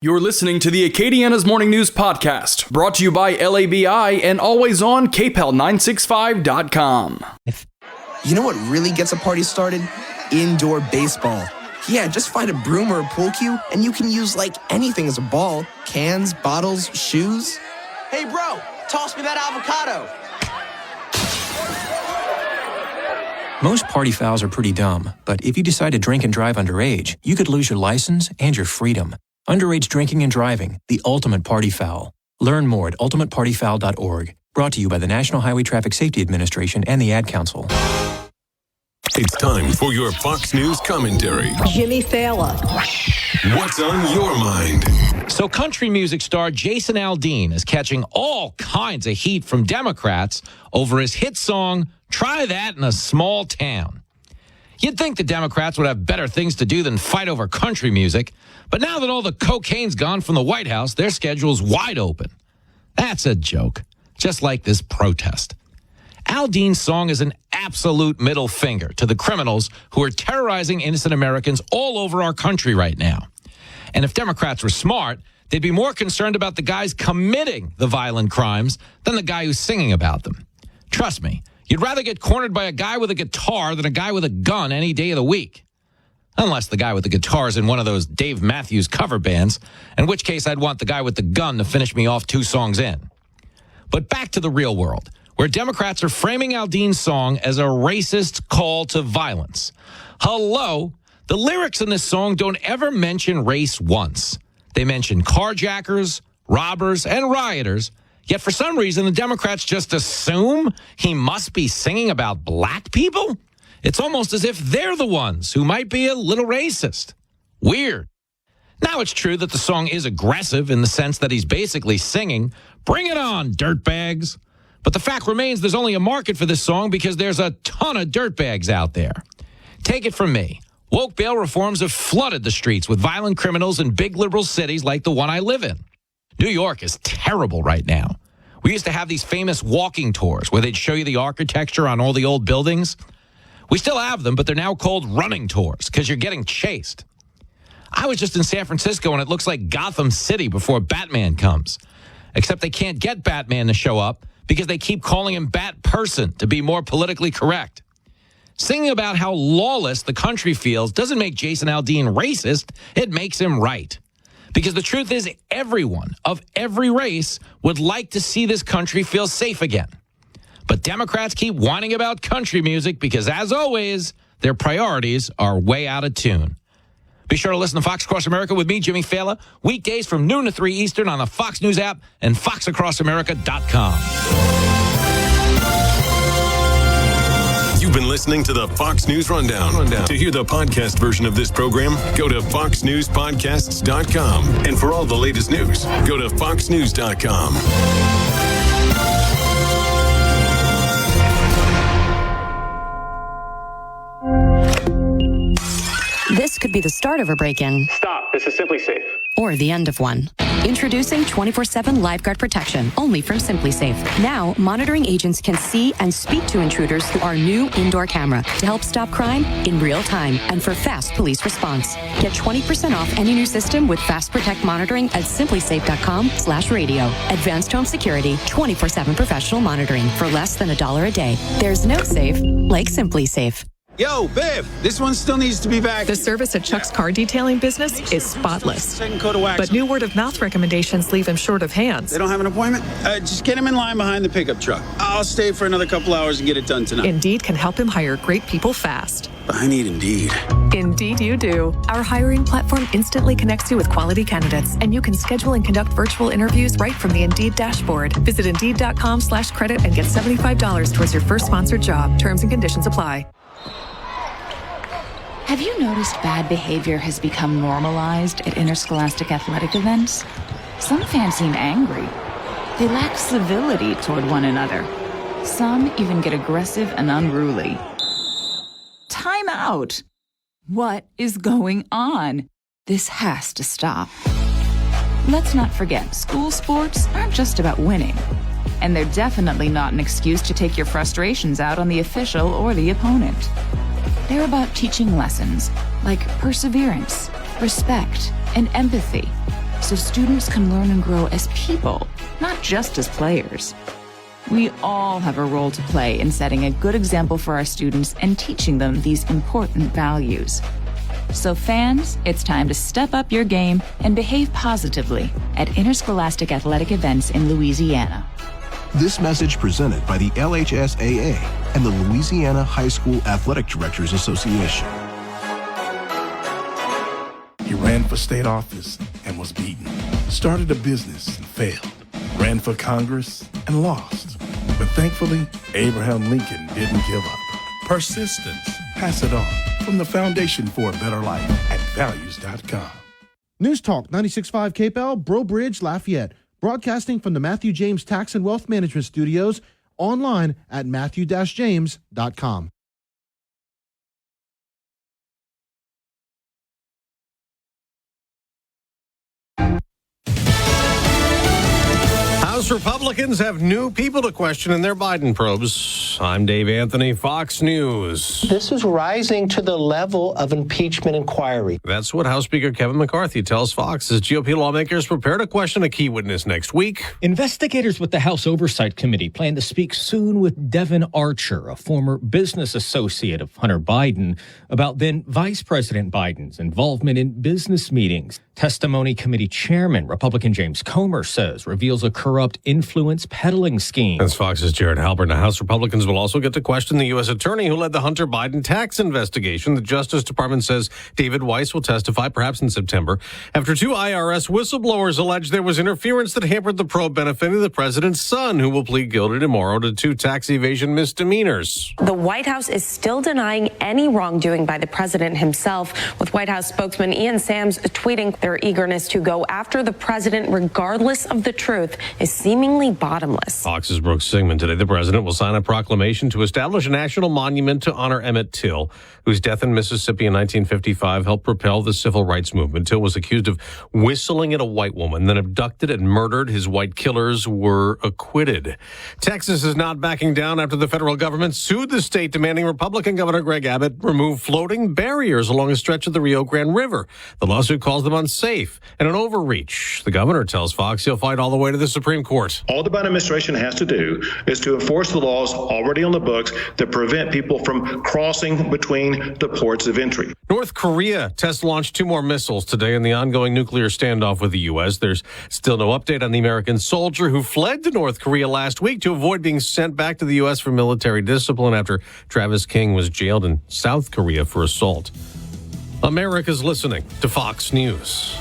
You're listening to the Acadiana's Morning News Podcast, brought to you by LABI and always on KPEL965.com. You know what really gets a party started? Indoor baseball. Yeah, just find a broom or a pool cue, and you can use like anything as a ball. Cans, bottles, shoes. Hey bro, toss me that avocado. Most party fouls are pretty dumb, but if you decide to drink and drive underage, you could lose your license and your freedom. Underage drinking and driving, the ultimate party foul. Learn more at ultimatepartyfoul.org. Brought to you by the National Highway Traffic Safety Administration and the Ad Council. It's time for your Fox News commentary. Jimmy Fallon. What's on your mind? So country music star Jason Aldean is catching all kinds of heat from Democrats over his hit song, Try That in a Small Town. You'd think the Democrats would have better things to do than fight over country music, but now that all the cocaine's gone from the White House, their schedule's wide open. That's a joke, just like this protest. Aldean's song is an absolute middle finger to the criminals who are terrorizing innocent Americans all over our country right now. And if Democrats were smart, they'd be more concerned about the guys committing the violent crimes than the guy who's singing about them. Trust me, you'd rather get cornered by a guy with a guitar than a guy with a gun any day of the week. Unless the guy with the guitar is in one of those Dave Matthews cover bands, in which case I'd want the guy with the gun to finish me off 2 songs in. But back to the real world, where Democrats are framing Aldean's song as a racist call to violence. Hello, the lyrics in this song don't ever mention race once. They mention carjackers, robbers, and rioters, yet for some reason the Democrats just assume he must be singing about black people? It's almost as if they're the ones who might be a little racist. Weird. Now, it's true that the song is aggressive in the sense that he's basically singing, "Bring it on, dirtbags." But the fact remains there's only a market for this song because there's a ton of dirtbags out there. Take it from me. Woke bail reforms have flooded the streets with violent criminals in big liberal cities like the one I live in. New York is terrible right now. We used to have these famous walking tours where they'd show you the architecture on all the old buildings. We still have them, but they're now called running tours because you're getting chased. I was just in San Francisco, and it looks like Gotham City before Batman comes. Except they can't get Batman to show up because they keep calling him Bat Person to be more politically correct. Singing about how lawless the country feels doesn't make Jason Aldean racist. It makes him right. Because the truth is, everyone of every race would like to see this country feel safe again. But Democrats keep whining about country music because, as always, their priorities are way out of tune. Be sure to listen to Fox Across America with me, Jimmy Fallon, weekdays from noon to 3 Eastern on the Fox News app and foxacrossamerica.com. You've been listening to the Fox News Rundown. To hear the podcast version of this program, go to foxnewspodcasts.com. And for all the latest news, go to foxnews.com. This could be the start of a break-in. Stop. This is Simply Safe. Or the end of one. Introducing 24/7 LiveGuard protection, only from Simply Safe. Now, monitoring agents can see and speak to intruders through our new indoor camera to help stop crime in real time and for fast police response. Get 20% off any new system with Fast Protect monitoring at simplysafe.com/radio. Advanced home security, 24/7 professional monitoring for less than $1 a day. There's no safe like Simply Safe. Yo, Biv, this one still needs to be vacuumed. The service at Chuck's car detailing business is spotless. But new word-of-mouth recommendations leave him short of hands. They don't have an appointment? Just get him in line behind the pickup truck. I'll stay for another couple hours and get it done tonight. Indeed can help him hire great people fast. I need Indeed. Indeed you do. Our hiring platform instantly connects you with quality candidates, and you can schedule and conduct virtual interviews right from the Indeed dashboard. Visit Indeed.com/credit and get $75 towards your first sponsored job. Terms and conditions apply. Have you noticed bad behavior has become normalized at interscholastic athletic events? Some fans seem angry. They lack civility toward one another. Some even get aggressive and unruly. Time out! What is going on? This has to stop. Let's not forget, school sports aren't just about winning. And they're definitely not an excuse to take your frustrations out on the official or the opponent. They're about teaching lessons like perseverance, respect, and empathy. so students can learn and grow as people, not just as players. We all have a role to play in setting a good example for our students and teaching them these important values. So fans, it's time to step up your game and behave positively at interscholastic athletic events in Louisiana. This message presented by the LHSAA and the Louisiana High School Athletic Directors Association. He ran for state office and was beaten. Started a business and failed. Ran for Congress and lost. But thankfully, Abraham Lincoln didn't give up. Persistence. Pass it on. From the Foundation for a Better Life at values.com. News Talk 96.5 KPEL, Breaux Bridge, Lafayette. Broadcasting from the Matthew James Tax and Wealth Management Studios, online at matthew-james.com. House Republicans have new people to question in their Biden probes. I'm Dave Anthony, Fox News. This is rising to the level of impeachment inquiry. That's what House Speaker Kevin McCarthy tells Fox as GOP lawmakers prepare to question a key witness next week. Investigators with the House Oversight Committee plan to speak soon with Devin Archer, a former business associate of Hunter Biden, about then Vice President Biden's involvement in business meetings. Testimony Committee Chairman Republican James Comer says reveals a corrupt influence peddling scheme. That's Fox's Jared Halpern. Now, House Republicans will also get to question the U.S. attorney who led the Hunter Biden tax investigation. The Justice Department says David Weiss will testify perhaps in September after two IRS whistleblowers allege there was interference that hampered the probe benefiting the president's son, who will plead guilty tomorrow to 2 tax evasion misdemeanors. The White House is still denying any wrongdoing by the president himself, with White House spokesman Ian Sams tweeting their eagerness to go after the president regardless of the truth is seemingly bottomless. Fox's Brooks Sigmund. Today, the president will sign a proclamation to establish a national monument to honor Emmett Till, whose death in Mississippi in 1955 helped propel the civil rights movement. Till was accused of whistling at a white woman, then abducted and murdered. His white killers were acquitted. Texas is not backing down after the federal government sued the state, demanding Republican Governor Greg Abbott remove floating barriers along a stretch of the Rio Grande River. The lawsuit calls them unsafe and an overreach. The governor tells Fox he'll fight all the way to the Supreme Court. All the Biden administration has to do is to enforce the laws already on the books that prevent people from crossing between the ports of entry. North Korea test-launched 2 more missiles today in the ongoing nuclear standoff with the U.S. There's still no update on the American soldier who fled to North Korea last week to avoid being sent back to the U.S. for military discipline after Travis King was jailed in South Korea for assault. America's listening to Fox News.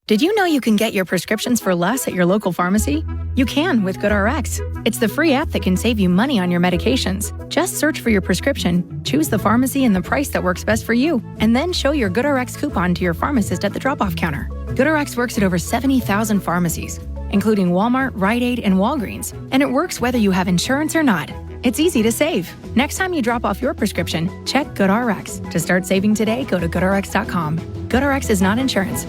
Did you know you can get your prescriptions for less at your local pharmacy? You can with GoodRx. It's the free app that can save you money on your medications. Just search for your prescription, choose the pharmacy and the price that works best for you, and then show your GoodRx coupon to your pharmacist at the drop-off counter. GoodRx works at over 70,000 pharmacies, including Walmart, Rite Aid, and Walgreens, and it works whether you have insurance or not. It's easy to save. Next time you drop off your prescription, check GoodRx. To start saving today, go to GoodRx.com. GoodRx is not insurance.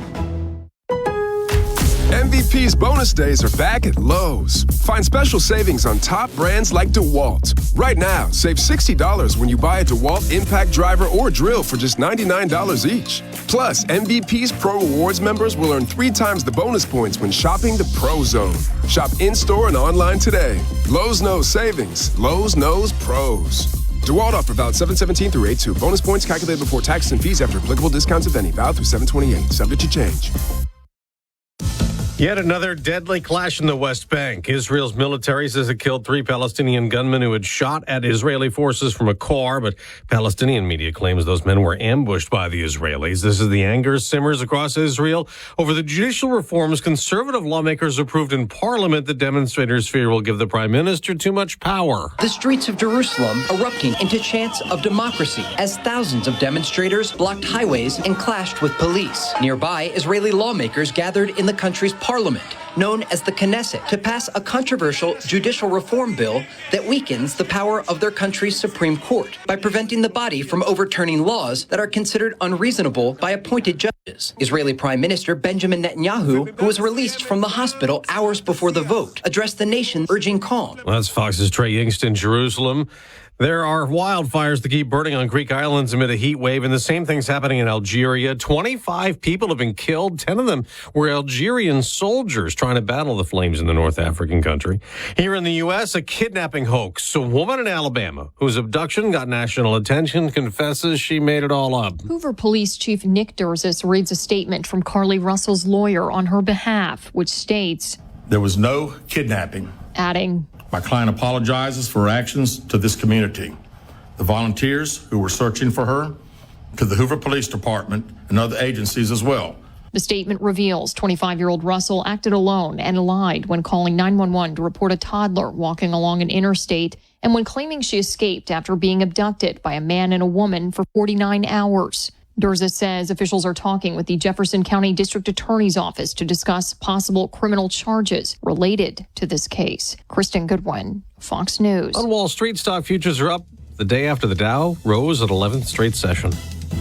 MVP's bonus days are back at Lowe's. Find special savings on top brands like DeWalt. Right now, save $60 when you buy a DeWalt impact driver or drill for just $99 each. Plus, MVP's Pro Rewards members will earn 3 times the bonus points when shopping the Pro Zone. Shop in-store and online today. Lowe's knows savings. Lowe's knows pros. DeWalt offer valid 7/17 through 8/2. Bonus points calculated before taxes and fees after applicable discounts if any. Valid through 7/28. Subject to change. Yet another deadly clash in the West Bank. Israel's military says it killed 3 Palestinian gunmen who had shot at Israeli forces from a car, but Palestinian media claims those men were ambushed by the Israelis. This is the anger simmers across Israel over the judicial reforms conservative lawmakers approved in parliament that demonstrators fear will give the prime minister too much power. The streets of Jerusalem erupting into chants of democracy as thousands of demonstrators blocked highways and clashed with police. Nearby, Israeli lawmakers gathered in the country's parliament, known as the Knesset, to pass a controversial judicial reform bill that weakens the power of their country's Supreme Court by preventing the body from overturning laws that are considered unreasonable by appointed judges. Israeli Prime Minister Benjamin Netanyahu, who was released from the hospital hours before the vote, addressed the nation urging calm. Well, that's Fox's Trey Yingst in Jerusalem. There are wildfires that keep burning on Greek islands amid a heat wave, and the same thing's happening in Algeria. 25 people have been killed. 10 of them were Algerian soldiers trying to battle the flames in the North African country. Here in the U.S., a kidnapping hoax. A woman in Alabama whose abduction got national attention confesses she made it all up. Hoover Police Chief Nick Durzis reads a statement from Carly Russell's lawyer on her behalf, which states, "There was no kidnapping," adding, "My client apologizes for her actions to this community, the volunteers who were searching for her, to the Hoover Police Department and other agencies as well." The statement reveals 25-year-old Russell acted alone and lied when calling 911 to report a toddler walking along an interstate and when claiming she escaped after being abducted by a man and a woman for 49 hours. Durzis says officials are talking with the Jefferson County District Attorney's Office to discuss possible criminal charges related to this case. Kristen Goodwin, Fox News. On Wall Street, stock futures are up the day after the Dow rose at 11th straight session.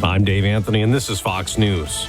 I'm Dave Anthony, and this is Fox News.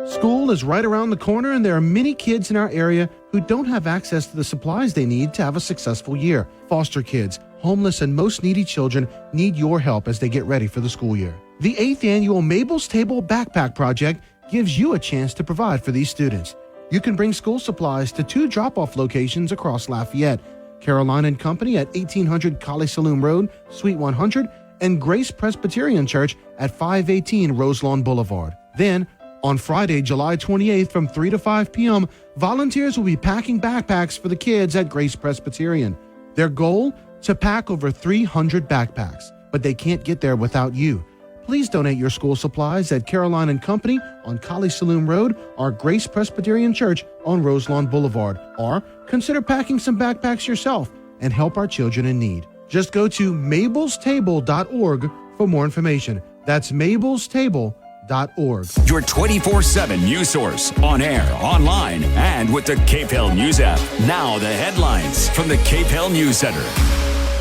School is right around the corner, and there are many kids in our area who don't have access to the supplies they need to have a successful year. Foster kids, homeless, and most needy children need your help as they get ready for the school year. The 8th annual Mable's Table Backpack Project gives you a chance to provide for these students. You can bring school supplies to 2 drop-off locations across Lafayette, Caroline and Company at 1800 Colley Saloon Road, Suite 100, and Grace Presbyterian Church at 518 Roselawn Boulevard. Then, on Friday, July 28th from 3 to 5 p.m., volunteers will be packing backpacks for the kids at Grace Presbyterian. Their goal? To pack over 300 backpacks, but they can't get there without you. Please donate your school supplies at Caroline and Company on Colley Saloon Road or Grace Presbyterian Church on Roselawn Boulevard, or consider packing some backpacks yourself and help our children in need. Just go to mablestable.org for more information. That's mablestable.org. Your 24/7 news source, on air, online, and with the KPEL News app. Now the headlines from the KPEL News Center.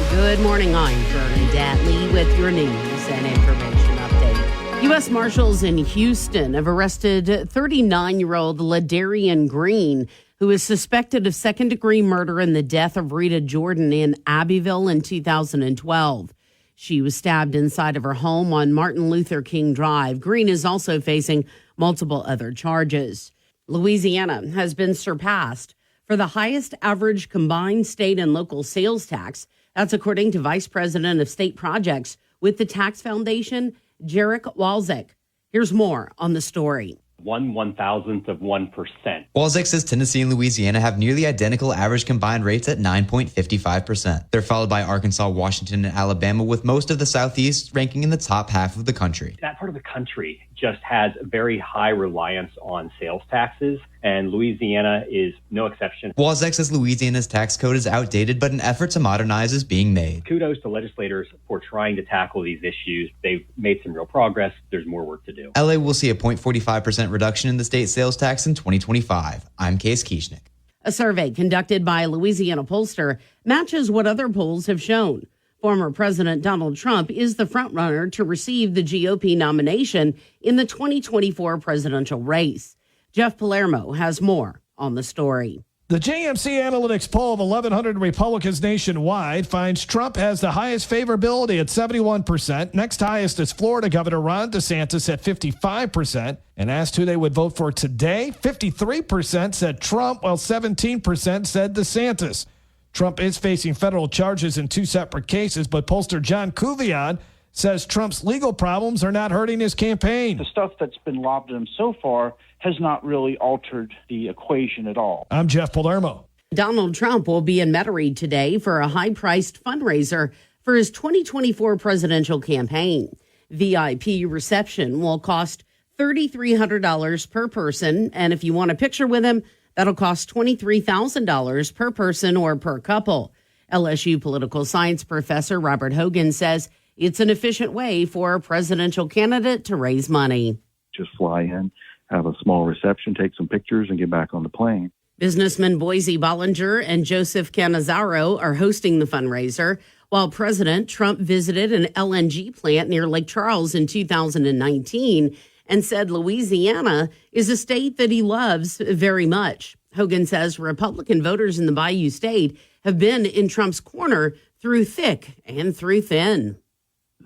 Good morning, I'm Bernadette Lee with your news and information update. U.S. Marshals in Houston have arrested 39-year-old LaDarian Green, who is suspected of second-degree murder in the death of Rita Jordan in Abbeville in 2012. She was stabbed inside of her home on Martin Luther King Drive. Green is also facing multiple other charges. Louisiana has been surpassed for the highest average combined state and local sales tax. That's according to Vice President of State Projects with the Tax Foundation, Jarek Walczyk. Here's more on the story. 1/1000th of 1%. Walczyk says Tennessee and Louisiana have nearly identical average combined rates at 9.55%. They're followed by Arkansas, Washington, and Alabama, with most of the Southeast ranking in the top half of the country. That part of the country just has a very high reliance on sales taxes, and Louisiana is no exception. Walczyk says Louisiana's tax code is outdated, but an effort to modernize is being made. Kudos to legislators for trying to tackle these issues. They've made some real progress. There's more work to do. LA will see a 0.45% reduction in the state sales tax in 2025. I'm Case Kieschnick. A survey conducted by Louisiana pollster matches what other polls have shown. Former President Donald Trump is the frontrunner to receive the GOP nomination in the 2024 presidential race. Jeff Palermo has more on the story. The JMC Analytics poll of 1,100 Republicans nationwide finds Trump has the highest favorability at 71%. Next highest is Florida Governor Ron DeSantis at 55%. And asked who they would vote for today, 53% said Trump, while 17% said DeSantis. Trump is facing federal charges in 2 separate cases, but pollster John Kuvion says Trump's legal problems are not hurting his campaign. The stuff that's been lobbed at him so far has not really altered the equation at all. I'm Jeff Palermo. Donald Trump will be in Metairie today for a high-priced fundraiser for his 2024 presidential campaign. VIP reception will cost $3,300 per person, and if you want a picture with him, that'll cost $23,000 per person or per couple. LSU political science professor Robert Hogan says it's an efficient way for a presidential candidate to raise money. Just fly in, have a small reception, take some pictures, and get back on the plane. Businessman Boise Bollinger and Joseph Cannizzaro are hosting the fundraiser, while President Trump visited an LNG plant near Lake Charles in 2019 and said Louisiana is a state that he loves very much. Hogan says Republican voters in the Bayou State have been in Trump's corner through thick and through thin.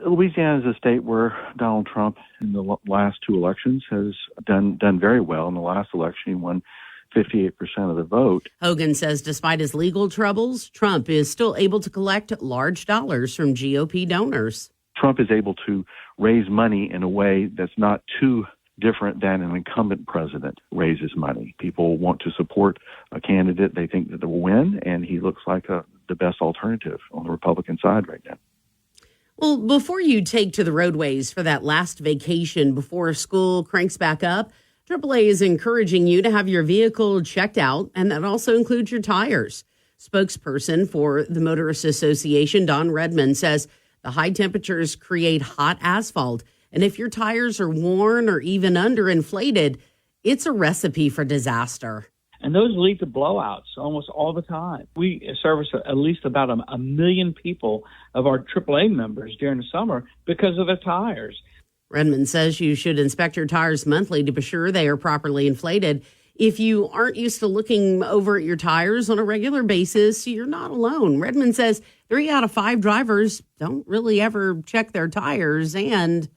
Louisiana is a state where Donald Trump in the last two elections has done very well. In the last election, he won 58% of the vote. Hogan says despite his legal troubles, Trump is still able to collect large dollars from GOP donors. Trump is able to raise money in a way that's not too different than an incumbent president raises money. People want to support a candidate they think that will win, and he looks like the best alternative on the Republican side right now. Well, before you take to the roadways for that last vacation before school cranks back up, AAA is encouraging you to have your vehicle checked out, and that also includes your tires. Spokesperson for the Motorists Association, Don Redmond, says the high temperatures create hot asphalt, and if your tires are worn or even underinflated, it's a recipe for disaster. And those lead to blowouts almost all the time. We service at least about a million people of our AAA members during the summer because of their tires. Redmond says you should inspect your tires monthly to be sure they are properly inflated. If you aren't used to looking over at your tires on a regular basis, you're not alone. Redmond says 3 out of 5 drivers don't really ever check their tires, and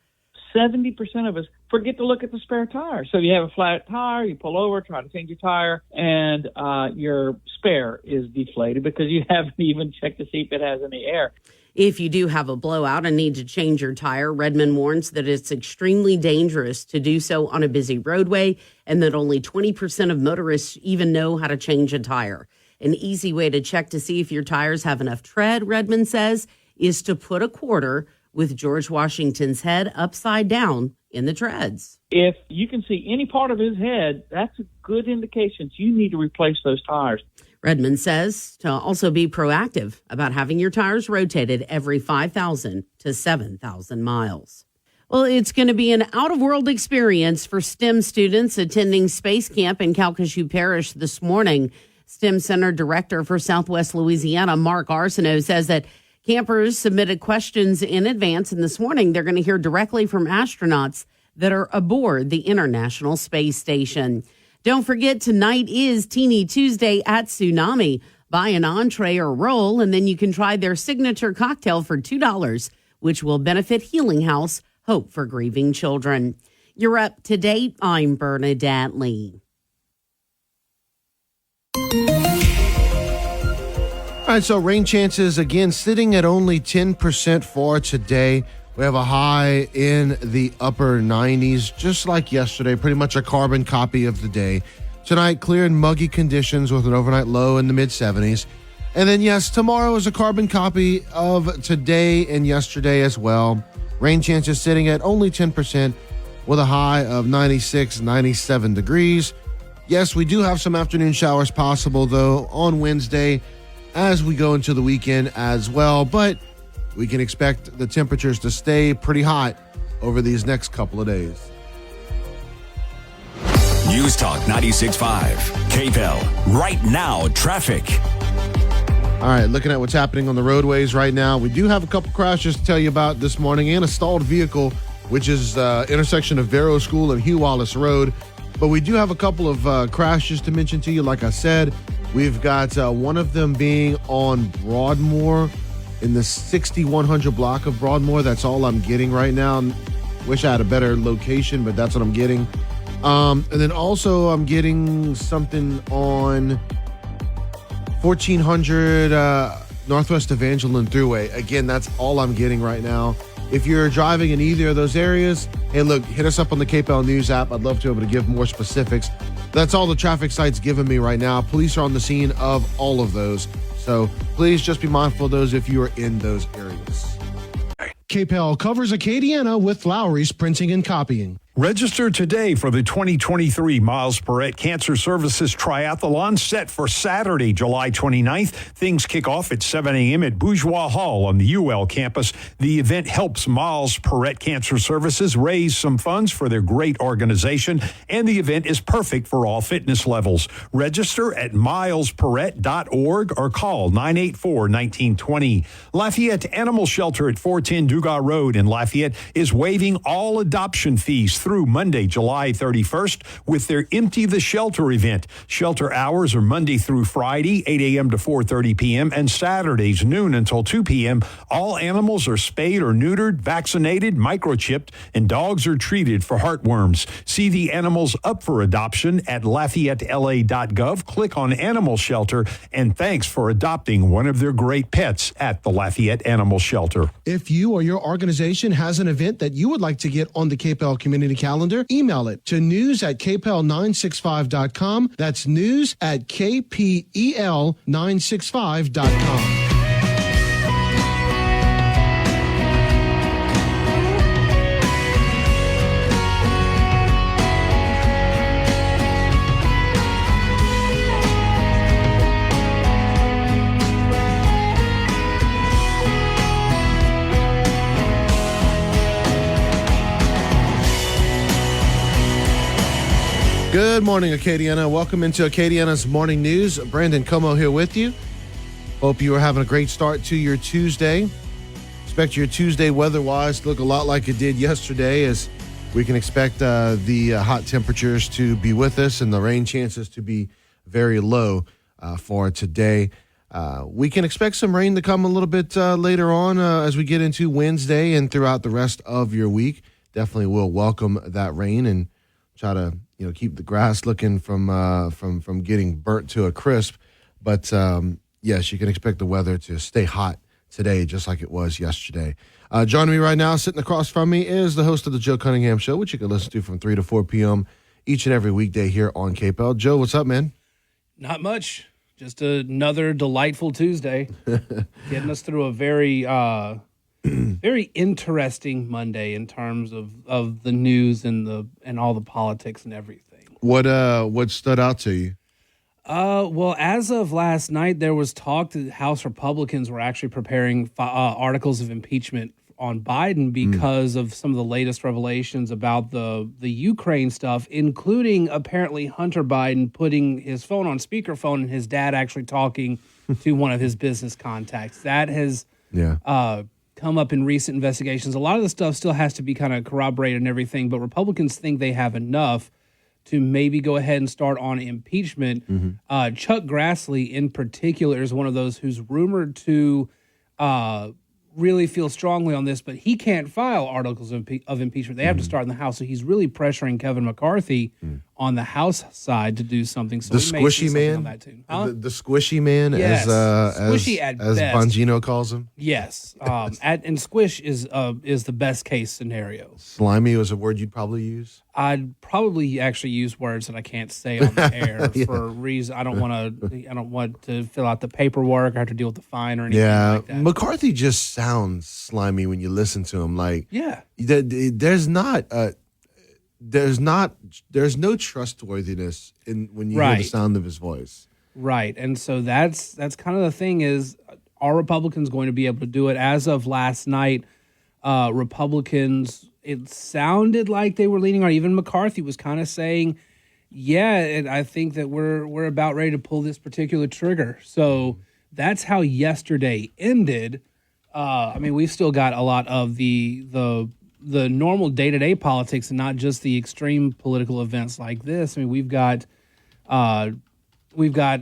70% of us forget to look at the spare tire. So you have a flat tire, you pull over, try to change your tire, and your spare is deflated because you haven't even checked to see if it has any air. If you do have a blowout and need to change your tire, Redmond warns that it's extremely dangerous to do so on a busy roadway and that only 20% of motorists even know how to change a tire. An easy way to check to see if your tires have enough tread, Redmond says, is to put a quarter with George Washington's head upside down in the treads. If you can see any part of his head, that's a good indication you need to replace those tires. Redmond says to also be proactive about having your tires rotated every 5,000 to 7,000 miles. Well, it's going to be an out-of-world experience for STEM students attending Space Camp in Calcasieu Parish this morning. STEM Center Director for Southwest Louisiana, Mark Arsenault, says that campers submitted questions in advance, and this morning they're going to hear directly from astronauts that are aboard the International Space Station. Don't forget, tonight is Teeny Tuesday at Tsunami. Buy an entree or roll, and then you can try their signature cocktail for $2, which will benefit Healing House, Hope for Grieving Children. You're up to date. I'm Bernadette Lee. All right, so rain chances again sitting at only 10% for today. We have a high in the upper 90s, just like yesterday, pretty much a carbon copy of the day. Tonight, clear and muggy conditions with an overnight low in the mid-70s. And then, yes, tomorrow is a carbon copy of today and yesterday as well. Rain chances sitting at only 10% with a high of 96, 97 degrees. Yes, we do have some afternoon showers possible, though, on Wednesday as we go into the weekend as well. But we can expect the temperatures to stay pretty hot over these next couple of days. News Talk 96.5, KPEL. Right now, traffic. All right, looking at what's happening on the roadways right now. We do have a couple crashes to tell you about this morning and a stalled vehicle, which is intersection of Vero School and Hugh Wallace Road. But we do have a couple of crashes to mention to you. Like I said, we've got one of them being on Broadmoor in the 6100 block of Broadmoor. That's all I'm getting right now. Wish I had a better location, but that's what I'm getting. And then also I'm getting something on 1400 Northwest Evangeline Thruway. Again, that's all I'm getting right now. If you're driving in either of those areas, hey, look, hit us up on the KPEL News app. I'd love to be able to give more specifics. That's all the traffic site's giving me right now. Police are on the scene of all of those. So please just be mindful of those if you are in those areas. KPEL covers Acadiana with Lowry's Printing and Copying. Register today for the 2023 Miles Perrette Cancer Services Triathlon set for Saturday, July 29th. Things kick off at 7 a.m. at Bourgeois Hall on the UL campus. The event helps Miles Perrette Cancer Services raise some funds for their great organization, and the event is perfect for all fitness levels. Register at milesperrette.org or call 984-1920. Lafayette Animal Shelter at 410 Dugas Road in Lafayette is waiving all adoption fees through Monday, July 31st with their Empty the Shelter event. Shelter hours are Monday through Friday, 8 a.m. to 4:30 p.m., and Saturdays, noon until 2 p.m. All animals are spayed or neutered, vaccinated, microchipped, and dogs are treated for heartworms. See the animals up for adoption at LafayetteLA.gov. Click on Animal Shelter, and thanks for adopting one of their great pets at the Lafayette Animal Shelter. If you or your organization has an event that you would like to get on the KPEL community calendar, email it to news@kpel965.com. That's news@kpel965.com. Good morning, Acadiana. Welcome into Acadiana's Morning News. Brandon Como here with you. Hope you are having a great start to your Tuesday. Expect your Tuesday weather-wise to look a lot like it did yesterday, as we can expect the hot temperatures to be with us and the rain chances to be very low for today. We can expect some rain to come a little bit later on as we get into Wednesday and throughout the rest of your week. Definitely will welcome that rain and try to keep the grass looking from getting burnt to a crisp. But yes, you can expect the weather to stay hot today, just like it was yesterday. Joining me right now, sitting across from me, is the host of the Joe Cunningham Show, which you can listen to from 3 to 4 p.m. each and every weekday here on KPEL. Joe, what's up, man? Not much. Just another delightful Tuesday, getting us through a very very interesting Monday in terms of the news and all the politics and everything. What stood out to you? Well, as of last night, there was talk that House Republicans were actually preparing articles of impeachment on Biden because of some of the latest revelations about the Ukraine stuff, including apparently Hunter Biden putting his phone on speakerphone and his dad actually talking to one of his business contacts. That has come up in recent investigations. A lot of the stuff still has to be kind of corroborated and everything, but Republicans think they have enough to maybe go ahead and start on impeachment. Chuck Grassley, in particular, is one of those who's rumored to really feel strongly on this, but he can't file articles of impeachment. They have to start in the House, so he's really pressuring Kevin McCarthy on the House side to do something. So the squishy man, on that too. The squishy man, yes. Squishy as best. Bongino calls him. Yes, and squish is the best case scenario. Slimy was a word you'd probably use. I'd probably actually use words that I can't say on the air for a reason. I don't want to fill out the paperwork or have to deal with the fine or anything like that. McCarthy just sounds slimy when you listen to him. There's no trustworthiness in when you hear the sound of his voice. Right, and so that's kind of the thing is, are Republicans going to be able to do it? As of last night, Republicans, it sounded like they were leaning on. Even McCarthy was kind of saying, "Yeah, and I think that we're about ready to pull this particular trigger." So that's how yesterday ended. I mean, we've still got a lot of the normal day-to-day politics and not just the extreme political events like this. I mean, we've got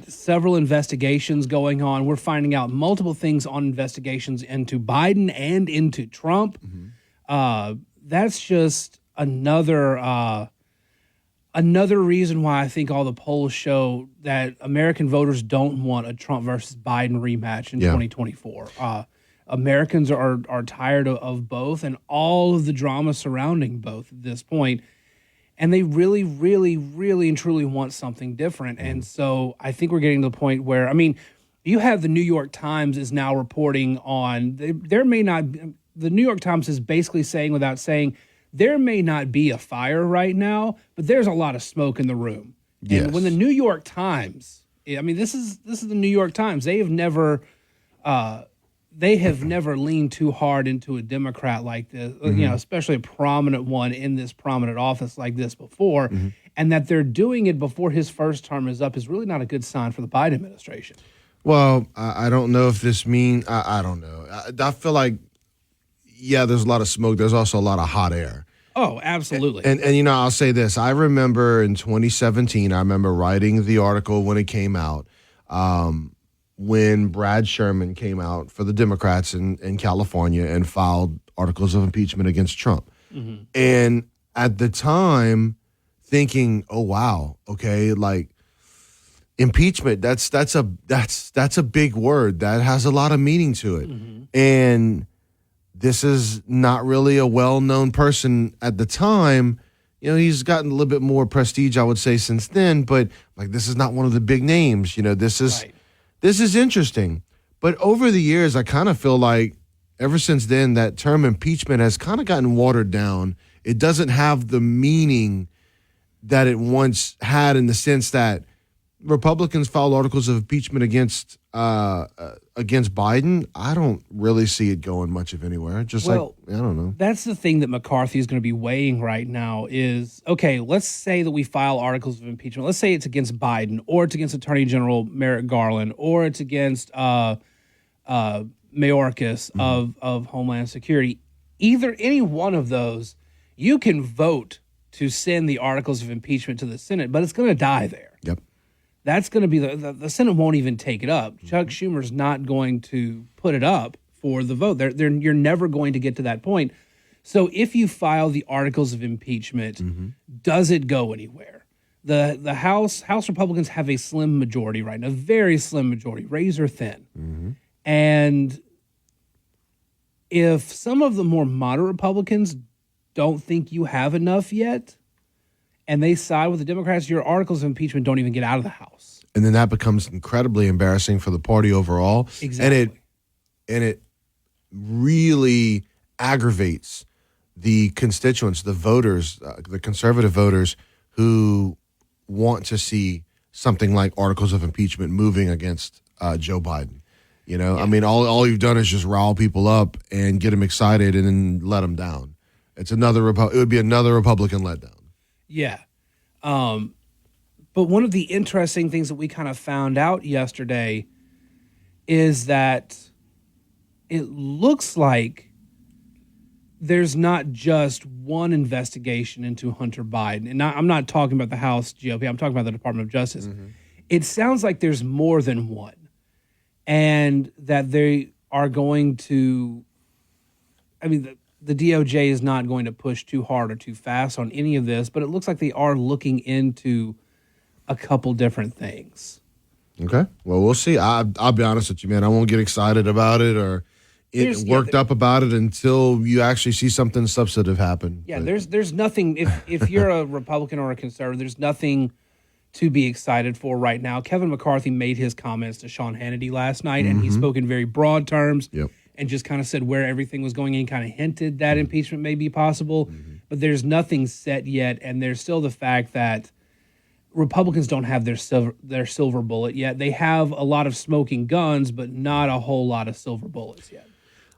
several investigations going on. We're finding out multiple things on investigations into Biden and into Trump. That's just another reason why I think all the polls show that American voters don't want a Trump versus Biden rematch in 2024. Americans are tired of both and all of the drama surrounding both at this point. And they really, really, really and truly want something different. And so I think we're getting to the point where, I mean, you have the New York Times is now reporting on, the New York Times is basically saying without saying, there may not be a fire right now, but there's a lot of smoke in the room. Yes. And when the New York Times, I mean, this is the New York Times. They have never leaned too hard into a Democrat like this, especially a prominent one in this prominent office like this before. And that they're doing it before his first term is up is really not a good sign for the Biden administration. Well, I don't know if this means, I don't know. I feel like, there's a lot of smoke. There's also a lot of hot air. Oh, absolutely. And I'll say this. I remember in 2017, I remember writing the article when it came out, when Brad Sherman came out for the Democrats in California and filed articles of impeachment against Trump. Mm-hmm. And at the time, thinking, oh, wow, okay, like impeachment, that's a big word. That has a lot of meaning to it. Mm-hmm. And this is not really a well-known person at the time. He's gotten a little bit more prestige, I would say, since then. But like, this is not one of the big names. This is interesting. But over the years, I kind of feel like ever since then, that term impeachment has kind of gotten watered down. It doesn't have the meaning that it once had, in the sense that Republicans filed articles of impeachment against Biden. I don't really see it going much of anywhere. I don't know. That's the thing that McCarthy is going to be weighing right now is, okay, let's say that we file articles of impeachment. Let's say it's against Biden, or it's against Attorney General Merrick Garland, or it's against Mayorkas of Homeland Security. Any one of those, you can vote to send the articles of impeachment to the Senate, but it's going to die there. Yep. That's going to be the Senate won't even take it up. Chuck Schumer's not going to put it up for the vote. You're never going to get to that point. So if you file the articles of impeachment, does it go anywhere? The House Republicans have a slim majority right now, very slim majority, razor thin. Mm-hmm. And if some of the more moderate Republicans don't think you have enough yet, and they side with the Democrats, your articles of impeachment don't even get out of the House. And then that becomes incredibly embarrassing for the party overall. Exactly. And it really aggravates the constituents, the voters, the conservative voters who want to see something like articles of impeachment moving against Joe Biden. Yeah. I mean, all you've done is just rile people up and get them excited and then let them down. It would be another Republican letdown. Yeah. But one of the interesting things that we kind of found out yesterday is that it looks like there's not just one investigation into Hunter Biden. And I'm not talking about the House GOP. I'm talking about the Department of Justice. Mm-hmm. It sounds like there's more than one. And that they are going to, the DOJ is not going to push too hard or too fast on any of this, but it looks like they are looking into a couple different things. Okay. Well, we'll see. I'll be honest with you, man. I won't get excited about it or worked up about it until you actually see something substantive happen. Yeah, there's nothing. If you're a Republican or a conservative, there's nothing to be excited for right now. Kevin McCarthy made his comments to Sean Hannity last night, and he spoke in very broad terms. Yep. And just kind of said where everything was going and kind of hinted that impeachment may be possible. Mm-hmm. But there's nothing set yet, and there's still the fact that Republicans don't have their silver bullet yet. They have a lot of smoking guns, but not a whole lot of silver bullets yet.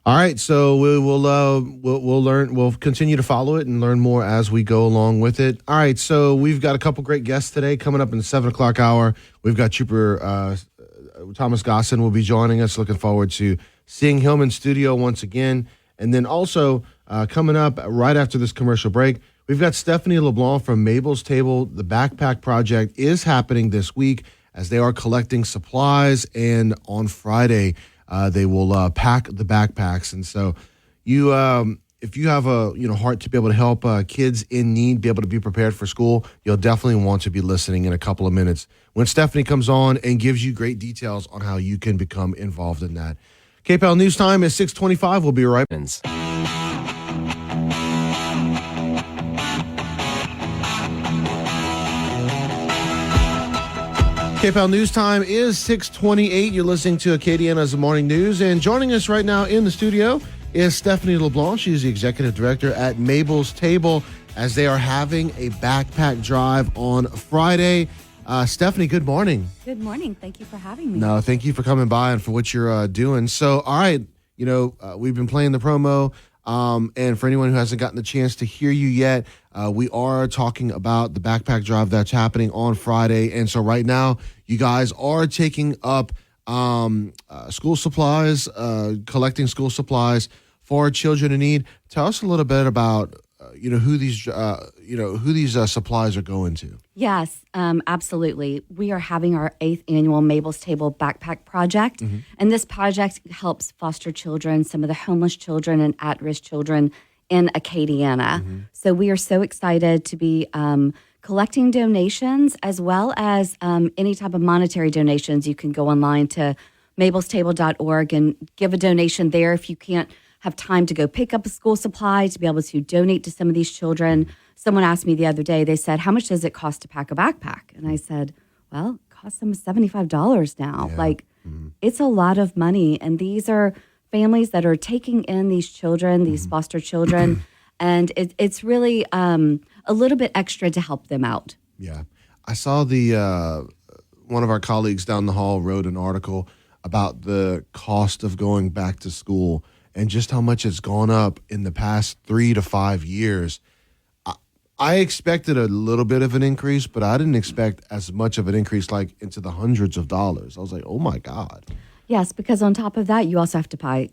All right, so we'll learn. We'll continue to follow it and learn more as we go along with it. All right, so we've got a couple great guests today coming up in the 7 o'clock hour. We've got Trooper Thomas Gosson will be joining us. Looking forward to seeing him in studio once again. And then also coming up right after this commercial break, we've got Stephanie LeBlanc from Mable's Table. The Backpack Project is happening this week as they are collecting supplies. And on Friday, they will pack the backpacks. And so you, if you have a heart to be able to help kids in need be able to be prepared for school, you'll definitely want to be listening in a couple of minutes when Stephanie comes on and gives you great details on how you can become involved in that. KPEL News Time is 6:25. We'll be right back. KPEL News Time is 6:28. You're listening to Acadiana's Morning News. And joining us right now in the studio is Stephanie LeBlanc. She's the executive director at Mable's Table as they are having a backpack drive on Friday. Stephanie, good morning. Good morning. Thank you for having me. No, thank you for coming by and for what you're doing. So, all right, we've been playing the promo. And for anyone who hasn't gotten the chance to hear you yet, we are talking about the backpack drive that's happening on Friday. And so right now, you guys are taking up school supplies, collecting school supplies for children in need. Tell us a little bit about who these supplies are going to? Yes, absolutely. We are having our 8th annual Mable's Table Backpack Project. And this project helps foster children, some of the homeless children and at-risk children in Acadiana. So we are so excited to be collecting donations as well as any type of monetary donations. You can go online to mablestable.org and give a donation there if you can't have time to go pick up a school supply to be able to donate to some of these children. Someone asked me the other day, they said, how much does it cost to pack a backpack? And I said, well, it costs them $75 now. It's a lot of money. And these are families that are taking in these children, these foster children. And it's really a little bit extra to help them out. Yeah. I saw one of our colleagues down the hall wrote an article about the cost of going back to school and just how much it's gone up in the past 3 to 5 years. I expected a little bit of an increase, but I didn't expect as much of an increase, like into the hundreds of dollars. I was like, oh my God. Yes, because on top of that, you also have to buy,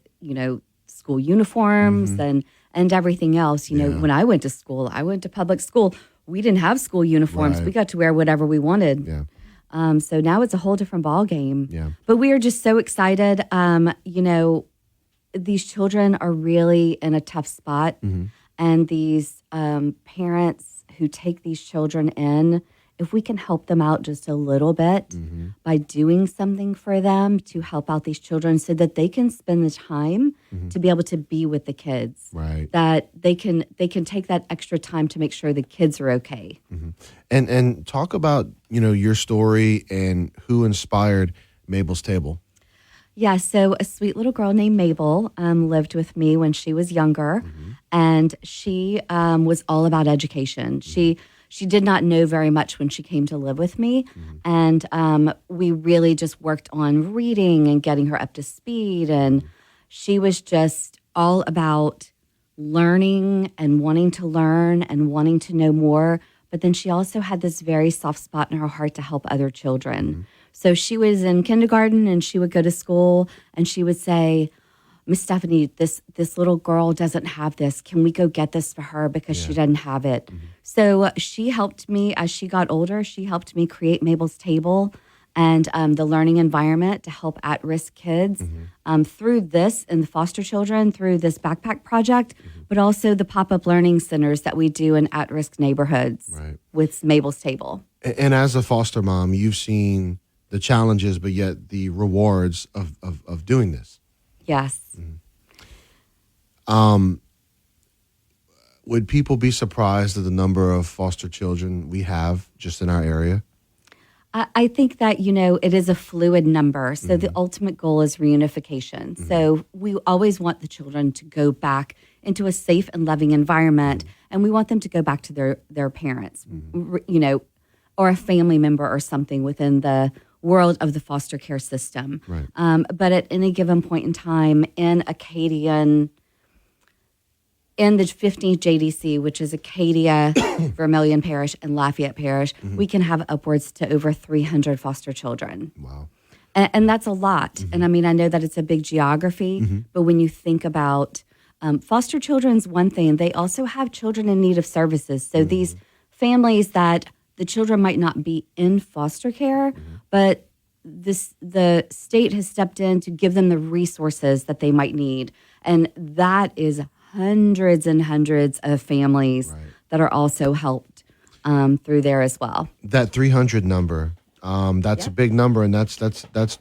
school uniforms and everything else. When I went to public school. We didn't have school uniforms. Right. We got to wear whatever we wanted. Yeah. So now it's a whole different ball game. Yeah. But we are just so excited. These children are really in a tough spot. And these parents who take these children in, if we can help them out just a little bit by doing something for them to help out these children so that they can spend the time to be able to be with the kids. Right. That they can take that extra time to make sure the kids are okay. And talk about, your story and who inspired Mable's Table. Yeah, so a sweet little girl named Mable lived with me when she was younger, and she was all about education. She did not know very much when she came to live with me, and we really just worked on reading and getting her up to speed, and she was just all about learning and wanting to learn and wanting to know more, but then she also had this very soft spot in her heart to help other children. So she was in kindergarten and she would go to school and she would say, Miss Stephanie, this little girl doesn't have this. Can we go get this for her because she doesn't have it? So she helped me as she got older. She helped me create Mable's Table and the learning environment to help at-risk kids through this and the foster children, through this backpack project, but also the pop-up learning centers that we do in at-risk neighborhoods with Mable's Table. And as a foster mom, you've seen the challenges, but yet the rewards of doing this. Yes. Would people be surprised at the number of foster children we have just in our area? I think that, it is a fluid number. So the ultimate goal is reunification. So we always want the children to go back into a safe and loving environment. And we want them to go back to their parents, or a family member or something within the world of the foster care system. Right. But at any given point in time in Acadian, in the 15th JDC, which is Acadia, Vermilion Parish, and Lafayette Parish, we can have upwards to over 300 foster children. Wow. And that's a lot. And I mean, I know that it's a big geography, but when you think about foster children's one thing, they also have children in need of services. So these families that the children might not be in foster care, but the state has stepped in to give them the resources that they might need. And that is hundreds and hundreds of families that are also helped through there as well. That 300 number, that's a big number, and that's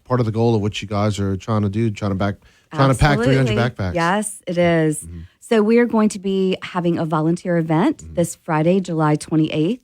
part of the goal of what you guys are trying to do, trying to pack 300 backpacks. Yes, it is. So we're going to be having a volunteer event this Friday, July 28th.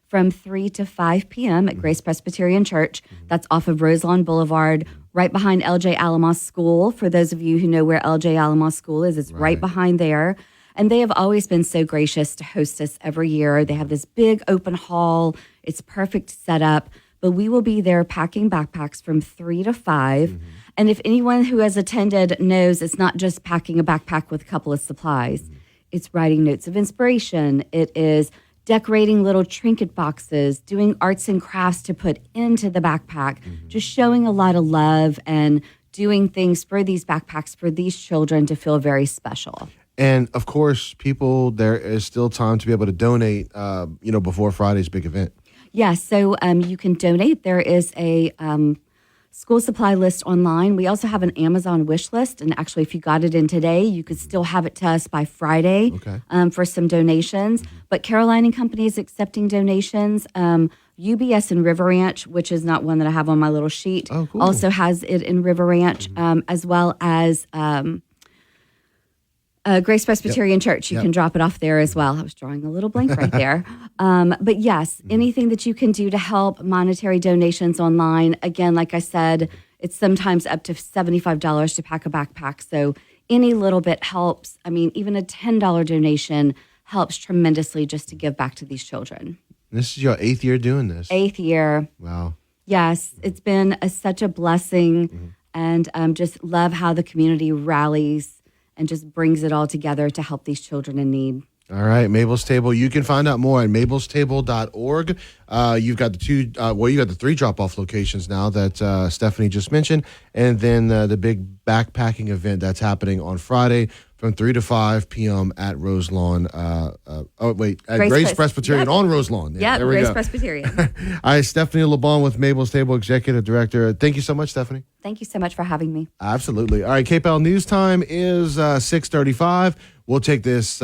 From 3 to 5 p.m. at Grace Presbyterian Church. That's off of Roselawn Boulevard, right behind LJ Alamos School. For those of you who know where LJ Alamos School is, it's right behind there. And they have always been so gracious to host us every year. They have this big open hall. It's perfect setup. But we will be there packing backpacks from 3 to 5. And if anyone who has attended knows, it's not just packing a backpack with a couple of supplies. It's writing notes of inspiration. It is decorating little trinket boxes, doing arts and crafts to put into the backpack, just showing a lot of love and doing things for these backpacks for these children to feel very special. And of course, people, there is still time to be able to donate, before Friday's big event. Yes, so you can donate. There is a school supply list online. We also have an Amazon wish list. And actually, if you got it in today, you could still have it to us by Friday for some donations. But Caroline and Company is accepting donations. UBS in River Ranch, which is not one that I have on my little sheet, also has it in River Ranch, as well as Grace Presbyterian Church. You can drop it off there as well. I was drawing a little blank right there. But yes, anything that you can do to help, monetary donations online. Again, like I said, it's sometimes up to $75 to pack a backpack. So any little bit helps. I mean, even a $10 donation helps tremendously just to give back to these children. This is your 8th year doing this. 8th year. Wow. Yes, it's been such a blessing, and just love how the community rallies and just brings it all together to help these children in need. All right, Mable's Table. You can find out more at mablestable.org. You've got you got the 3 drop-off locations now that Stephanie just mentioned, and then the big backpacking event that's happening on Friday from 3 to 5 p.m. at Roselawn. At Grace Presbyterian on Roselawn. Yeah, there we Grace go. Presbyterian. All right, Stephanie LeBon with Mable's Table, Executive Director. Thank you so much, Stephanie. Thank you so much for having me. Absolutely. All right, KPEL News Time is 6:35. We'll take this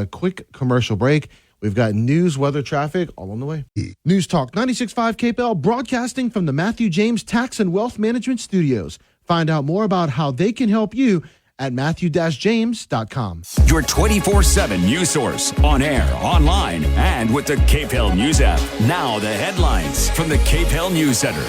quick commercial break. We've got news, weather, traffic all on the way. News Talk 96.5 KPEL, broadcasting from the Matthew James Tax and Wealth Management Studios. Find out more about how they can help you at matthew-james.com. Your 24/7 news source, on air, online, and with the KPEL News app. Now the headlines from the KPEL News Center.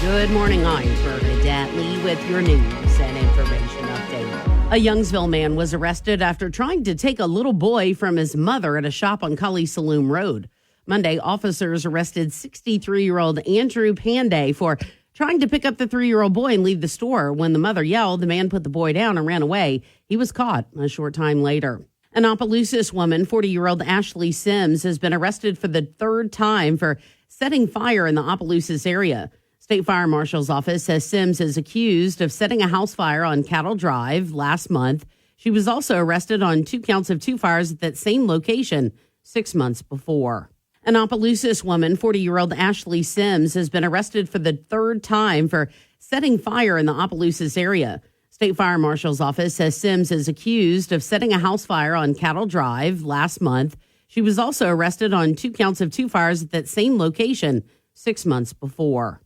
Good morning. I'm Bernadette Lee with your news and information update. A Youngsville man was arrested after trying to take a little boy from his mother at a shop on Cully Saloon Road. Monday, officers arrested 63-year-old Andrew Panday for trying to pick up the 3-year-old boy and leave the store. When the mother yelled, the man put the boy down and ran away. He was caught a short time later. An Opelousas woman, 40-year-old Ashley Sims, has been arrested for the 3rd time for setting fire in the Opelousas area. State Fire Marshal's office says Sims is accused of setting a house fire on Cattle Drive last month. She was also arrested on 2 counts of 2 fires at that same location 6 months before. An Opelousas woman, 40-year-old Ashley Sims, has been arrested for the 3rd time for setting fire in the Opelousas area. State Fire Marshal's office says Sims is accused of setting a house fire on Cattle Drive last month. She was also arrested on 2 counts of 2 fires at that same location 6 months before.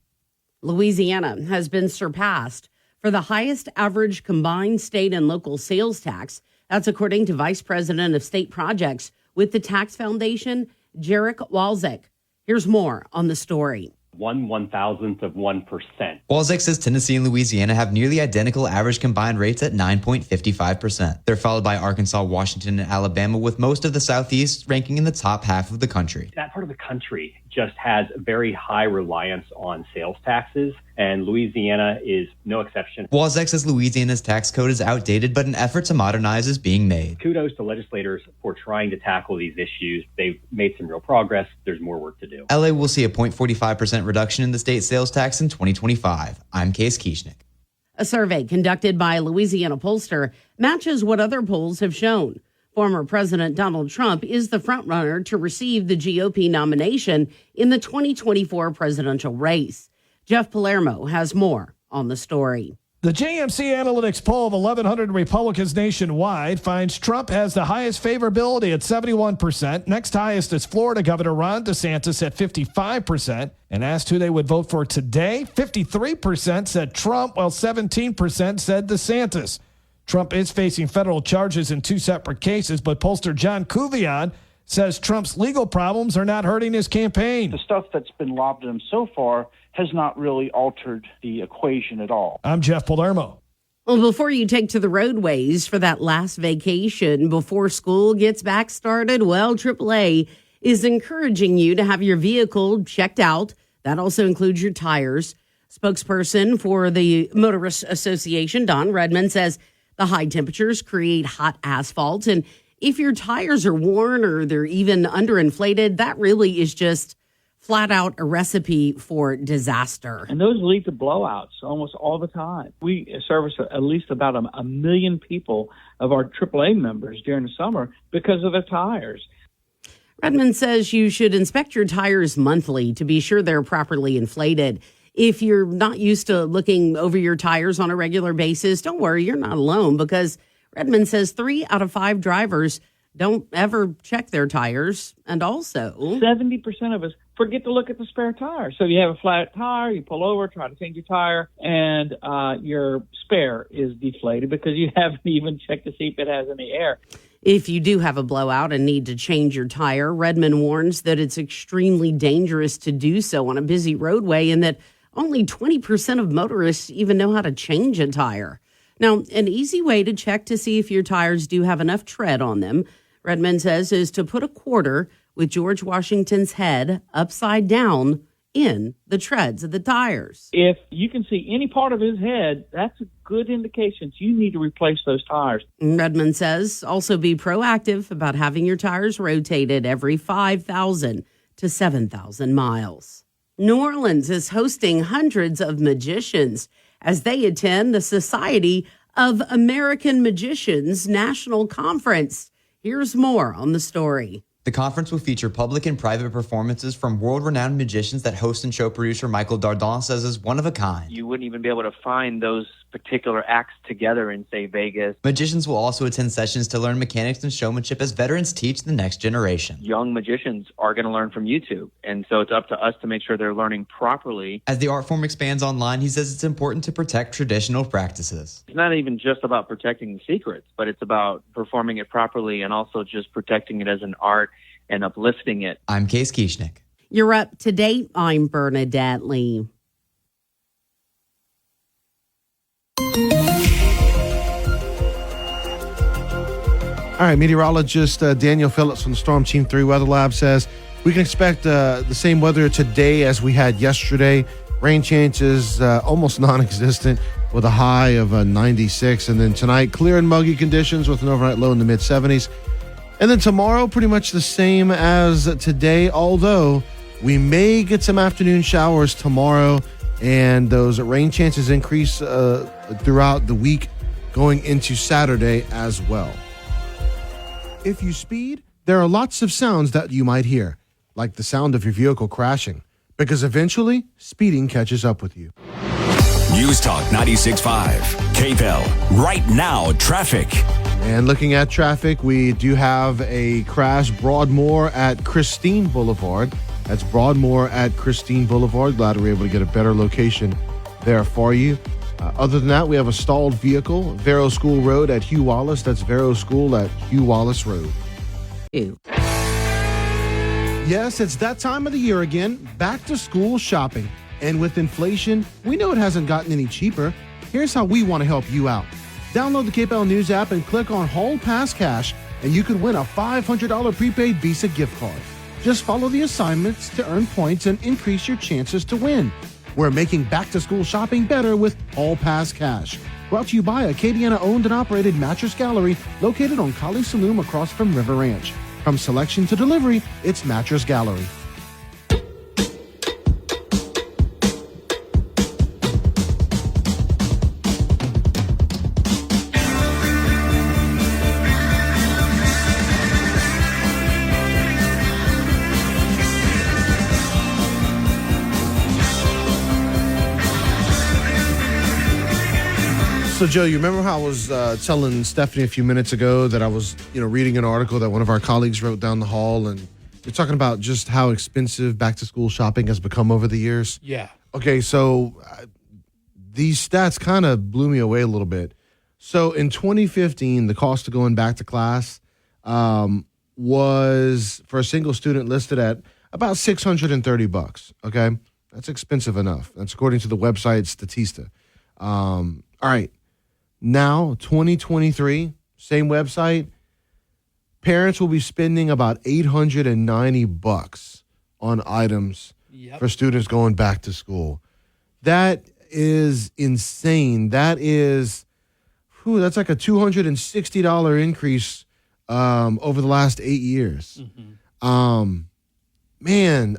Louisiana has been surpassed for the highest average combined state and local sales tax. That's according to Vice President of State Projects with the Tax Foundation, Jarek Walczyk. Here's more on the story. 1/1000th of 1%. Walczyk says Tennessee and Louisiana have nearly identical average combined rates at 9.55%. They're followed by Arkansas, Washington, and Alabama, with most of the Southeast ranking in the top half of the country. That part of the country just has a very high reliance on sales taxes, and Louisiana is no exception. Walczyk says Louisiana's tax code is outdated, but an effort to modernize is being made. Kudos to legislators for trying to tackle these issues. They've made some real progress. There's more work to do. LA will see a 0.45% reduction in the state sales tax in 2025. I'm Case Kieschnick. A survey conducted by a Louisiana pollster matches what other polls have shown. Former President Donald Trump is the frontrunner to receive the GOP nomination in the 2024 presidential race. Jeff Palermo has more on the story. The JMC Analytics poll of 1,100 Republicans nationwide finds Trump has the highest favorability at 71%. Next highest is Florida Governor Ron DeSantis at 55%. And asked who they would vote for today, 53% said Trump, while 17% said DeSantis. Trump is facing federal charges in 2 separate cases, but pollster John Kuvion says Trump's legal problems are not hurting his campaign. The stuff that's been lobbed at him so far has not really altered the equation at all. I'm Jeff Palermo. Well, before you take to the roadways for that last vacation before school gets back started, well, AAA is encouraging you to have your vehicle checked out. That also includes your tires. Spokesperson for the Motorists Association, Don Redmond, says the high temperatures create hot asphalt, and if your tires are worn or they're even underinflated, that really is just flat out a recipe for disaster. And those lead to blowouts almost all the time. We service at least about a million people of our AAA members during the summer because of their tires. Redmond says you should inspect your tires monthly to be sure they're properly inflated. If you're not used to looking over your tires on a regular basis, don't worry, you're not alone, because Redmond says 3 out of 5 drivers don't ever check their tires. And also 70% of us forget to look at the spare tire. So you have a flat tire, you pull over, try to change your tire, and your spare is deflated because you haven't even checked to see if it has any air. If you do have a blowout and need to change your tire, Redmond warns that it's extremely dangerous to do so on a busy roadway and that only 20% of motorists even know how to change a tire. Now, an easy way to check to see if your tires do have enough tread on them, Redmond says, is to put a quarter with George Washington's head upside down in the treads of the tires. If you can see any part of his head, that's a good indication you need to replace those tires. Redmond says also be proactive about having your tires rotated every 5,000 to 7,000 miles. New Orleans is hosting hundreds of magicians as they attend the Society of American Magicians National Conference. Here's more on the story. The conference will feature public and private performances from world-renowned magicians that host and show producer Michael Dardon says is one of a kind. You wouldn't even be able to find those particular acts together in, say, Vegas. Magicians will also attend sessions to learn mechanics and showmanship as veterans teach the next generation. Young magicians are going to learn from YouTube, and so it's up to us to make sure they're learning properly. As the art form expands online, he says it's important to protect traditional practices. It's not even just about protecting the secrets, but it's about performing it properly and also just protecting it as an art and uplifting it. I'm Case Kieschnick. You're up to date. I'm Bernadette Lee. All right, meteorologist Daniel Phillips from the Storm Team 3 Weather Lab says we can expect the same weather today as we had yesterday. Rain chances almost non-existent with a high of 96. And then tonight, clear and muggy conditions with an overnight low in the mid-70s. And then tomorrow, pretty much the same as today, although we may get some afternoon showers tomorrow, and those rain chances increase throughout the week going into Saturday as well. If you speed, there are lots of sounds that you might hear, like the sound of your vehicle crashing, because eventually speeding catches up with you. News Talk 96.5, KPEL, right now, traffic. And looking at traffic, we do have a crash, Broadmoor at Christine Boulevard. That's Broadmoor at Christine Boulevard. Glad we were able to get a better location there for you. Other than that, we have a stalled vehicle, Vero School Road at Hugh Wallace. That's Vero School at Hugh Wallace Road. Ew. Yes, it's that time of the year again, back to school shopping. And with inflation, we know it hasn't gotten any cheaper. Here's how we want to help you out. Download the KPEL News app and click on Hall Pass Cash, and you could win a $500 prepaid Visa gift card. Just follow the assignments to earn points and increase your chances to win. We're making back-to-school shopping better with Hall Pass Cash. Brought to you by Acadiana-owned and operated Mattress Gallery located on Kali Saloom across from River Ranch. From selection to delivery, it's Mattress Gallery. So, Joe, you remember how I was telling Stephanie a few minutes ago that I was, reading an article that one of our colleagues wrote down the hall, and you're talking about just how expensive back-to-school shopping has become over the years? Yeah. Okay, so these stats kind of blew me away a little bit. So, in 2015, the cost of going back to class was, for a single student, listed at about $630. Okay, that's expensive enough. That's according to the website Statista. All right. Now, 2023, same website, parents will be spending about $890 on items for students going back to school. That is insane. That's like a $260 increase over the last 8 years. Mm-hmm. man,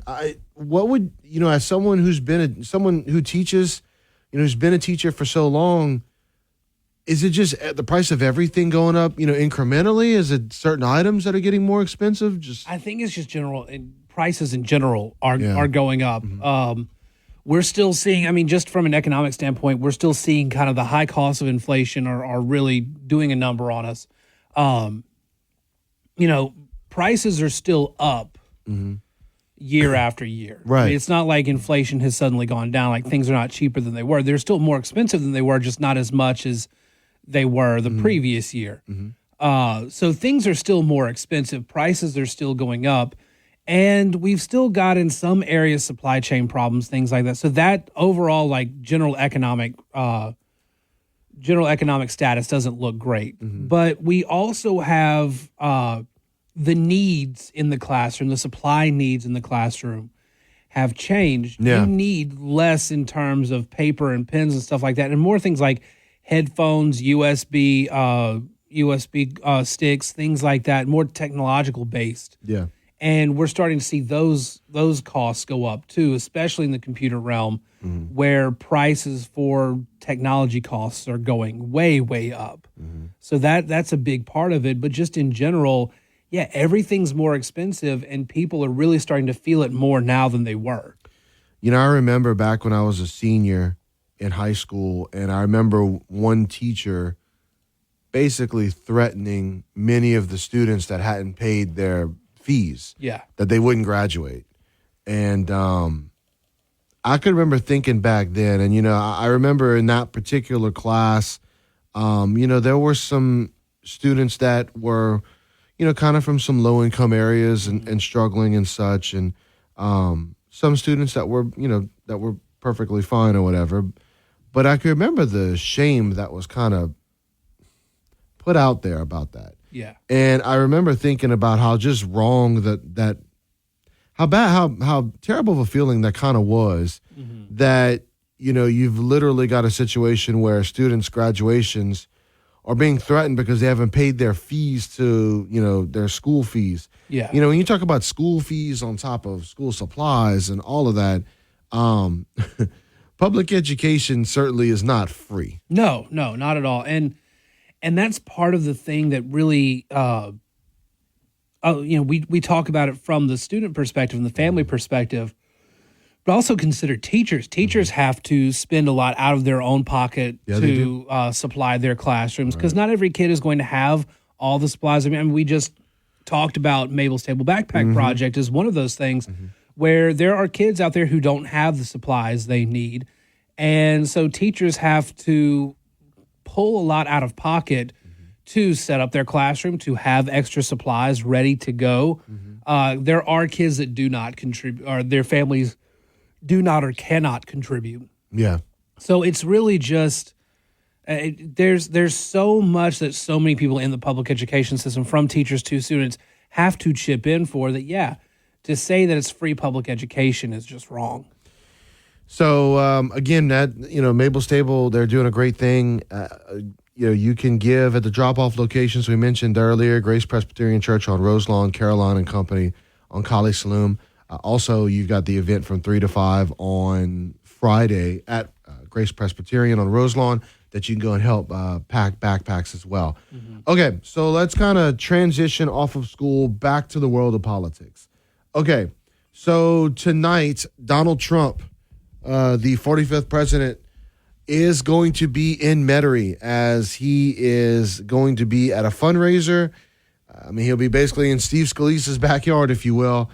what would, as someone someone who teaches, who's been a teacher for so long, is it just the price of everything going up, incrementally? Is it certain items that are getting more expensive? I think it's just general, prices in general are going up. Mm-hmm. We're still seeing, just from an economic standpoint, we're still seeing kind of the high costs of inflation are really doing a number on us. Prices are still up year after year. Right. It's not like inflation has suddenly gone down, like things are not cheaper than they were. They're still more expensive than they were, just not as much as they were the previous year. So things are still more expensive. Prices are still going up. And we've still got in some areas supply chain problems, things like that. So that overall, like general economic status doesn't look great. But we also have the needs in the classroom, the supply needs in the classroom have changed. Yeah. You need less in terms of paper and pens and stuff like that, and more things like headphones, USB sticks, things like that, more technological based. Yeah. And we're starting to see those costs go up too, especially in the computer realm, where prices for technology costs are going way, way up. So that's a big part of it. But just in general, everything's more expensive, and people are really starting to feel it more now than they were. I remember back when I was a senior in high school, and I remember one teacher basically threatening many of the students that hadn't paid their fees, that they wouldn't graduate. And I could remember thinking back then, and I remember in that particular class, there were some students that were kind of from some low income areas and struggling and such, and some students that were perfectly fine or whatever. But I can remember the shame that was kind of put out there about that. Yeah. And I remember thinking about how just wrong how terrible of a feeling that kind of was, that, you've literally got a situation where students' graduations are being threatened because they haven't paid their fees to, their school fees. Yeah. When you talk about school fees on top of school supplies and all of that, public education certainly is not free. No, not at all. And that's part of the thing that really, we talk about it from the student perspective and the family perspective, but also consider teachers. Teachers have to spend a lot out of their own pocket to supply their classrooms, because not every kid is going to have all the supplies. I mean, we just talked about Mable's Table Backpack Project as one of those things where there are kids out there who don't have the supplies they need. And so teachers have to pull a lot out of pocket to set up their classroom, to have extra supplies ready to go. There are kids that do not contribute, or their families do not or cannot contribute. Yeah. So it's really just, there's so much that so many people in the public education system, from teachers to students, have to chip in for that. To say that it's free public education is just wrong. So again, that Mable's Table, they're doing a great thing. You can give at the drop-off locations we mentioned earlier: Grace Presbyterian Church on Roselawn, Caroline and Company on Colley Saloon. Also, you've got the event from 3 to 5 on Friday at Grace Presbyterian on Roselawn that you can go and help pack backpacks as well. Okay, so let's kind of transition off of school back to the world of politics. Okay, so tonight, Donald Trump, the 45th president, is going to be in Metairie, as he is going to be at a fundraiser. He'll be basically in Steve Scalise's backyard, if you will.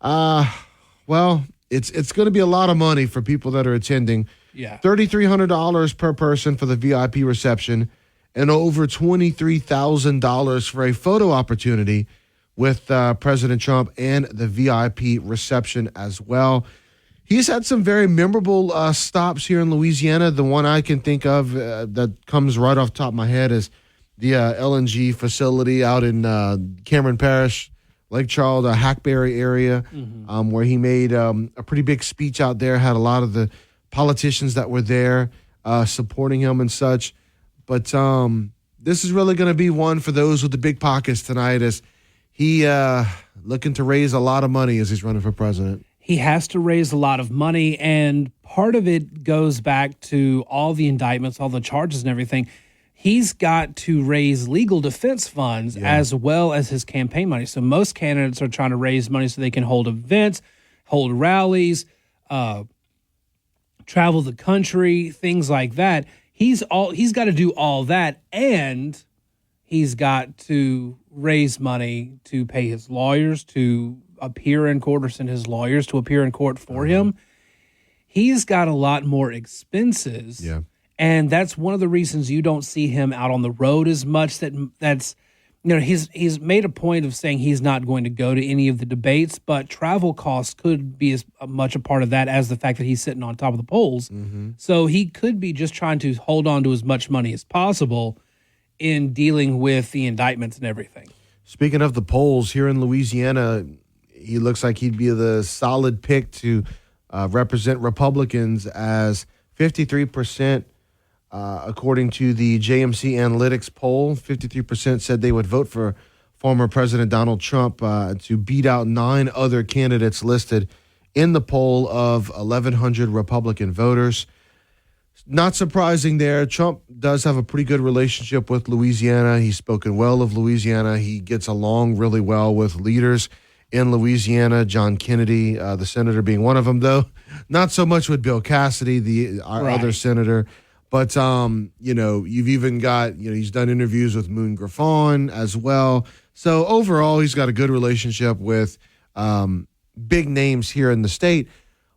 Well, it's going to be a lot of money for people that are attending. Yeah. $3,300 per person for the VIP reception, and over $23,000 for a photo opportunity with President Trump and the VIP reception as well. He's had some very memorable stops here in Louisiana. The one I can think of that comes right off the top of my head is the LNG facility out in Cameron Parish, Lake Charles, Hackberry area, where he made a pretty big speech out there, had a lot of the politicians that were there supporting him and such. But this is really going to be one for those with the big pockets tonight, as he looking to raise a lot of money as he's running for president. He has to raise a lot of money, and part of it goes back to all the indictments, all the charges and everything. He's got to raise legal defense funds as well as his campaign money. So most candidates are trying to raise money so they can hold events, hold rallies, travel the country, things like that. He's got to do all that, and he's got to raise money to pay his lawyers, to appear in court or send his lawyers to appear in court for him. He's got a lot more expenses. Yeah. And that's one of the reasons you don't see him out on the road as much. That's he's made a point of saying he's not going to go to any of the debates, but travel costs could be as much a part of that as the fact that he's sitting on top of the polls. So he could be just trying to hold on to as much money as possible in dealing with the indictments and everything. Speaking of the polls, here in Louisiana, he looks like he'd be the solid pick to represent Republicans, as 53%, according to the JMC Analytics poll, 53% said they would vote for former President Donald Trump to beat out 9 other candidates listed in the poll of 1,100 Republican voters. Not surprising there. Trump does have a pretty good relationship with Louisiana. He's spoken well of Louisiana. He gets along really well with leaders in Louisiana, John Kennedy, the senator being one of them, though. Not so much with Bill Cassidy, our other senator. But, you've even got, he's done interviews with Moon Griffon as well. So overall, he's got a good relationship with big names here in the state.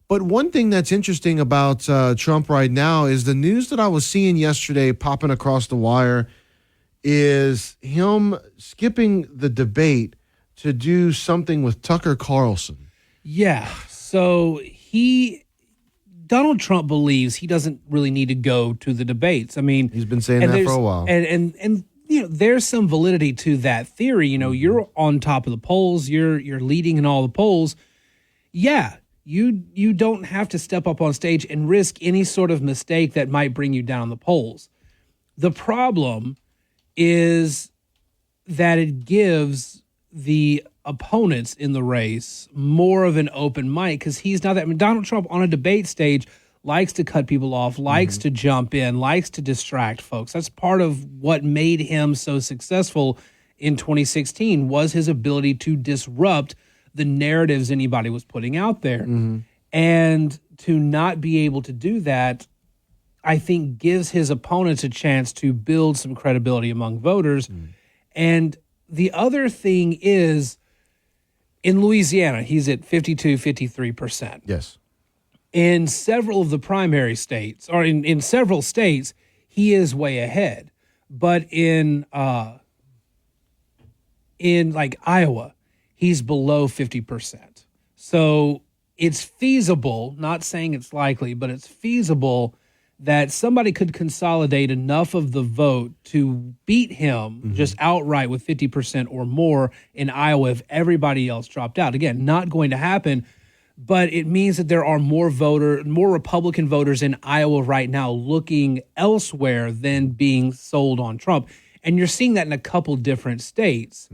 But one thing that's interesting about Trump right now is the news that I was seeing yesterday popping across the wire is him skipping the debate to do something with Tucker Carlson. Yeah. So Donald Trump believes he doesn't really need to go to the debates. I mean, he's been saying that for a while. And there's some validity to that theory. You're on top of the polls, you're leading in all the polls. Yeah, you don't have to step up on stage and risk any sort of mistake that might bring you down the polls. The problem is that it gives the opponents in the race more of an open mic, because he's not that. I mean, Donald Trump on a debate stage likes to cut people off, likes to jump in, likes to distract folks. That's part of what made him so successful in 2016 was his ability to disrupt the narratives anybody was putting out there. And to not be able to do that, I think gives his opponents a chance to build some credibility among voters. And the other thing is, in Louisiana, he's at 52, 53%. Yes. In several of the primary states, or in several states, he is way ahead. But in like Iowa, he's below 50%. So it's feasible, not saying it's likely, but it's feasible that somebody could consolidate enough of the vote to beat him just outright with 50% or more in Iowa if everybody else dropped out. Again, not going to happen, but it means that there are more Republican voters in Iowa right now looking elsewhere than being sold on Trump. And you're seeing that in a couple different states.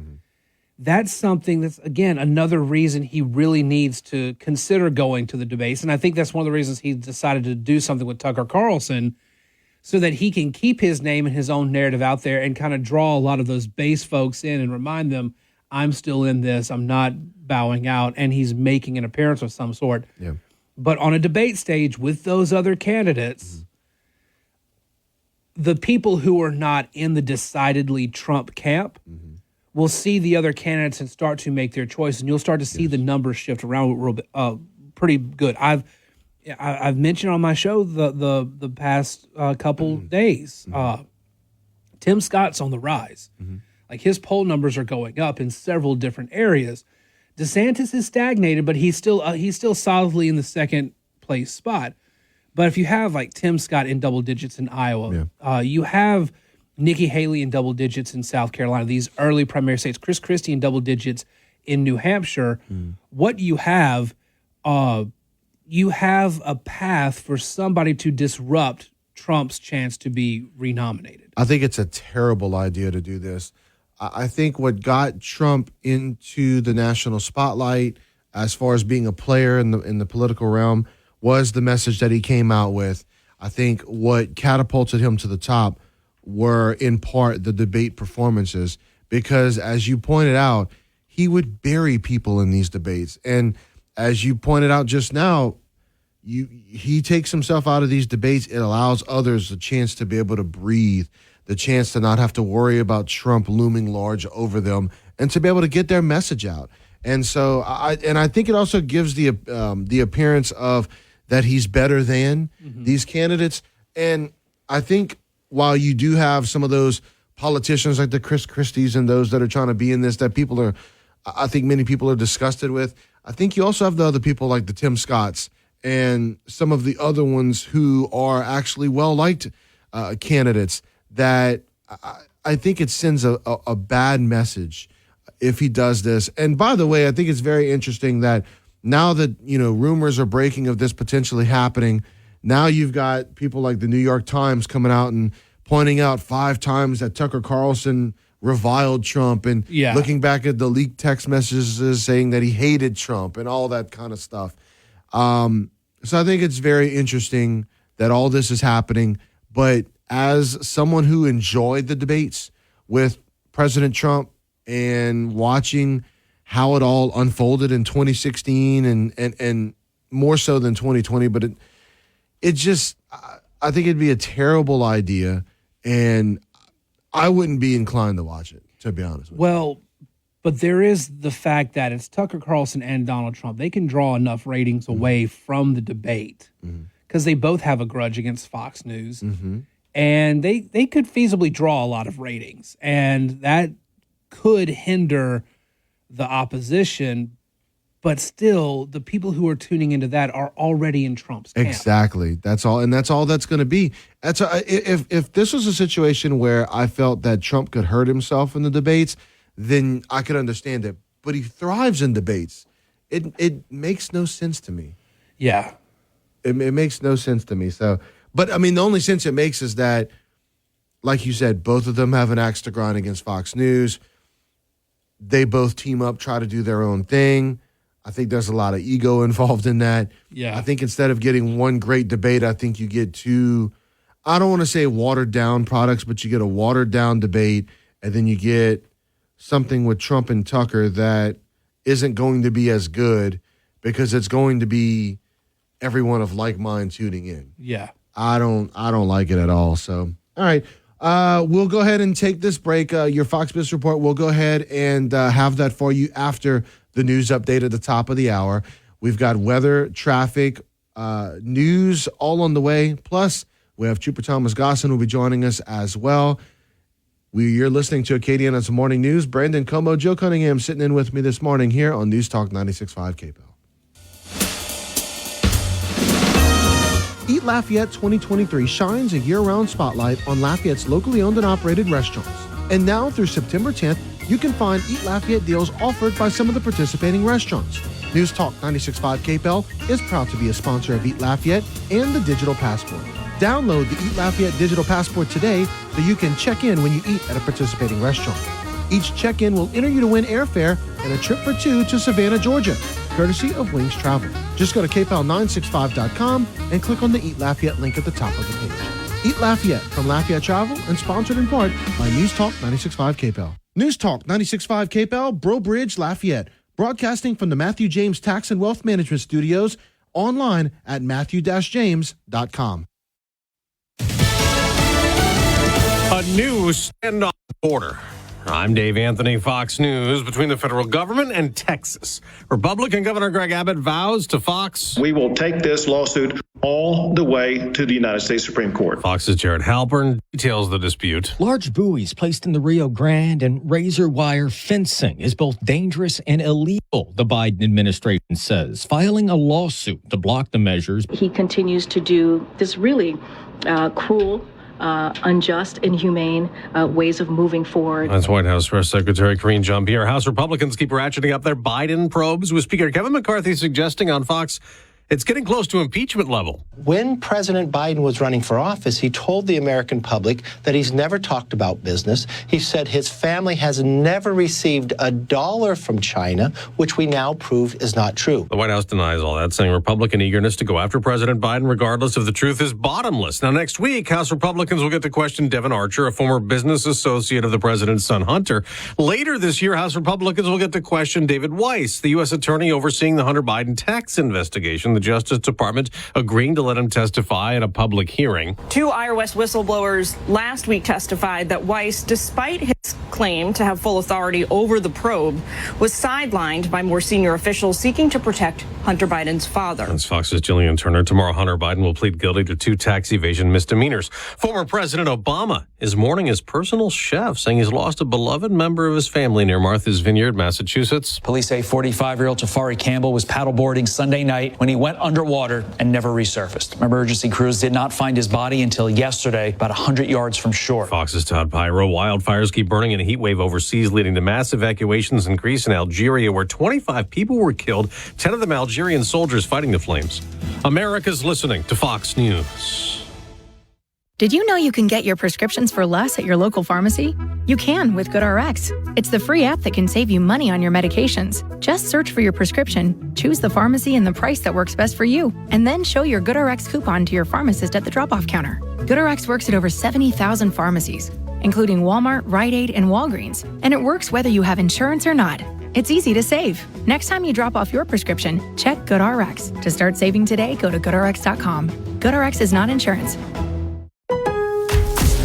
That's something that's, again, another reason he really needs to consider going to the debates. And I think that's one of the reasons he decided to do something with Tucker Carlson, so that he can keep his name and his own narrative out there and kind of draw a lot of those base folks in and remind them, I'm still in this, I'm not bowing out, and he's making an appearance of some sort. Yeah. But on a debate stage with those other candidates, the people who are not in the decidedly Trump camp will see the other candidates and start to make their choice, and you'll start to see the numbers shift around a little bit, pretty good. I've mentioned on my show the past couple days, Tim Scott's on the rise. Like, his poll numbers are going up in several different areas. DeSantis is stagnated, but he's still solidly in the second place spot. But if you have like Tim Scott in double digits in Iowa, you have Nikki Haley in double digits in South Carolina, these early primary states, Chris Christie in double digits in New Hampshire. What you have a path for somebody to disrupt Trump's chance to be renominated. I think it's a terrible idea to do this. I think what got Trump into the national spotlight as far as being a player in the political realm was the message that he came out with. I think what catapulted him to the top were in part the debate performances, because as you pointed out, he would bury people in these debates. And as you pointed out just now, he takes himself out of these debates. It allows others a chance to be able to breathe, the chance to not have to worry about Trump looming large over them, and to be able to get their message out. And so I think it also gives the appearance of that he's better than these candidates. And I think while you do have some of those politicians like the Chris Christies and those that are trying to be in this, that I think many people are disgusted with, I think you also have the other people like the Tim Scotts and some of the other ones who are actually well-liked candidates that I think it sends a bad message if he does this. And by the way, I think it's very interesting that now that, rumors are breaking of this potentially happening, now you've got people like the New York Times coming out and pointing out 5 times that Tucker Carlson reviled Trump and looking back at the leaked text messages saying that he hated Trump and all that kind of stuff. So I think it's very interesting that all this is happening. But as someone who enjoyed the debates with President Trump and watching how it all unfolded in 2016 and more so than 2020, but it just, I think it'd be a terrible idea, and I wouldn't be inclined to watch it, to be honest with you. Well, but there is the fact that it's Tucker Carlson and Donald Trump. They can draw enough ratings away from the debate because they both have a grudge against Fox News. And they could feasibly draw a lot of ratings. And that could hinder the opposition. But still, the people who are tuning into that are already in Trump's camp. Exactly. That's all. And that's all that's going to be. If this was a situation where I felt that Trump could hurt himself in the debates, then I could understand it. But he thrives in debates. It makes no sense to me. Yeah. It makes no sense to me. So, but I mean, the only sense it makes is that, like you said, both of them have an axe to grind against Fox News. They both team up, try to do their own thing. I think there's a lot of ego involved in that. Yeah. I think instead of getting one great debate, I think you get two, I don't want to say watered down products, but you get a watered down debate, and then you get something with Trump and Tucker that isn't going to be as good because it's going to be everyone of like mind tuning in. Yeah. I don't like it at all. So, all right. We'll go ahead and take this break. Your Fox Business Report, we'll go ahead and have that for you after the news update at the top of the hour. We've got weather, traffic, news all on the way. Plus, we have Trooper Thomas Gosson who will be joining us as well. You're listening to Acadiana's Morning News. Brandon Como, Joe Cunningham sitting in with me this morning here on News Talk 96.5 KPEL. Eat Lafayette 2023 shines a year-round spotlight on Lafayette's locally owned and operated restaurants. And now through September 10th, you can find Eat Lafayette deals offered by some of the participating restaurants. News Talk 96.5 KPEL is proud to be a sponsor of Eat Lafayette and the Digital Passport. Download the Eat Lafayette Digital Passport today so you can check in when you eat at a participating restaurant. Each check-in will enter you to win airfare and a trip for 2 to Savannah, Georgia, courtesy of Wings Travel. Just go to kpel965.com and click on the Eat Lafayette link at the top of the page. Eat Lafayette from Lafayette Travel and sponsored in part by News Talk 96.5 KPEL. News Talk 96.5 KPEL, Breaux Bridge, Lafayette. Broadcasting from the Matthew James Tax and Wealth Management Studios, online at matthew-james.com. A new standoff border. I'm Dave Anthony, Fox News. Between the federal government and Texas, Republican Governor Greg Abbott vows to Fox, we will take this lawsuit all the way to the United States Supreme Court. Fox's Jared Halpern details the dispute. Large buoys placed in the Rio Grande and razor wire fencing is both dangerous and illegal, the Biden administration says, filing a lawsuit to block the measures. He continues to do this really cruel, unjust, inhumane ways of moving forward. That's White House Press Secretary Karine Jean-Pierre. House Republicans keep ratcheting up their Biden probes, with Speaker Kevin McCarthy suggesting on Fox It's getting close to impeachment level. When President Biden was running for office, he told the American public that he's never talked about business. He said his family has never received $1 from China, which we now proved is not true. The White House denies all that, saying Republican eagerness to go after President Biden, regardless of the truth, is bottomless. Now, next week, House Republicans will get to question Devin Archer, a former business associate of the president's son, Hunter. Later this year, House Republicans will get to question David Weiss, the U.S. attorney overseeing the Hunter Biden tax investigation. The Justice Department agreeing to let him testify at a public hearing. 2 IRS whistleblowers last week testified that Weiss, despite his claim to have full authority over the probe, was sidelined by more senior officials seeking to protect Hunter Biden's father. That's Fox's Jillian Turner. Tomorrow, Hunter Biden will plead guilty to 2 tax evasion misdemeanors. Former President Obama is mourning his personal chef, saying he's lost a beloved member of his family near Martha's Vineyard, Massachusetts. Police say 45-year-old Tafari Campbell was paddleboarding Sunday night when he went underwater and never resurfaced. Emergency crews did not find his body until yesterday, about 100 yards from shore. Fox's Todd Pyro. Wildfires keep burning in a heat wave overseas, leading to mass evacuations in Greece and Algeria, where 25 people were killed, 10 of them Algerian soldiers fighting the flames. America's listening to Fox News. Did you know you can get your prescriptions for less at your local pharmacy? You can with GoodRx. It's the free app that can save you money on your medications. Just search for your prescription, choose the pharmacy and the price that works best for you, and then show your GoodRx coupon to your pharmacist at the drop-off counter. GoodRx works at over 70,000 pharmacies, including Walmart, Rite Aid, and Walgreens, and it works whether you have insurance or not. It's easy to save. Next time you drop off your prescription, check GoodRx. To start saving today, go to GoodRx.com. GoodRx is not insurance.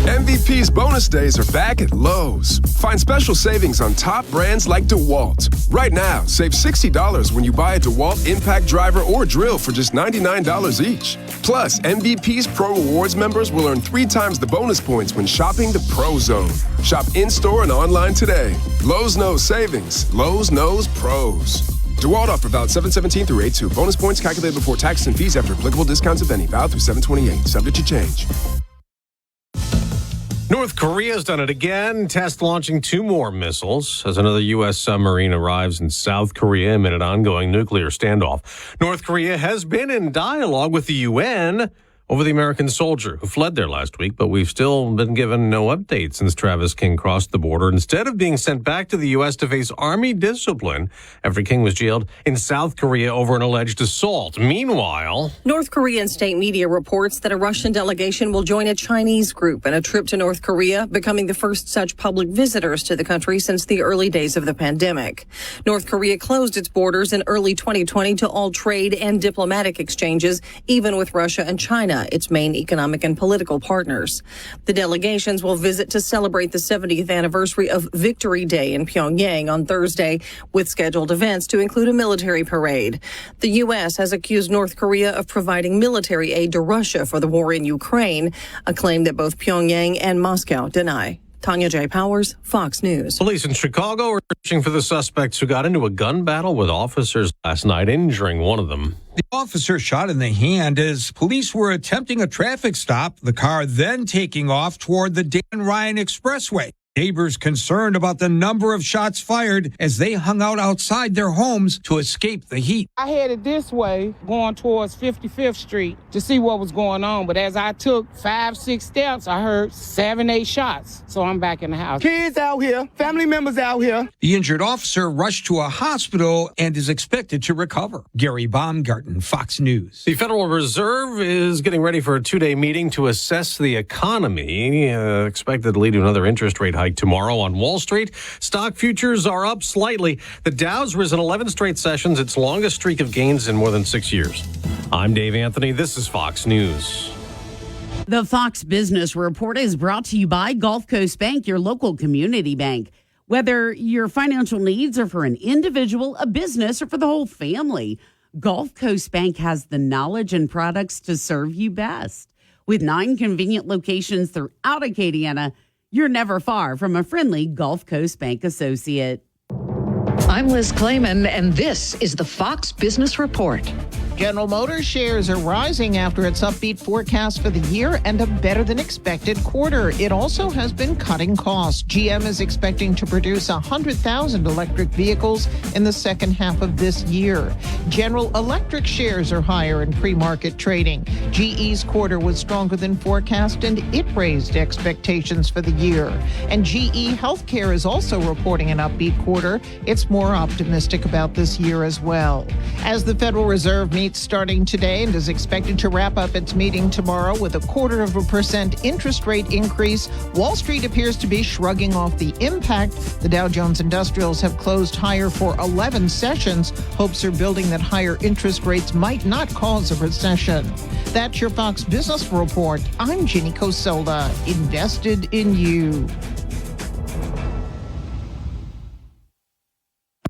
MVP's bonus days are back at Lowe's. Find special savings on top brands like DeWalt. Right now, save $60 when you buy a DeWalt impact driver or drill for just $99 each. Plus, MVP's Pro Rewards members will earn 3 times the bonus points when shopping the Pro Zone. Shop in-store and online today. Lowe's knows savings. Lowe's knows pros. DeWalt offer valid 7/17 through 8/2. Bonus points calculated before taxes and fees after applicable discounts, if any. Valid through 7/28. Subject to change. North Korea's done it again, test launching 2 more missiles as another U.S. submarine arrives in South Korea amid an ongoing nuclear standoff. North Korea has been in dialogue with the UN over the American soldier who fled there last week, but we've still been given no update since Travis King crossed the border. Instead of being sent back to the U.S. to face Army discipline after King was jailed in South Korea over an alleged assault. Meanwhile, North Korean state media reports that a Russian delegation will join a Chinese group in a trip to North Korea, becoming the first such public visitors to the country since the early days of the pandemic. North Korea closed its borders in early 2020 to all trade and diplomatic exchanges, even with Russia and China, its main economic and political partners. The delegations will visit to celebrate the 70th anniversary of Victory Day in Pyongyang on Thursday, with scheduled events to include a military parade. The U.S. has accused North Korea of providing military aid to Russia for the war in Ukraine, a claim that both Pyongyang and Moscow deny. Tanya J. Powers, Fox News. Police in Chicago are searching for the suspects who got into a gun battle with officers last night, injuring one of them. The officer shot in the hand as police were attempting a traffic stop, the car then taking off toward the Dan Ryan Expressway. Neighbors concerned about the number of shots fired as they hung out outside their homes to escape the heat. I headed this way, going towards 55th Street to see what was going on. But as I took 5-6 steps, I heard 7-8 shots. So I'm back in the house. Kids out here, family members out here. The injured officer rushed to a hospital and is expected to recover. Gary Baumgarten, Fox News. The Federal Reserve is getting ready for a 2-day meeting to assess the economy, expected to lead to another interest rate hike tomorrow on Wall Street. Stock futures are up slightly. The Dow's risen 11 straight sessions, its longest streak of gains in more than 6 years. I'm Dave Anthony. This is Fox News. The Fox Business Report is brought to you by Gulf Coast Bank, your local community bank. Whether your financial needs are for an individual, a business, or for the whole family, Gulf Coast Bank has the knowledge and products to serve you best. With 9 convenient locations throughout Acadiana, you're never far from a friendly Gulf Coast Bank associate. I'm Liz Clayman, and this is the Fox Business Report. General Motors shares are rising after its upbeat forecast for the year and a better-than-expected quarter. It also has been cutting costs. GM is expecting to produce 100,000 electric vehicles in the second half of this year. General Electric shares are higher in pre-market trading. GE's quarter was stronger than forecast, and it raised expectations for the year. And GE Healthcare is also reporting an upbeat quarter. It's more optimistic about this year as well. As the Federal Reserve meets starting today and is expected to wrap up its meeting tomorrow with a 0.25% interest rate increase, Wall Street appears to be shrugging off the impact. The Dow Jones Industrials have closed higher for 11 sessions. Hopes are building that higher interest rates might not cause a recession. That's your Fox Business Report. I'm Ginny Coselda, invested in you.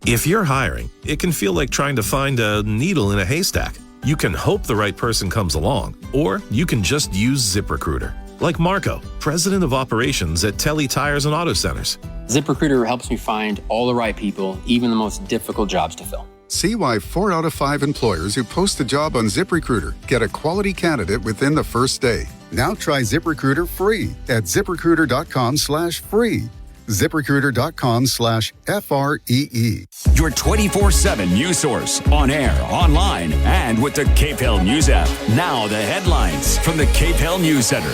If you're hiring, it can feel like trying to find a needle in a haystack. You can hope the right person comes along, or you can just use ZipRecruiter. Like Marco, president of operations at Telly Tires and Auto Centers. ZipRecruiter helps me find all the right people, even the most difficult jobs to fill. See why 4 out of 5 employers who post a job on ZipRecruiter get a quality candidate within the first day. Now try ZipRecruiter free at ZipRecruiter.com/free. ZipRecruiter.com/FREE. Your 24/7 news source, on air, online, and with the Cape Hill News app. Now the headlines from the Cape Hill News Center.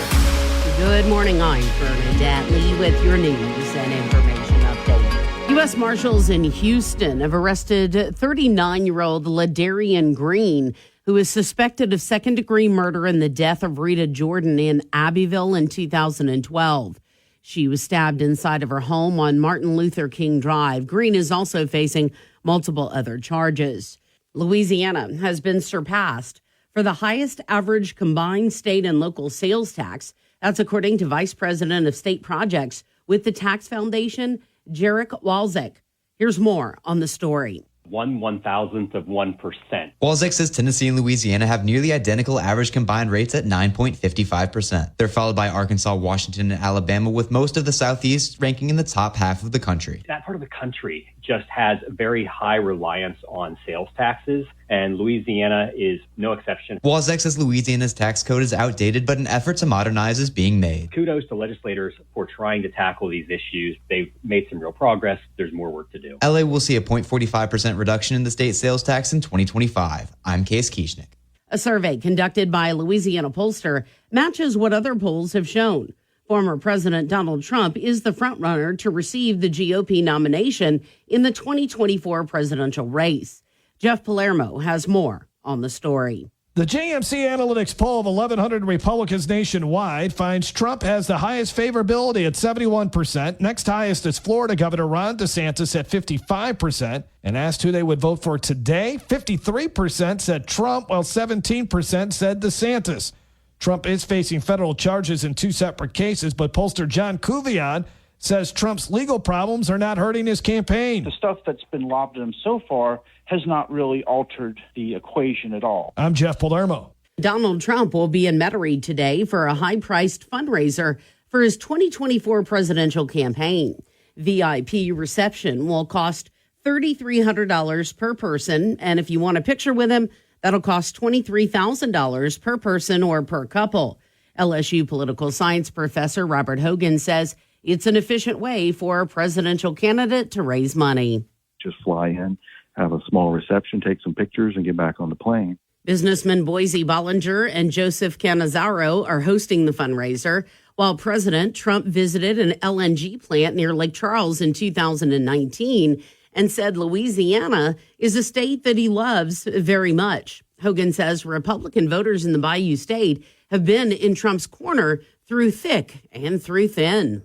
Good morning, I'm Bernadette Lee with your news and information update. U.S. Marshals in Houston have arrested 39-year-old Ladarian Green, who is suspected of second-degree murder in the death of Rita Jordan in Abbeville in 2012. She was stabbed inside of her home on Martin Luther King Drive. Green is also facing multiple other charges. Louisiana has been surpassed for the highest average combined state and local sales tax. That's according to Vice President of State Projects with the Tax Foundation, Jarek Walczyk. Here's more on the story. 1/1000th of 1%. Walczyk says Tennessee and Louisiana have nearly identical average combined rates at 9.55%. They're followed by Arkansas, Washington, and Alabama, with most of the Southeast ranking in the top half of the country. That part of the country just has a very high reliance on sales taxes, and Louisiana is no exception. Walczyk says Louisiana's tax code is outdated, but an effort to modernize is being made. Kudos to legislators for trying to tackle these issues. They've made some real progress. There's more work to do. LA will see a 0.45% reduction in the state sales tax in 2025. I'm Case Kieschnick. A survey conducted by a Louisiana pollster matches what other polls have shown. Former President Donald Trump is the frontrunner to receive the GOP nomination in the 2024 presidential race. Jeff Palermo has more on the story. The JMC Analytics poll of 1,100 Republicans nationwide finds Trump has the highest favorability at 71%. Next highest is Florida Governor Ron DeSantis at 55%. And asked who they would vote for today, 53% said Trump, while 17% said DeSantis. Trump is facing federal charges in 2 separate cases, but pollster John Kuvion says Trump's legal problems are not hurting his campaign. The stuff that's been lobbed at him so far has not really altered the equation at all. I'm Jeff Palermo. Donald Trump will be in Metairie today for a high-priced fundraiser for his 2024 presidential campaign. VIP reception will cost $3,300 per person, and if you want a picture with him, that'll cost $23,000 per person or per couple. LSU political science professor Robert Hogan says it's an efficient way for a presidential candidate to raise money. Just fly in, have a small reception, take some pictures, and get back on the plane. Businessman Boise Bollinger and Joseph Cannizzaro are hosting the fundraiser, while President Trump visited an LNG plant near Lake Charles in 2019 and said Louisiana is a state that he loves very much. Hogan says Republican voters in the Bayou State have been in Trump's corner through thick and through thin.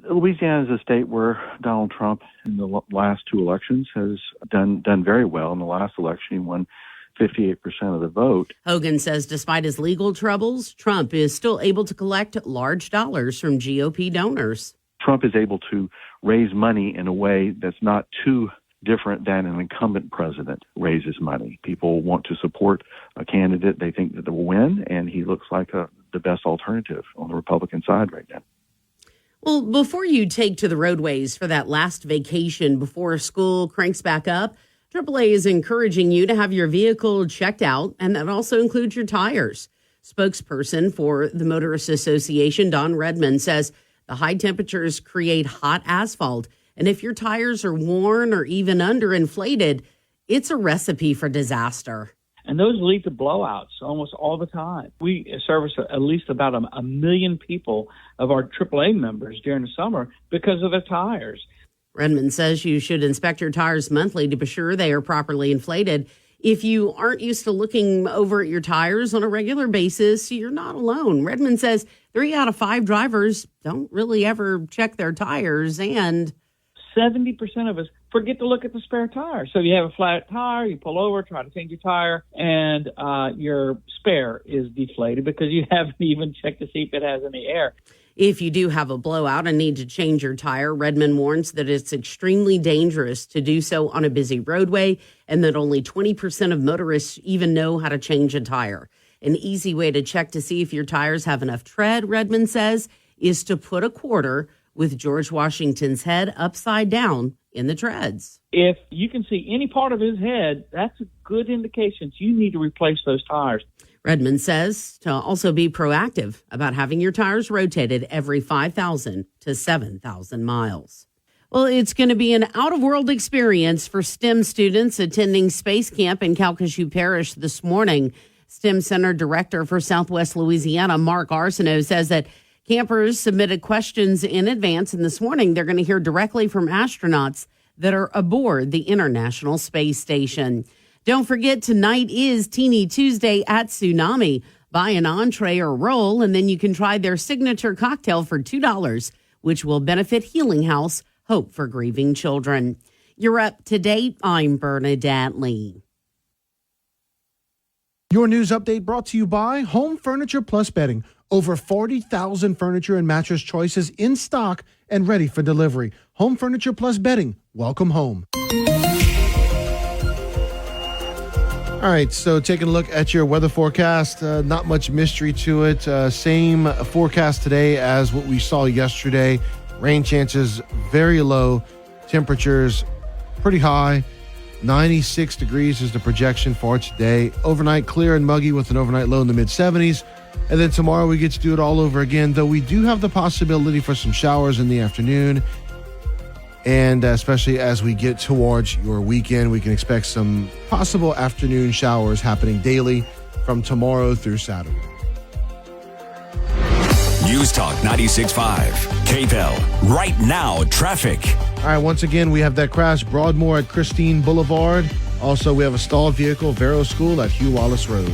Louisiana is a state where Donald Trump in the last 2 elections has done very well. In the last election, he won 58% of the vote. Hogan says despite his legal troubles, Trump is still able to collect large dollars from GOP donors. Trump is able to raise money in a way that's not too different than an incumbent president raises money. People want to support a candidate they think that will win, and he looks like the best alternative on the Republican side right now. Well, before you take to the roadways for that last vacation before school cranks back up, AAA is encouraging you to have your vehicle checked out, and that also includes your tires. Spokesperson for the Motorists Association, Don Redmond, says the high temperatures create hot asphalt, and if your tires are worn or even underinflated, it's a recipe for disaster. And those lead to blowouts almost all the time. We service at least about a million people of our AAA members during the summer because of their tires. Redmond says you should inspect your tires monthly to be sure they are properly inflated. If you aren't used to looking over at your tires on a regular basis, you're not alone. Redmond says 3 out of 5 drivers don't really ever check their tires, and 70% of us forget to look at the spare tire. So you have a flat tire, you pull over, try to change your tire, and your spare is deflated because you haven't even checked to see if it has any air. If you do have a blowout and need to change your tire, Redmond warns that it's extremely dangerous to do so on a busy roadway and that only 20% of motorists even know how to change a tire. An easy way to check to see if your tires have enough tread, Redmond says, is to put a quarter with George Washington's head upside down in the treads. If you can see any part of his head, that's a good indication you need to replace those tires. Redmond says to also be proactive about having your tires rotated every 5,000 to 7,000 miles. Well, it's going to be an out-of-world experience for STEM students attending Space Camp in Calcasieu Parish this morning. STEM Center Director for Southwest Louisiana, Mark Arsenault, says that campers submitted questions in advance, and this morning they're going to hear directly from astronauts that are aboard the International Space Station. Don't forget, tonight is Teeny Tuesday at Tsunami. Buy an entree or roll, and then you can try their signature cocktail for $2, which will benefit Healing House, Hope for Grieving Children. You're up to date. I'm Bernadette Lee. Your news update brought to you by Home Furniture Plus Bedding. Over 40,000 furniture and mattress choices in stock and ready for delivery. Home Furniture Plus Bedding. Welcome home. All right, so taking a look at your weather forecast, not much mystery to it. Same forecast today as what we saw yesterday. Rain chances very low, temperatures pretty high. 96 degrees is the projection for today. Overnight clear and muggy with an overnight low in the mid-70s. And then tomorrow we get to do it all over again, though we do have the possibility for some showers in the afternoon. And especially as we get towards your weekend, we can expect some possible afternoon showers happening daily from tomorrow through Saturday. News Talk 96.5, KPEL. Right now, traffic. All right, once again, we have that crash, Broadmoor at Christine Boulevard. Also, we have a stalled vehicle, Vero School at Hugh Wallace Road.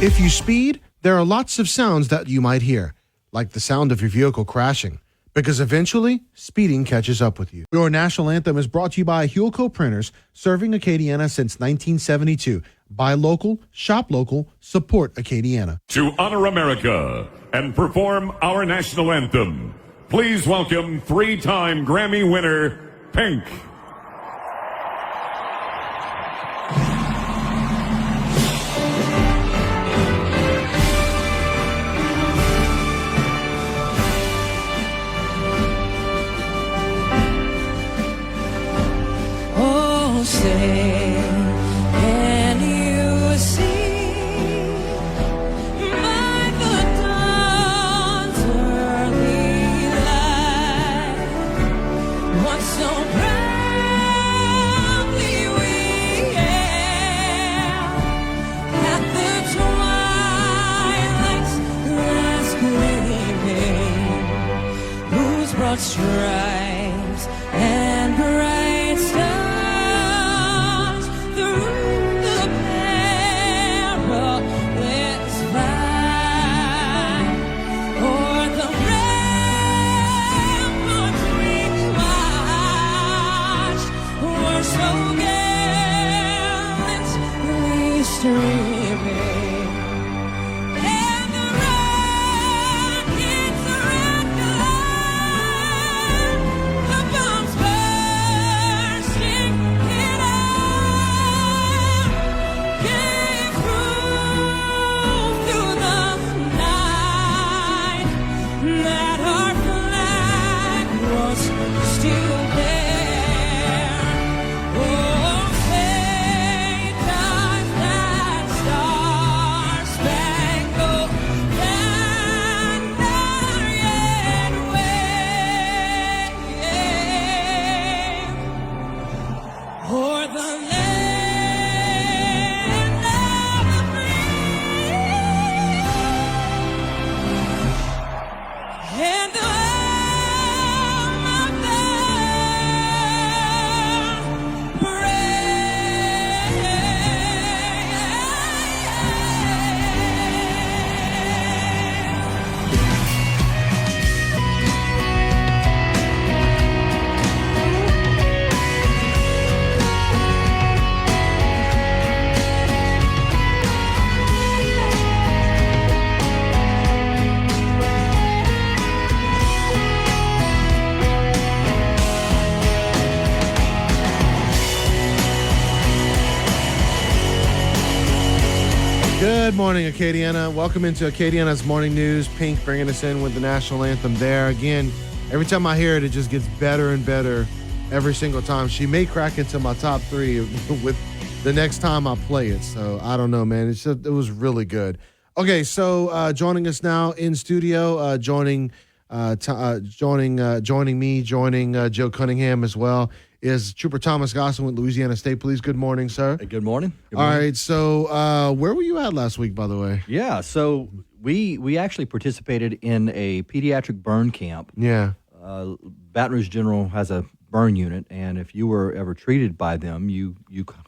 If you speed, there are lots of sounds that you might hear, like the sound of your vehicle crashing, because eventually, speeding catches up with you. Your national anthem is brought to you by Hulco Printers, serving Acadiana since 1972. Buy local, shop local, support Acadiana. To honor America and perform our national anthem, please welcome 3-time Grammy winner, Pink. Say, can you see by the dawn's early light what so proudly we hailed at the twilight's last gleaming, whose broad stripes and bright stars Good morning, Acadiana. Welcome into Acadiana's Morning News. Pink bringing us in with the national anthem there. Again, every time I hear it, it just gets better and better every single time. She may crack into my top 3 with the next time I play it. So I don't know, man. It was really good. Okay, so joining us now in studio, joining me, joining Joe Cunningham as well, is Trooper Thomas Gosson with Louisiana State Police. Good morning, sir. Good morning. All right, so where were you at last week, by the way? Yeah, so we actually participated in a pediatric burn camp. Yeah. Baton Rouge General has a burn unit, and if you were ever treated by them, you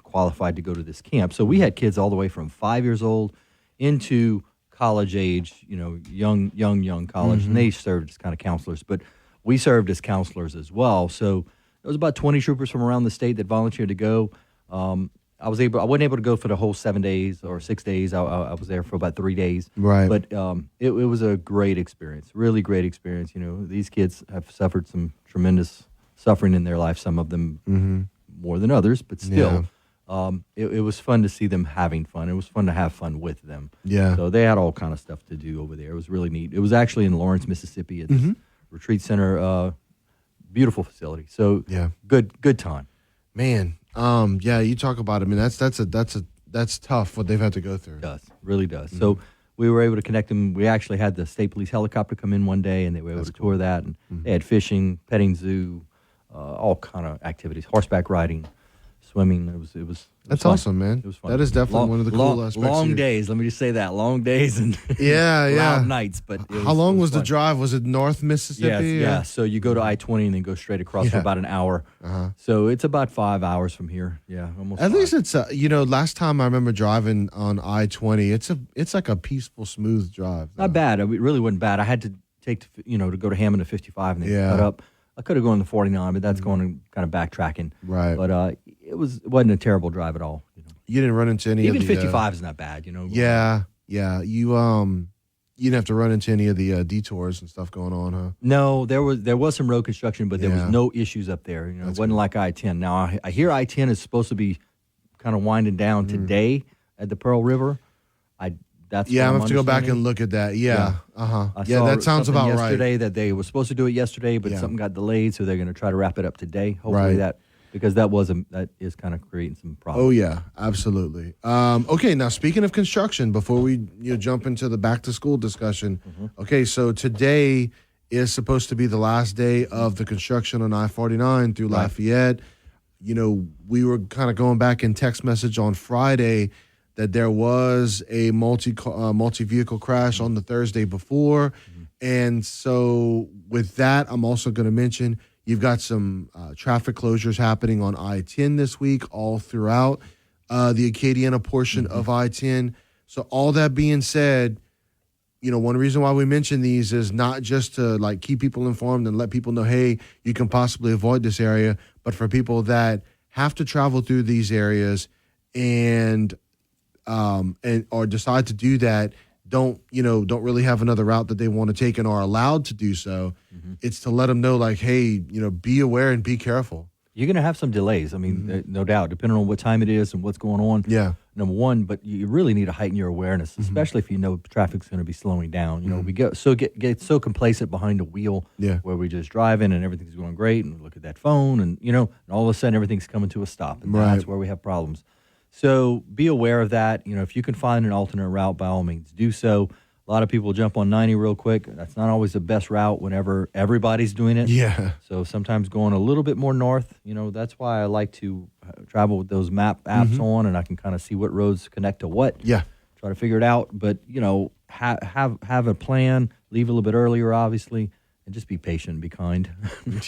qualified to go to this camp. So we had kids all the way from 5 years old into college age, young college, and they served as kind of counselors, but we served as counselors as well. So there was about 20 troopers from around the state that volunteered to go. I wasn't able to go for the whole 7 days or 6 days. I was there for about 3 days. Right. But it was a great experience, really great experience. These kids have suffered some tremendous suffering in their life, some of them more than others, but still. Yeah. It was fun to see them having fun. It was fun to have fun with them. Yeah. So they had all kind of stuff to do over there. It was really neat. It was actually in Lawrence, Mississippi at this retreat center. Beautiful facility. So yeah, good time. Man, yeah, you talk about it. I mean, that's tough what they've had to go through. It does, really does. So we were able to connect them. We actually had the state police helicopter come in one day, and they were able to tour that. And they had fishing, petting zoo, all kind of activities, horseback riding, swimming. It was that's fun. Awesome, man. It was fun. That is definitely one of the cool aspects. Long days. Let me just say that. Long days and loud nights. But how long was the drive? Was it North Mississippi? Yes, yeah. So you go to I-20 and then go straight across for about an hour. So it's about 5 hours from here. Yeah, almost. At least it's last time I remember driving on I-20, it's like a peaceful, smooth drive. Not bad. It really wasn't bad. I had to take to go to Hammond to 55 and then cut up. I could have gone to 49, but that's going kind of backtracking. Right. But it wasn't a terrible drive at all. You didn't run into any. Even of the 55 is not bad. Yeah. You didn't have to run into any of the detours and stuff going on, huh? No, there was some road construction, but there was no issues up there. It wasn't like I-10. Now I hear I-10 is supposed to be kind of winding down today at the Pearl River. I'm gonna have to go back and look at that. Yeah. Yeah, that sounds about right. Yesterday that they were supposed to do it yesterday, but something got delayed, so they're going to try to wrap it up today. Hopefully because that is kind of creating some problems. Oh yeah, absolutely. Okay, now speaking of construction, before we jump into the back to school discussion, okay, so today is supposed to be the last day of the construction on I-49 through Lafayette. We were kind of going back in text message on Friday that there was a multi-vehicle crash on the Thursday before. And so with that, I'm also going to mention you've got some traffic closures happening on I-10 this week all throughout the Acadiana portion of I-10. So all that being said, one reason why we mention these is not just to keep people informed and let people know, hey, you can possibly avoid this area, but for people that have to travel through these areas and or decide to do that, don't really have another route that they want to take and are allowed to do so. It's to let them know, hey, be aware and be careful. You're going to have some delays. I mean, no doubt, depending on what time it is and what's going on. Yeah. Number one, but you really need to heighten your awareness, especially if you know traffic's going to be slowing down. We get so complacent behind the wheel where we just driving and everything's going great and we look at that phone and, and all of a sudden everything's coming to a stop. And that's where we have problems. So be aware of that. If you can find an alternate route, by all means, do so. A lot of people jump on 90 real quick. That's not always the best route whenever everybody's doing it. Yeah. So sometimes going a little bit more north, that's why I like to travel with those map apps on, and I can kind of see what roads connect to what. Yeah. Try to figure it out. But, have a plan, leave a little bit earlier, obviously, and just be patient and be kind.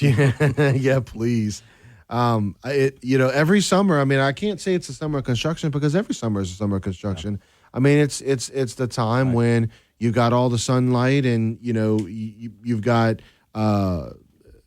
Yeah, please. Every summer, I can't say it's a summer of construction because every summer is a summer of construction. It's the time when you got all the sunlight and, you've got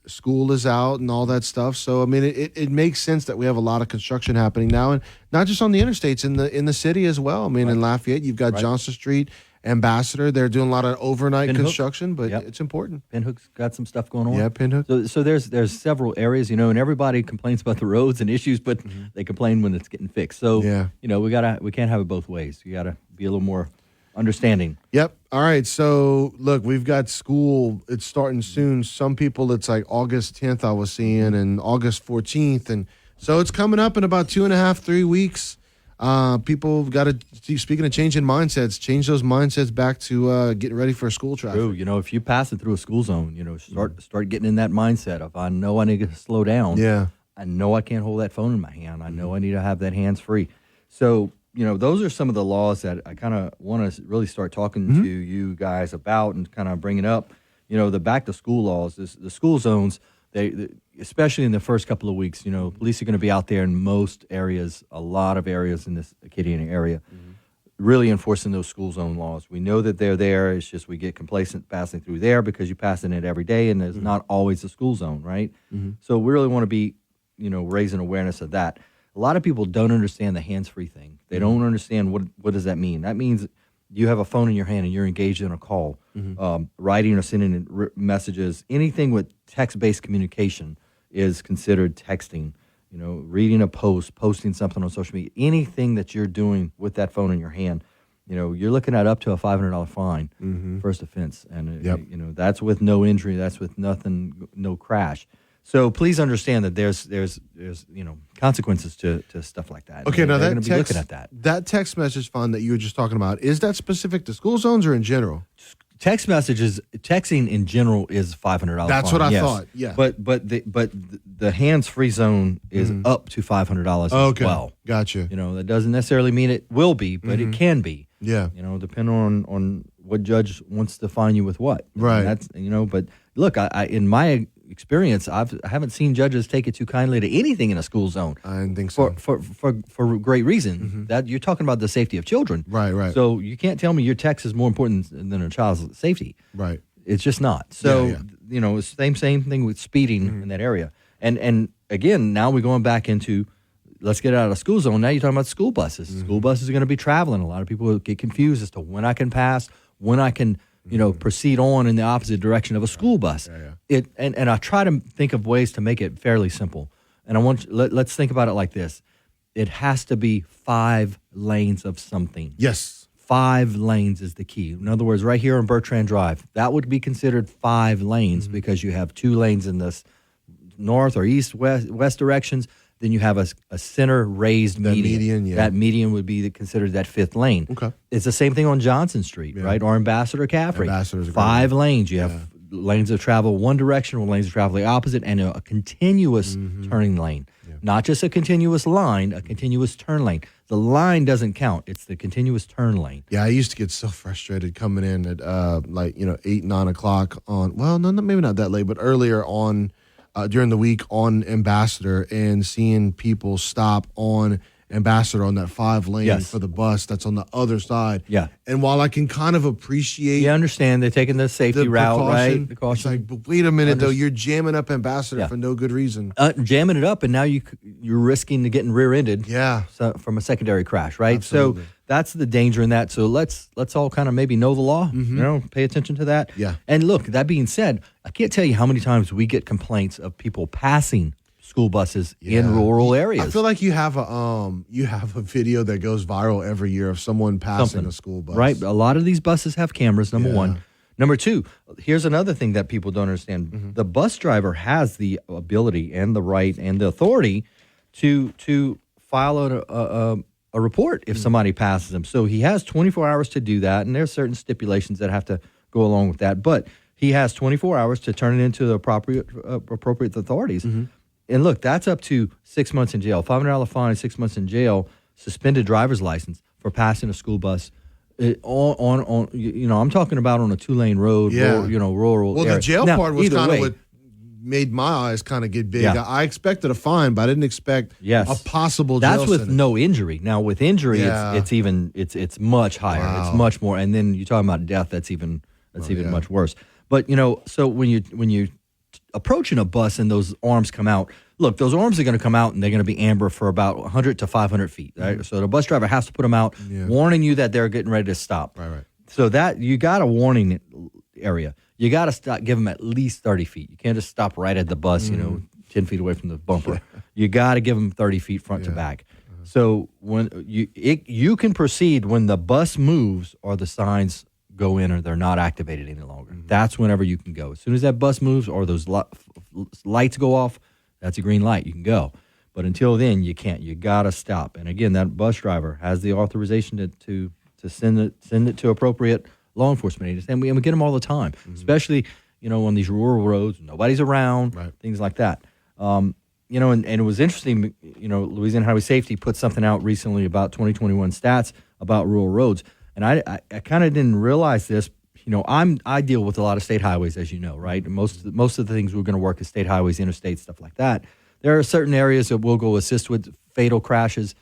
school is out and all that stuff. So, it makes sense that we have a lot of construction happening now, and not just on the interstates, in the city as well. In Lafayette, you've got Johnson Street Ambassador. They're doing a lot of overnight Pinhook. construction, but Yep. it's important. Pinhook's got some stuff going on. Yeah, Pinhook. So there's several areas, and everybody complains about the roads and issues, but they complain when it's getting fixed. So Yeah. we can't have it both ways. You gotta be a little more understanding. Yep. All right. So look, we've got school. It's starting soon. Some people, it's like August 10th. I was seeing, and August 14th, and so it's coming up in about 2.5, 3 weeks. People got to, speaking of changing mindsets, change those mindsets back to getting ready for school traffic. True. If you pass it through a school zone, start getting in that mindset of I know I need to slow down. Yeah. I know I can't hold that phone in my hand. I know I need to have that hands free. So, those are some of the laws that I kind of want to really start talking to you guys about and kind of bringing up. The back to school laws, the school zones, they especially in the first couple of weeks, police are going to be out there in most areas, a lot of areas in this Acadiana area, really enforcing those school zone laws. We know that they're there. It's just we get complacent passing through there because you're passing it every day, and there's not always a school zone, right? So we really want to be, raising awareness of that. A lot of people don't understand the hands-free thing. They don't understand what does that mean. That means you have a phone in your hand and you're engaged in a call, writing or sending messages. Anything with text-based communication is considered texting. Reading a post, posting something on social media, anything that you're doing with that phone in your hand, you're looking at up to a $500 fine, first offense. And, that's with no injury. That's with nothing, no crash. So please understand that there's consequences to stuff like that. Okay, now they're that going to text, be looking at that. That text message fund that you were just talking about, is that specific to school zones or in general? Text messages, texting in general is $500. That's fine, what I yes. thought. Yeah, but the hands-free zone is up to $500 as well. Gotcha. That doesn't necessarily mean it will be, but it can be. Yeah. Depending on what judge wants to fine you with what. Right. And that's but look, I in my experience, I haven't seen judges take it too kindly to anything in a school zone. I didn't think so. For great reason. That you're talking about the safety of children. Right. So you can't tell me your text is more important than a child's safety. Right. It's just not. So Yeah. it's the same thing with speeding in that area. And again, now we're going back into let's get out of school zone. Now you're talking about school buses. School buses are going to be traveling. A lot of people get confused as to when I can pass, when I can proceed on in the opposite direction of a school bus. And I try to think of ways to make it fairly simple. And let's think about it like this. It has to be 5 lanes of something. Yes. 5 lanes is the key. In other words, right here on Bertrand Drive, that would be considered 5 lanes because you have 2 lanes in this north or east, west directions. Then you have a center raised median. Yeah. That median would be considered that 5th lane. Okay. It's the same thing on Johnson Street, right? Or Ambassador Caffrey. 5 lanes. You have lanes of travel one direction or lanes of travel the opposite, and a continuous turning lane. Not just a continuous line, a continuous turn lane. The line doesn't count. It's the continuous turn lane. Yeah, I used to get so frustrated coming in at 8, 9 o'clock on, well, no, maybe not that late, but earlier on during the week on Ambassador and seeing people stop on Ambassador on that 5 lane for the bus that's on the other side. Yeah. And while I can kind of appreciate... You understand they're taking the safety route, right? The caution. It's like, but wait a minute, though. You're jamming up Ambassador for no good reason. Jamming it up, and now you're risking to getting rear-ended from a secondary crash, right? Absolutely. So that's the danger in that. So let's all kind of maybe know the law, pay attention to that. Yeah. And look, that being said, I can't tell you how many times we get complaints of people passing school buses in rural areas. I feel like you have a video that goes viral every year of someone passing a school bus. Right. A lot of these buses have cameras, number one. Number two, here's another thing that people don't understand. The bus driver has the ability and the right and the authority to file a report if somebody passes him. So he has 24 hours to do that, and there's certain stipulations that have to go along with that. But he has 24 hours to turn it into the appropriate authorities. And look, that's up to 6 months in jail, $500 fine, 6 months in jail, suspended driver's license for passing a school bus. I'm talking about on a 2-lane road, rural Well, area. the jail Now, part was either kind way, of what made my eyes kind of get big. Yeah. I expected a fine, but I didn't expect a possible jail That's with sentence. no injury. Now with injury, it's much higher. Wow. It's much more. And then you're talking about death. That's even much worse. But so when you approaching a bus and those arms come out, look, those arms are going to come out and they're going to be amber for about 100 to 500 feet. Right? So the bus driver has to put them out, warning you that they're getting ready to stop. Right. So that you got a warning area. You got to give them at least 30 feet. You can't just stop right at the bus, 10 feet away from the bumper. You got to give them 30 feet front to back. So when you can proceed when the bus moves or the signs go in or they're not activated any longer. That's whenever you can go. As soon as that bus moves or those lights go off, that's a green light. You can go. But until then, you can't. You got to stop. And again, that bus driver has the authorization to send it to appropriate law enforcement agencies. And we get them all the time, especially, on these rural roads, nobody's around, things like that. And it was interesting, Louisiana Highway Safety put something out recently about 2021 stats about rural roads. And I kind of didn't realize this. I deal with a lot of state highways, as you know, right? And most of the things we're going to work is state highways, interstate, stuff like that. There are certain areas that we'll go assist with fatal crashes.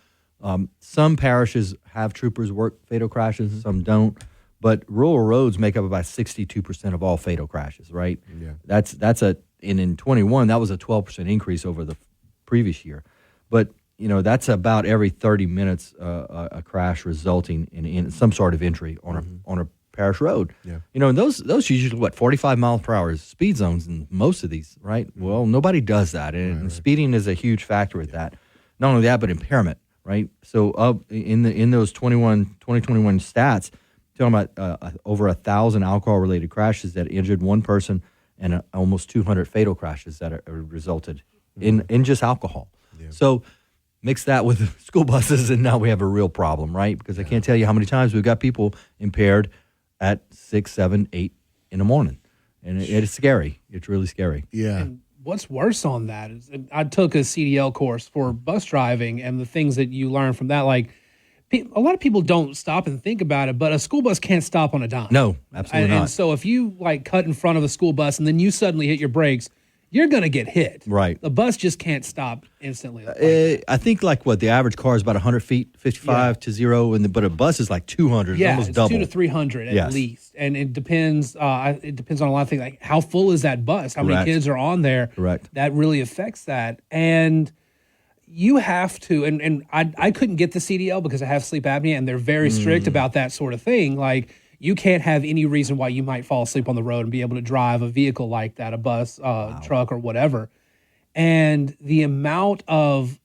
Some parishes have troopers work fatal crashes, some don't. But rural roads make up about 62% of all fatal crashes, right? Yeah. In 21, that was a 12% increase over the previous year. But that's about every 30 minutes a crash resulting in some sort of injury on a parish road. Yeah. And those usually 45 miles per hour is speed zones in most of these, right? Well, nobody does that, and speeding is a huge factor with that. Not only that, but impairment, right? So in those 2021 stats, talking about over 1,000 alcohol-related crashes that injured one person and almost 200 fatal crashes that are resulted in just alcohol. Yeah. So mix that with school buses, and now we have a real problem, right? Because I can't tell you how many times we've got people impaired at 6, 7, 8 in the morning. And it's scary. It's really scary. Yeah. And what's worse on that is I took a CDL course for bus driving, and the things that you learn from that, like a lot of people don't stop and think about it, but a school bus can't stop on a dime. No, absolutely not. And so if you cut in front of a school bus and then you suddenly hit your brakes, you're going to get hit. Right. The bus just can't stop instantly. I think the average car is about 100 feet, 55 to 0, but a bus is like 200, almost it's double. 200 to 300 at least. And it depends on a lot of things, like how full is that bus? How many kids are on there? Correct. That really affects that. And you have to, and I couldn't get the CDL because I have sleep apnea, and they're very strict about that sort of thing. Like, you can't have any reason why you might fall asleep on the road and be able to drive a vehicle like that, a bus, truck, or whatever. And the amount of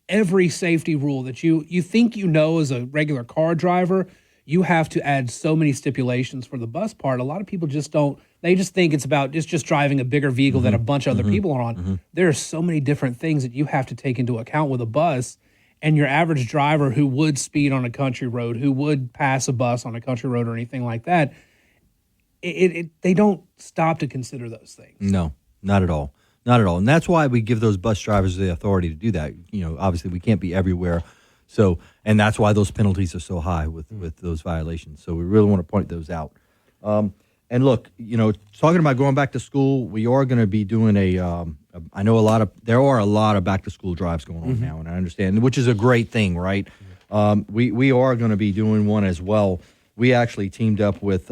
every safety rule that you think as a regular car driver, you have to add so many stipulations for the bus part. A lot of people just don't. They just think it's about just driving a bigger vehicle that a bunch of other people are on. There are so many different things that you have to take into account with a bus. And your average driver who would speed on a country road, who would pass a bus on a country road or anything like that, they don't stop to consider those things. No, not at all. Not at all. And that's why we give those bus drivers the authority to do that. Obviously we can't be everywhere. So, and that's why those penalties are so high with those violations. So we really want to point those out. And look, talking about going back to school, we are going to be doing I know there are a lot of back to school drives going on now, and I understand, which is a great thing, right? We are going to be doing one as well. We actually teamed up with,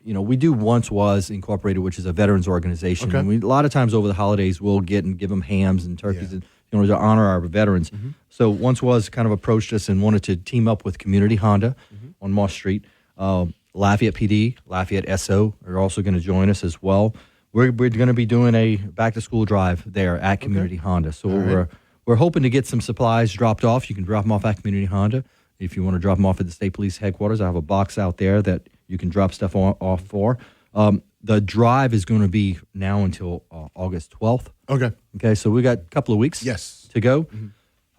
we do Once Was Incorporated, which is a veterans organization. Okay. And a lot of times over the holidays, we'll give them hams and turkeys and, to honor our veterans. So Once Was kind of approached us and wanted to team up with Community Honda on Moss Street. Lafayette PD, Lafayette SO are also going to join us as well. We're going to be doing a back-to-school drive there at Community Honda. So we're hoping to get some supplies dropped off. You can drop them off at Community Honda. If you want to drop them off at the State Police Headquarters, I have a box out there that you can drop stuff off for. The drive is going to be now until August 12th. Okay, so we got a couple of weeks to go.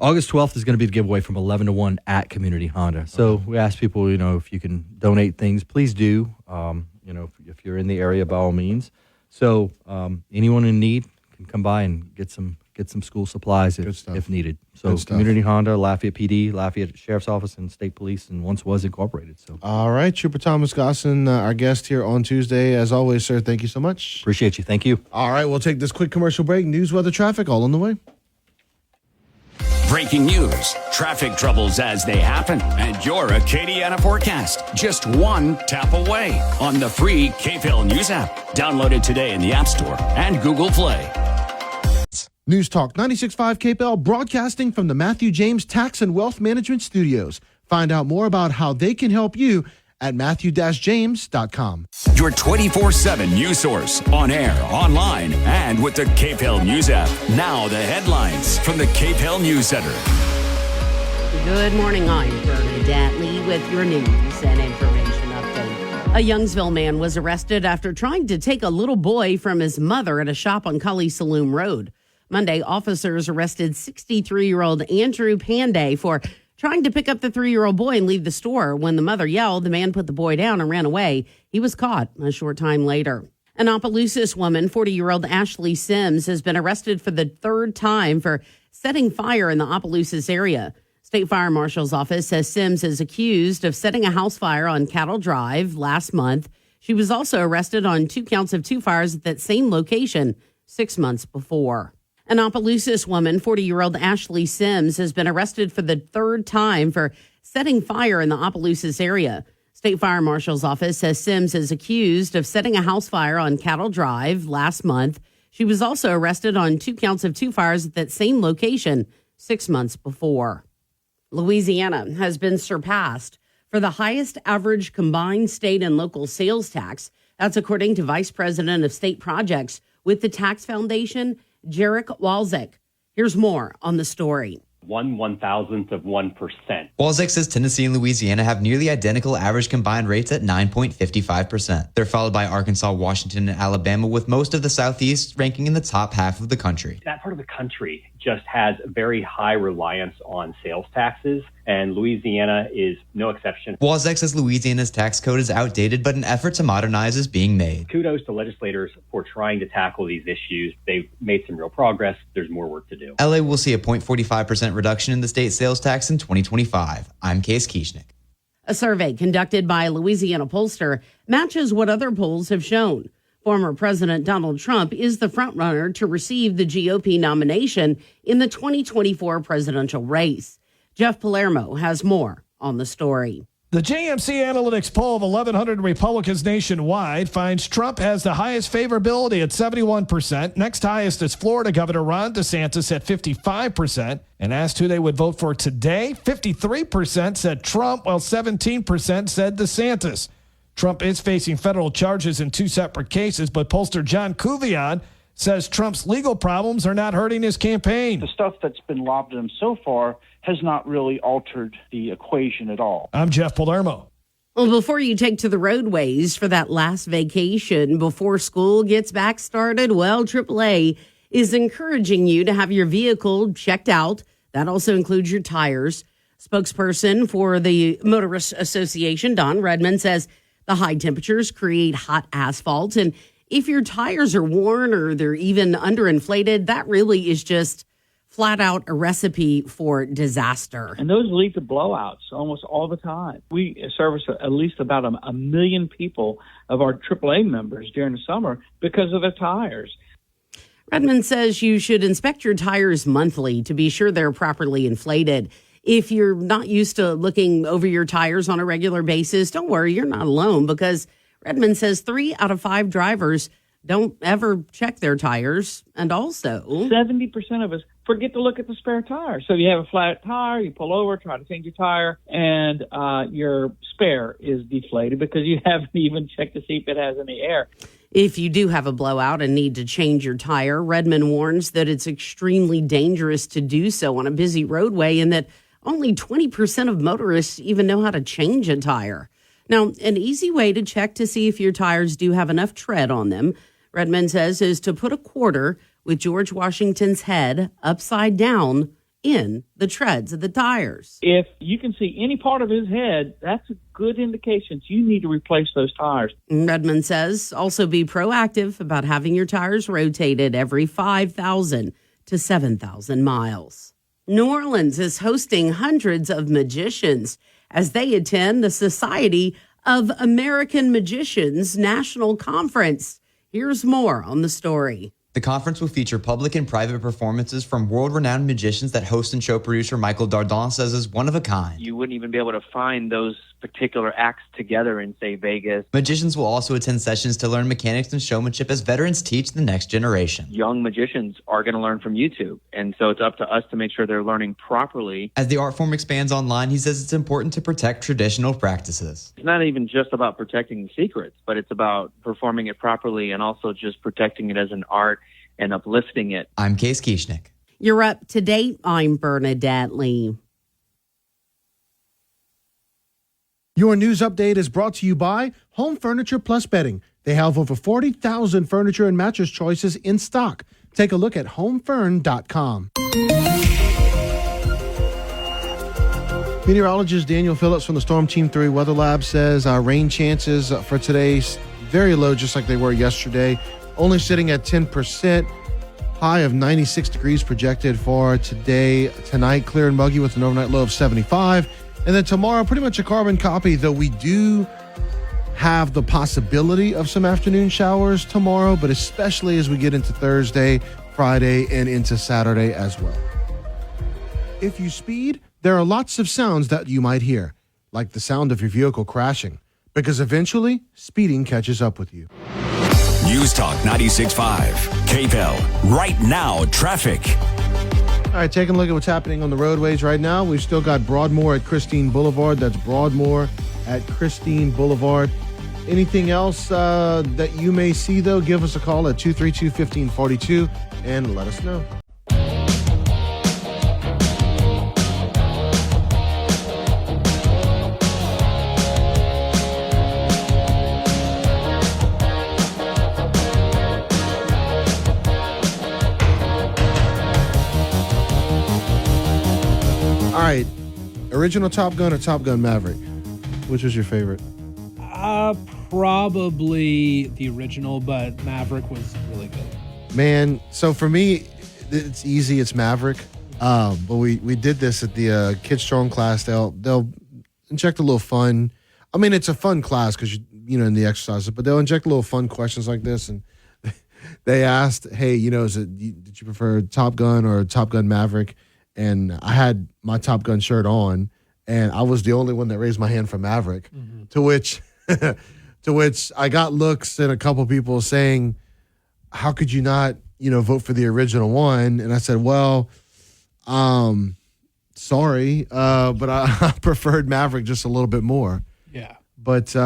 August 12th is going to be the giveaway from 11 to 1 at Community Honda. So we ask people, if you can donate things, please do. If you're in the area, by all means. So anyone in need can come by and get some school supplies if needed. So Community Honda, Lafayette PD, Lafayette Sheriff's Office, and State Police, and Once Was Incorporated. So all right, Trooper Thomas Gosson, our guest here on Tuesday. As always, sir, thank you so much. Appreciate you. Thank you. All right, we'll take this quick commercial break. News, weather, traffic, all on the way. Breaking news, traffic troubles as they happen, and your Acadiana forecast just one tap away on the free KPEL News app. Download it today in the App Store and Google Play. News Talk 96.5 KPEL, broadcasting from the Matthew James Tax and Wealth Management Studios. Find out more about how they can help you at matthew-james.com. Your 24/7 news source, on air, online, and with the Cape Hill News app. Now the headlines from the Cape Hill News Center. Good morning, I'm Bernadette Lee with your news and information update. A Youngsville man was arrested after trying to take a little boy from his mother at a shop on Cully Saloon Road. Monday, officers arrested 63-year-old Andrew Panday for trying to pick up the 3-year-old boy and leave the store. When the mother yelled, the man put the boy down and ran away. He was caught a short time later. An Opelousas woman, 40-year-old Ashley Sims, has been arrested for the third time for setting fire in the Opelousas area. State Fire Marshal's office says Sims is accused of setting a house fire on Cattle Drive last month. She was also arrested on 2 counts of 2 fires at that same location 6 months before. An Opelousas woman, 40-year-old Ashley Sims, has been arrested for the third time for setting fire in the Opelousas area. State Fire Marshal's office says Sims is accused of setting a house fire on Cattle Drive last month. She was also arrested on 2 counts of 2 fires at that same location 6 months before. Louisiana has been surpassed for the highest average combined state and local sales tax. That's according to Vice President of State Projects with the Tax Foundation, Jarek Walczyk. Here's more on the story. 1/1000th of 1%. Walczyk says Tennessee and Louisiana have nearly identical average combined rates at 9.55%. They're followed by Arkansas, Washington, and Alabama, with most of the Southeast ranking in the top half of the country. That part of the country just has a very high reliance on sales taxes, and Louisiana is no exception. Walczyk says Louisiana's tax code is outdated, but an effort to modernize is being made. Kudos to legislators for trying to tackle these issues. They've made some real progress. There's more work to do. LA will see a 0.45% reduction in the state sales tax in 2025. I'm Case Kieschnick. A survey conducted by a Louisiana pollster matches what other polls have shown. Former President Donald Trump is the frontrunner to receive the GOP nomination in the 2024 presidential race. Jeff Palermo has more on the story. The JMC Analytics poll of 1,100 Republicans nationwide finds Trump has the highest favorability at 71%. Next highest is Florida Governor Ron DeSantis at 55%. And asked who they would vote for today, 53% said Trump, while 17% said DeSantis. Trump is facing federal charges in 2 separate cases, but pollster John Kuvion says Trump's legal problems are not hurting his campaign. The stuff that's been lobbed at him so far has not really altered the equation at all. I'm Jeff Palermo. Well, before you take to the roadways for that last vacation before school gets back started, well, AAA is encouraging you to have your vehicle checked out. That also includes your tires. Spokesperson for the Motorists Association, Don Redmond, says the high temperatures create hot asphalt, and if your tires are worn or they're even underinflated, that really is just flat out a recipe for disaster. And those lead to blowouts almost all the time. We service at least about a million people of our AAA members during the summer because of their tires. Redmond says you should inspect your tires monthly to be sure they're properly inflated. If you're not used to looking over your tires on a regular basis, don't worry, you're not alone, because Redmond says 3 out of 5 drivers don't ever check their tires. And also 70% of us forget to look at the spare tire. So you have a flat tire, you pull over, try to change your tire, and your spare is deflated because you haven't even checked to see if it has any air. If you do have a blowout and need to change your tire, Redmond warns that it's extremely dangerous to do so on a busy roadway, and that only 20% of motorists even know how to change a tire. Now, an easy way to check to see if your tires do have enough tread on them, Redmond says, is to put a quarter with George Washington's head upside down in the treads of the tires. If you can see any part of his head, that's a good indication you need to replace those tires. Redmond says also be proactive about having your tires rotated every 5,000 to 7,000 miles. New Orleans is hosting hundreds of magicians as they attend the Society of American Magicians National Conference. Here's more on the story. The conference will feature public and private performances from world-renowned magicians that host and show producer Michael Dardon says is one of a kind. You wouldn't even be able to find those particular acts together in, say, Vegas. Magicians will also attend sessions to learn mechanics and showmanship as veterans teach the next generation. Young magicians are going to learn from YouTube, and so it's up to us to make sure they're learning properly. As the art form expands online, he says it's important to protect traditional practices. It's not even just about protecting the secrets, but it's about performing it properly and also just protecting it as an art and uplifting it. I'm Case Kieschnick. You're up to date. I'm Bernadette Lee. Your news update is brought to you by Home Furniture Plus Bedding. They have over 40,000 furniture and mattress choices in stock. Take a look at homefern.com. Meteorologist Daniel Phillips from the Storm Team 3 Weather Lab says rain chances for today very low, just like they were yesterday. Only sitting at 10%. High of 96 degrees projected for tonight, clear and muggy with an overnight low of 75. And then tomorrow, pretty much a carbon copy, though we do have the possibility of some afternoon showers tomorrow, but especially as we get into Thursday, Friday, and into Saturday as well. If you speed, there are lots of sounds that you might hear, like the sound of your vehicle crashing, because eventually speeding catches up with you. News Talk 96.5, KPEL, right now, traffic. All right, taking a look at what's happening on the roadways right now. We've still got Broadmoor at Christine Boulevard. That's Broadmoor at Christine Boulevard. Anything else that you may see, though, give us a call at 232-1542 and let us know. All right, original Top Gun or Top Gun Maverick? Which was your favorite? Probably the original, but Maverick was really good. Man, so for me, it's easy. It's Maverick. But we did this at the Kids Strong class. They'll inject a little fun. I mean, it's a fun class because in the exercises, but they'll inject a little fun questions like this. And they asked, "Hey, did you prefer Top Gun or Top Gun Maverick?" And I had my Top Gun shirt on, and I was the only one that raised my hand for Maverick. Mm-hmm. To which I got looks and a couple people saying, "How could you not, vote for the original one?" And I said, "Well, sorry, but I preferred Maverick just a little bit more." Yeah, but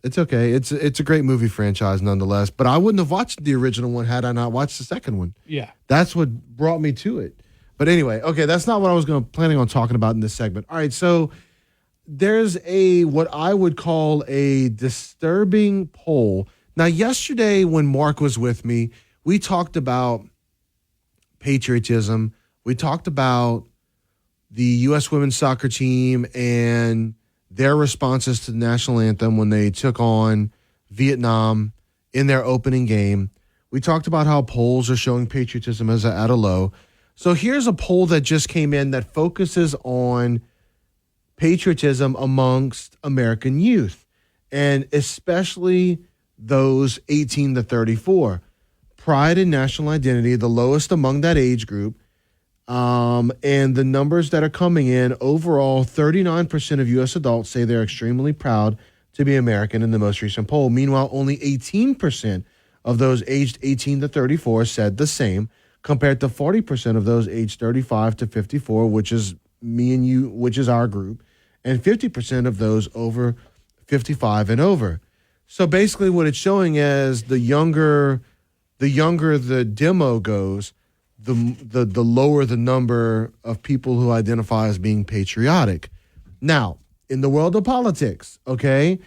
it's okay. It's a great movie franchise nonetheless. But I wouldn't have watched the original one had I not watched the second one. Yeah, that's what brought me to it. But anyway, okay, that's not what I was planning on talking about in this segment. All right, so there's what I would call a disturbing poll. Now, yesterday when Mark was with me, we talked about patriotism. We talked about the U.S. women's soccer team and their responses to the national anthem when they took on Vietnam in their opening game. We talked about how polls are showing patriotism as at a low. So here's a poll that just came in that focuses on patriotism amongst American youth, and especially those 18 to 34. Pride and national identity, the lowest among that age group. And the numbers that are coming in, overall, 39% of U.S. adults say they're extremely proud to be American in the most recent poll. Meanwhile, only 18% of those aged 18 to 34 said the same, compared to 40% of those aged 35 to 54, which is me and you, which is our group, and 50% of those over 55 and over. So basically what it's showing is the younger the demo goes, the lower the number of people who identify as being patriotic. Now, in the world of politics, okay,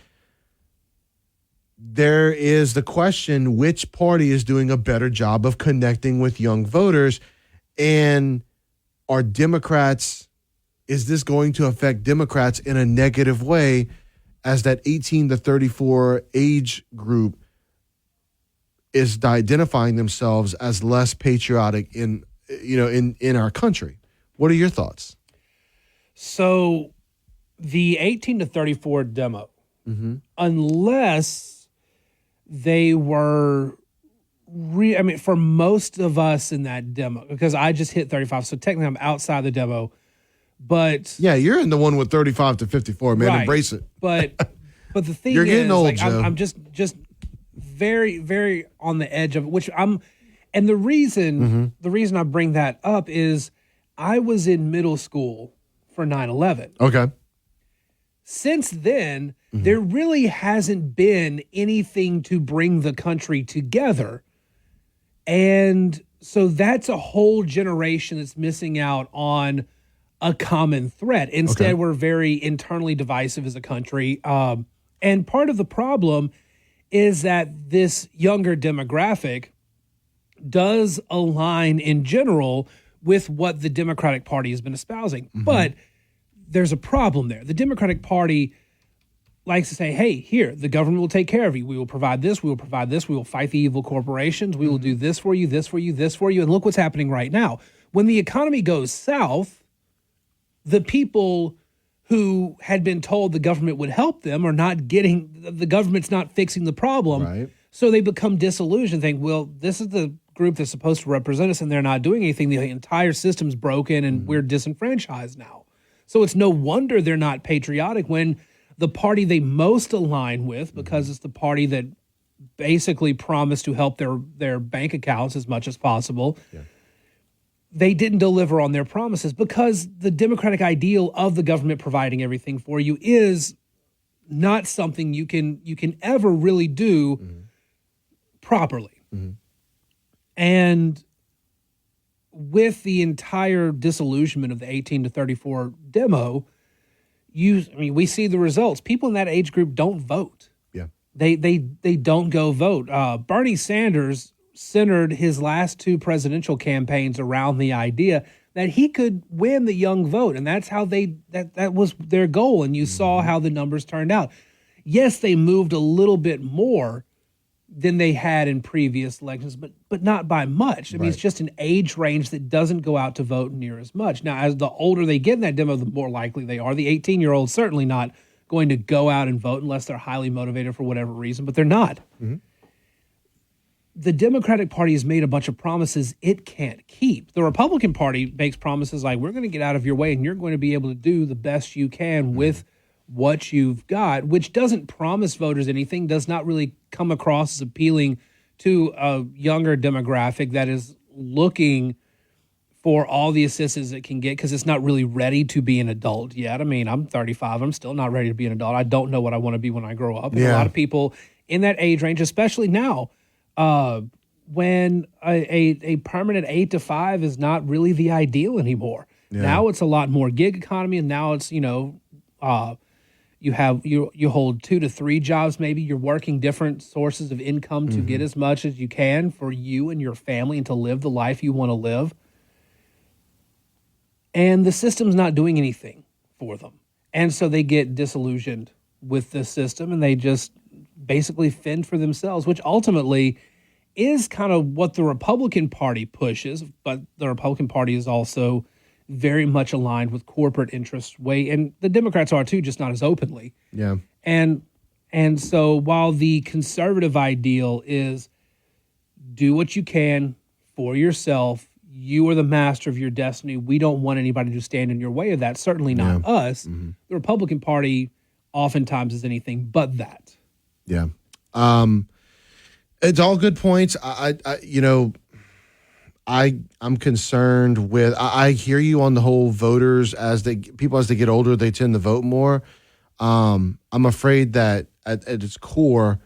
there is the question, which party is doing a better job of connecting with young voters? And are Democrats, is this going to affect Democrats in a negative way as that 18 to 34 age group is identifying themselves as less patriotic in our country? What are your thoughts? So the 18 to 34 demo, unless they were, for most of us in that demo, because I just hit 35, so technically I'm outside the demo, But yeah, you're in the one with 35 to 54, man. Right. Embrace it. But the thing You're getting is, old, like, Joe. I'm just very, very on the edge of which I'm. And the reason I bring that up is I was in middle school for 9/11. Okay. Since then, there really hasn't been anything to bring the country together. And so that's a whole generation that's missing out on a common threat. Instead, we're very internally divisive as a country. And part of the problem is that this younger demographic does align in general with what the Democratic Party has been espousing. But there's a problem there. The Democratic Party likes to say, hey, here, the government will take care of you. We will provide this. We will provide this. We will fight the evil corporations. We will do this for you, this for you, this for you. And look what's happening right now. When the economy goes south, the people who had been told the government would help them are not getting, the government's not fixing the problem. Right. So they become disillusioned, think, well, this is the group that's supposed to represent us and they're not doing anything. The entire system's broken and we're disenfranchised now. So it's no wonder they're not patriotic when the party they most align with, because it's the party that basically promised to help their bank accounts as much as possible, they didn't deliver on their promises because the democratic ideal of the government providing everything for you is not something you can ever really do properly. And with the entire disillusionment of the 18 to 34 demo, we see the results. People in that age group don't vote. Yeah. They don't go vote. Bernie Sanders centered his last two presidential campaigns around the idea that he could win the young vote, and that's how that was their goal. And you saw how the numbers turned out. Yes, they moved a little bit more than they had in previous elections, but not by much. I mean, it's just an age range that doesn't go out to vote near as much. Now, as the older they get in that demo, the more likely they are. The 18-year-olds certainly not going to go out and vote unless they're highly motivated for whatever reason, but they're not. The Democratic Party has made a bunch of promises it can't keep. The Republican Party makes promises like, we're going to get out of your way and you're going to be able to do the best you can with what you've got, which doesn't promise voters anything, does not really come across as appealing to a younger demographic that is looking for all the assistance it can get because it's not really ready to be an adult yet. I mean, I'm 35. I'm still not ready to be an adult. I don't know what I want to be when I grow up. And a lot of people in that age range, especially now, when a permanent 8 to 5 is not really the ideal anymore. Now it's a lot more gig economy, and now it's, you hold 2 to 3 jobs, maybe you're working different sources of income to get as much as you can for you and your family and to live the life you want to live. And the system's not doing anything for them. And so they get disillusioned with the system and they just basically fend for themselves, which ultimately is kind of what the Republican Party pushes. But the Republican Party is also very much aligned with corporate interests and the Democrats are too, just not as openly. Yeah. And so while the conservative ideal is do what you can for yourself, you are the master of your destiny. We don't want anybody to stand in your way of that. Certainly not us. The Republican Party oftentimes is anything but that. Yeah. It's all good points. I'm concerned with, I hear you on the whole voters as they get older, they tend to vote more. I'm afraid that at its core,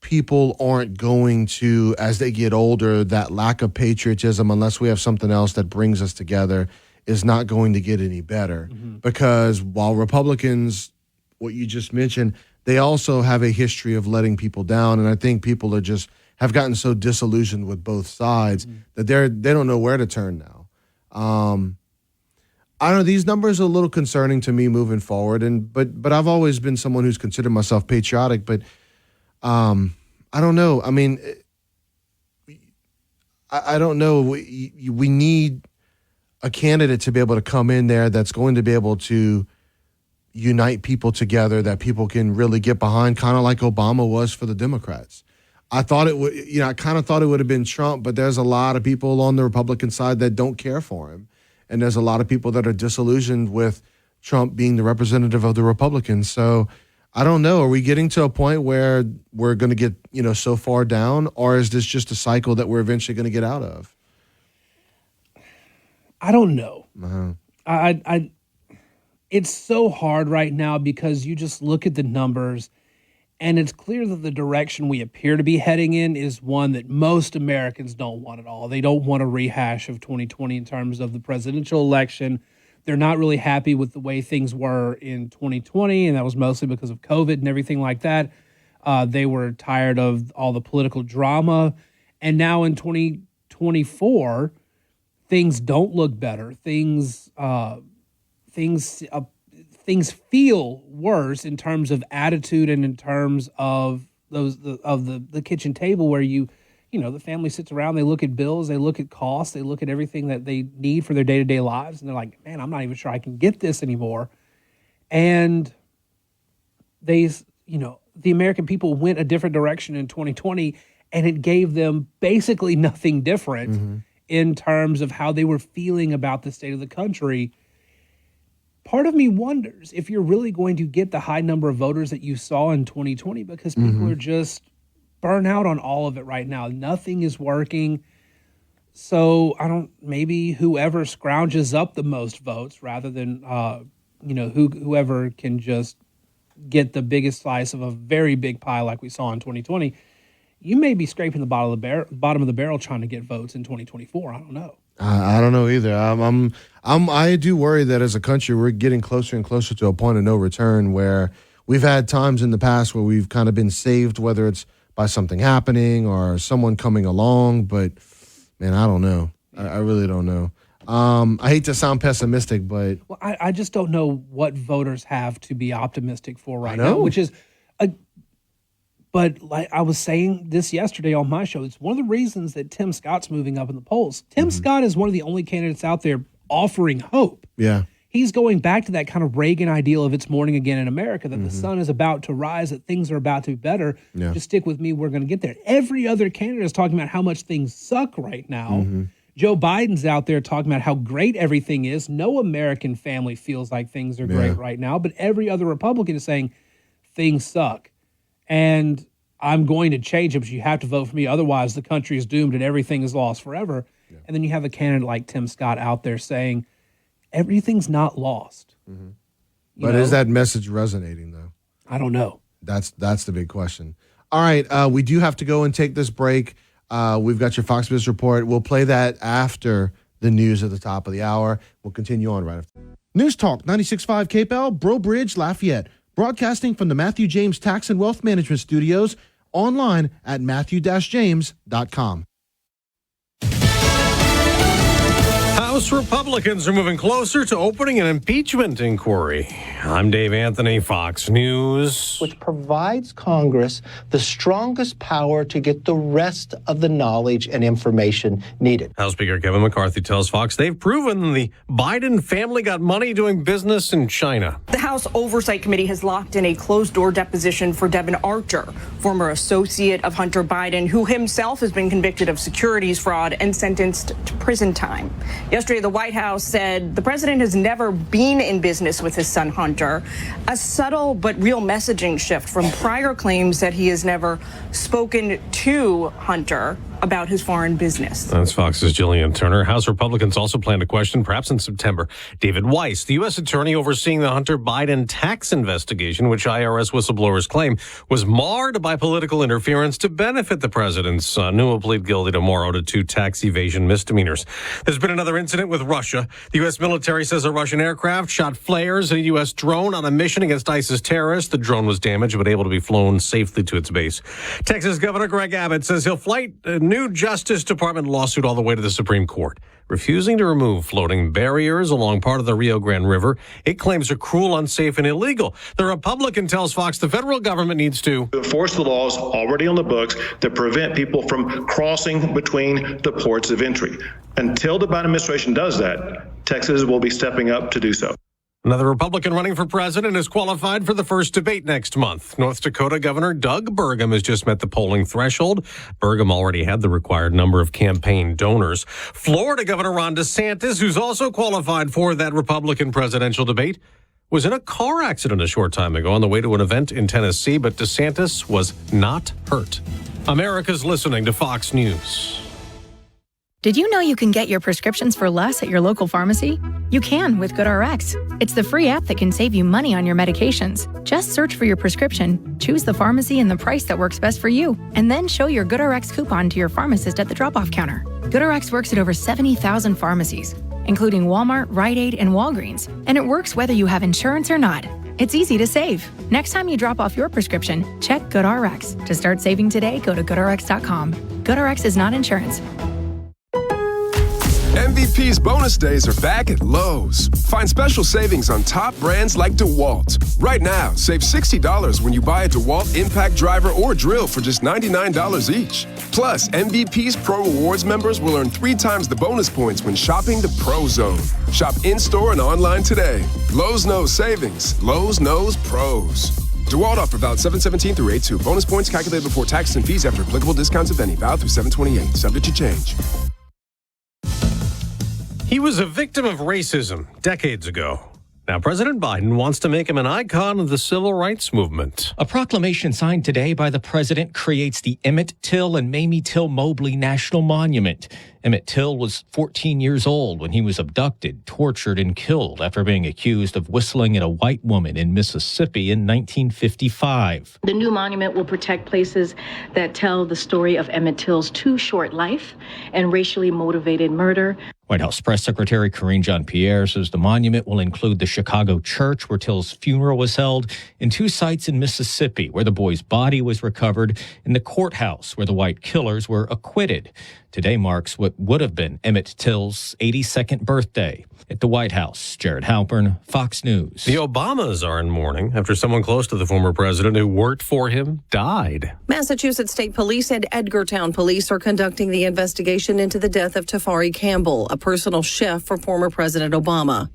people aren't going to, as they get older, that lack of patriotism, unless we have something else that brings us together, is not going to get any better. Because while Republicans, what you just mentioned, they also have a history of letting people down. And I think people have gotten so disillusioned with both sides that they don't know where to turn now. I don't know, these numbers are a little concerning to me moving forward. But I've always been someone who's considered myself patriotic, but I don't know. I mean, I don't know. We need a candidate to be able to come in there that's going to be able to unite people together, that people can really get behind, kind of like Obama was for the Democrats. I thought it would, I kind of thought it would have been Trump, but there's a lot of people on the Republican side that don't care for him. and there's a lot of people that are disillusioned with Trump being the representative of the Republicans. So I don't know. Are we getting to a point where we're going to get, so far down, or is this just a cycle that we're eventually going to get out of? I don't know. Uh-huh. It's so hard right now because you just look at the numbers and it's clear that the direction we appear to be heading in is one that most Americans don't want at all. They don't want a rehash of 2020 in terms of the presidential election. They're not really happy with the way things were in 2020, and that was mostly because of COVID and everything like that. They were tired of all the political drama. And now in 2024, things don't look better. Things feel worse in terms of attitude and in terms of the kitchen table where the family sits around, they look at bills, they look at costs, they look at everything that they need for their day-to-day lives, and they're like, man, I'm not even sure I can get this anymore. And the American people went a different direction in 2020, and it gave them basically nothing different in terms of how they were feeling about the state of the country. Part of me wonders if you're really going to get the high number of voters that you saw in 2020 because people are just burn out on all of it right now. Nothing is working. So maybe whoever scrounges up the most votes rather than, whoever can just get the biggest slice of a very big pie like we saw in 2020, you may be scraping the bottom of the barrel trying to get votes in 2024. I don't know. I don't know either. I do worry that as a country, we're getting closer and closer to a point of no return where we've had times in the past where we've kind of been saved, whether it's by something happening or someone coming along. But, man, I don't know. I really don't know. I hate to sound pessimistic, but... Well, I just don't know what voters have to be optimistic for right now, which is... But like I was saying this yesterday on my show, it's one of the reasons that Tim Scott's moving up in the polls. Tim Scott is one of the only candidates out there offering hope. Yeah. He's going back to that kind of Reagan ideal of it's morning again in America, that the sun is about to rise, that things are about to be better. Yeah. Just stick with me. We're going to get there. Every other candidate is talking about how much things suck right now. Joe Biden's out there talking about how great everything is. No American family feels like things are great right now, but every other Republican is saying things suck. And I'm going to change it, but you have to vote for me. Otherwise, the country is doomed and everything is lost forever. Yeah. And then you have a candidate like Tim Scott out there saying everything's not lost. But is that message resonating, though? I don't know. That's the big question. All right, we do have to go and take this break. We've got your Fox Business Report. We'll play that after the news at the top of the hour. We'll continue on right after. News Talk 96.5 KPEL, Breaux Bridge, Lafayette. Broadcasting from the Matthew James Tax and Wealth Management Studios, online at matthew-james.com. House Republicans are moving closer to opening an impeachment inquiry. I'm Dave Anthony, Fox News. Which provides Congress the strongest power to get the rest of the knowledge and information needed. House Speaker Kevin McCarthy tells Fox they've proven the Biden family got money doing business in China. The House Oversight Committee has locked in a closed-door deposition for Devin Archer, former associate of Hunter Biden, who himself has been convicted of securities fraud and sentenced to prison time. Yesterday, the White House said the president has never been in business with his son Hunter, a subtle but real messaging shift from prior claims that he has never spoken to Hunter about his foreign business. That's Fox's Jillian Turner. House Republicans also plan to question, perhaps in September, David Weiss, the U.S. attorney overseeing the Hunter Biden tax investigation, which IRS whistleblowers claim was marred by political interference to benefit the president's son, who will plead guilty tomorrow to 2 tax evasion misdemeanors. There's been another incident with Russia. The U.S. military says a Russian aircraft shot flares at a U.S. drone on a mission against ISIS terrorists. The drone was damaged but able to be flown safely to its base. Texas Governor Greg Abbott says he'll fight a new Justice Department lawsuit all the way to the Supreme Court, refusing to remove floating barriers along part of the Rio Grande River. It claims are cruel, unsafe, and illegal. The Republican tells Fox the federal government needs to enforce the laws already on the books that prevent people from crossing between the ports of entry. Until the Biden administration does that, Texas will be stepping up to do so. Another Republican running for president is qualified for the first debate next month. North Dakota Governor Doug Burgum has just met the polling threshold. Burgum already had the required number of campaign donors. Florida Governor Ron DeSantis, who's also qualified for that Republican presidential debate, was in a car accident a short time ago on the way to an event in Tennessee, but DeSantis was not hurt. America's listening to Fox News. Did you know you can get your prescriptions for less at your local pharmacy? You can with GoodRx. It's the free app that can save you money on your medications. Just search for your prescription, choose the pharmacy and the price that works best for you, and then show your GoodRx coupon to your pharmacist at the drop-off counter. GoodRx works at over 70,000 pharmacies, including Walmart, Rite Aid, and Walgreens, and it works whether you have insurance or not. It's easy to save. Next time you drop off your prescription, check GoodRx. To start saving today, go to GoodRx.com. GoodRx is not insurance. MVP's bonus days are back at Lowe's. Find special savings on top brands like DeWalt. Right now, save $60 when you buy a DeWalt impact driver or drill for just $99 each. Plus, MVP's Pro Rewards members will earn 3 times the bonus points when shopping the Pro Zone. Shop in-store and online today. Lowe's knows savings. Lowe's knows pros. DeWalt offer valid 7/17 through 8/2. Bonus points calculated before taxes and fees after applicable discounts if any. Valid through 7/28. Subject to change. He was a victim of racism decades ago. Now, President Biden wants to make him an icon of the civil rights movement. A proclamation signed today by the president creates the Emmett Till and Mamie Till Mobley National Monument. Emmett Till was 14 years old when he was abducted, tortured, and killed after being accused of whistling at a white woman in Mississippi in 1955. The new monument will protect places that tell the story of Emmett Till's too short life and racially motivated murder. White House Press Secretary Karine Jean-Pierre says the monument will include the Chicago church where Till's funeral was held, and 2 sites in Mississippi where the boy's body was recovered, and the courthouse where the white killers were acquitted. Today marks what would have been Emmett Till's 82nd birthday. At the White House, Jared Halpern, Fox News. The Obamas are in mourning after someone close to the former president who worked for him died. Massachusetts State Police and Edgartown Police are conducting the investigation into the death of Tafari Campbell, a personal chef for former President Obama.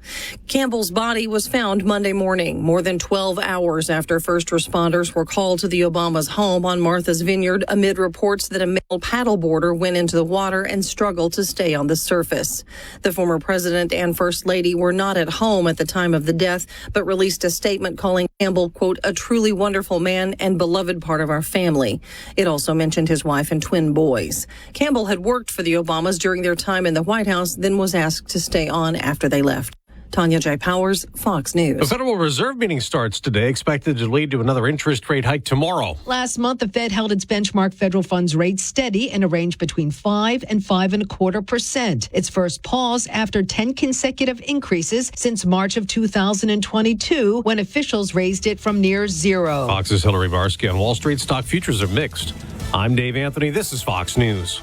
Campbell's body was found Monday morning, more than 12 hours after first responders were called to the Obamas' home on Martha's Vineyard amid reports that a male paddleboarder went into the water and struggled to stay on the surface. The former president and First Lady were not at home at the time of the death, but released a statement calling Campbell, quote, a truly wonderful man and beloved part of our family. It also mentioned his wife and twin boys. Campbell had worked for the Obamas during their time in the White House, then was asked to stay on after they left. Tanya J. Powers, Fox News. The Federal Reserve meeting starts today, expected to lead to another interest rate hike tomorrow. Last month, the Fed held its benchmark federal funds rate steady in a range between 5 and 5.25%. Its first pause after 10 consecutive increases since March of 2022, when officials raised it from near zero. Fox's Hillary Barsky on Wall Street. Stock futures are mixed. I'm Dave Anthony. This is Fox News.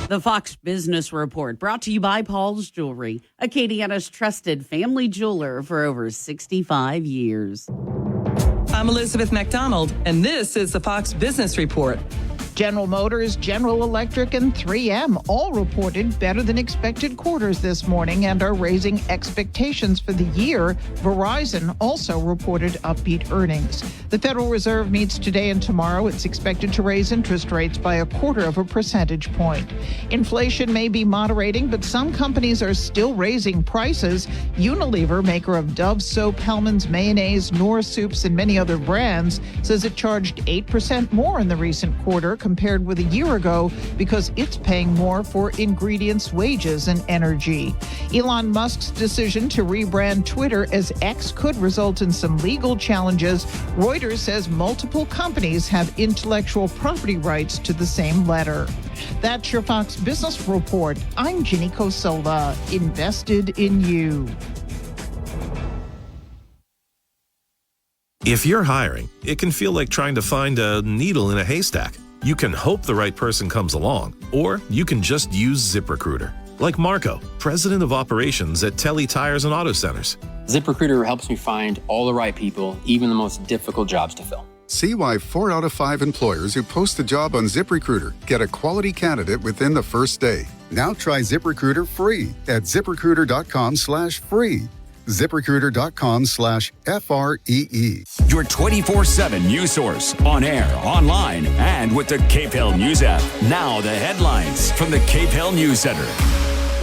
The Fox Business Report, brought to you by Paul's Jewelry, Acadiana's trusted family jeweler for over 65 years. I'm Elizabeth McDonald, and this is the Fox Business Report. General Motors, General Electric, and 3M all reported better than expected quarters this morning and are raising expectations for the year. Verizon also reported upbeat earnings. The Federal Reserve meets today and tomorrow. It's expected to raise interest rates by 0.25 percentage point. Inflation may be moderating, but some companies are still raising prices. Unilever, maker of Dove soap, Hellmann's mayonnaise, Knorr soups, and many other brands, says it charged 8% more in the recent quarter compared with a year ago because it's paying more for ingredients, wages, and energy. Elon Musk's decision to rebrand Twitter as X could result in some legal challenges. Reuters says multiple companies have intellectual property rights to the same letter. That's your Fox Business Report. I'm Ginny Cosola, invested in you. If you're hiring, it can feel like trying to find a needle in a haystack. You can hope the right person comes along, or you can just use ZipRecruiter. Like Marco, president of operations at Telly Tires and Auto Centers. ZipRecruiter helps me find all the right people, even the most difficult jobs to fill. See why 4 out of 5 employers who post a job on ZipRecruiter get a quality candidate within the first day. Now try ZipRecruiter free at ZipRecruiter.com/free. ZipRecruiter.com/FREE. Your 24/7 news source, on air, online, and with the Cape Hill News app. Now the headlines from the Cape Hill News Center.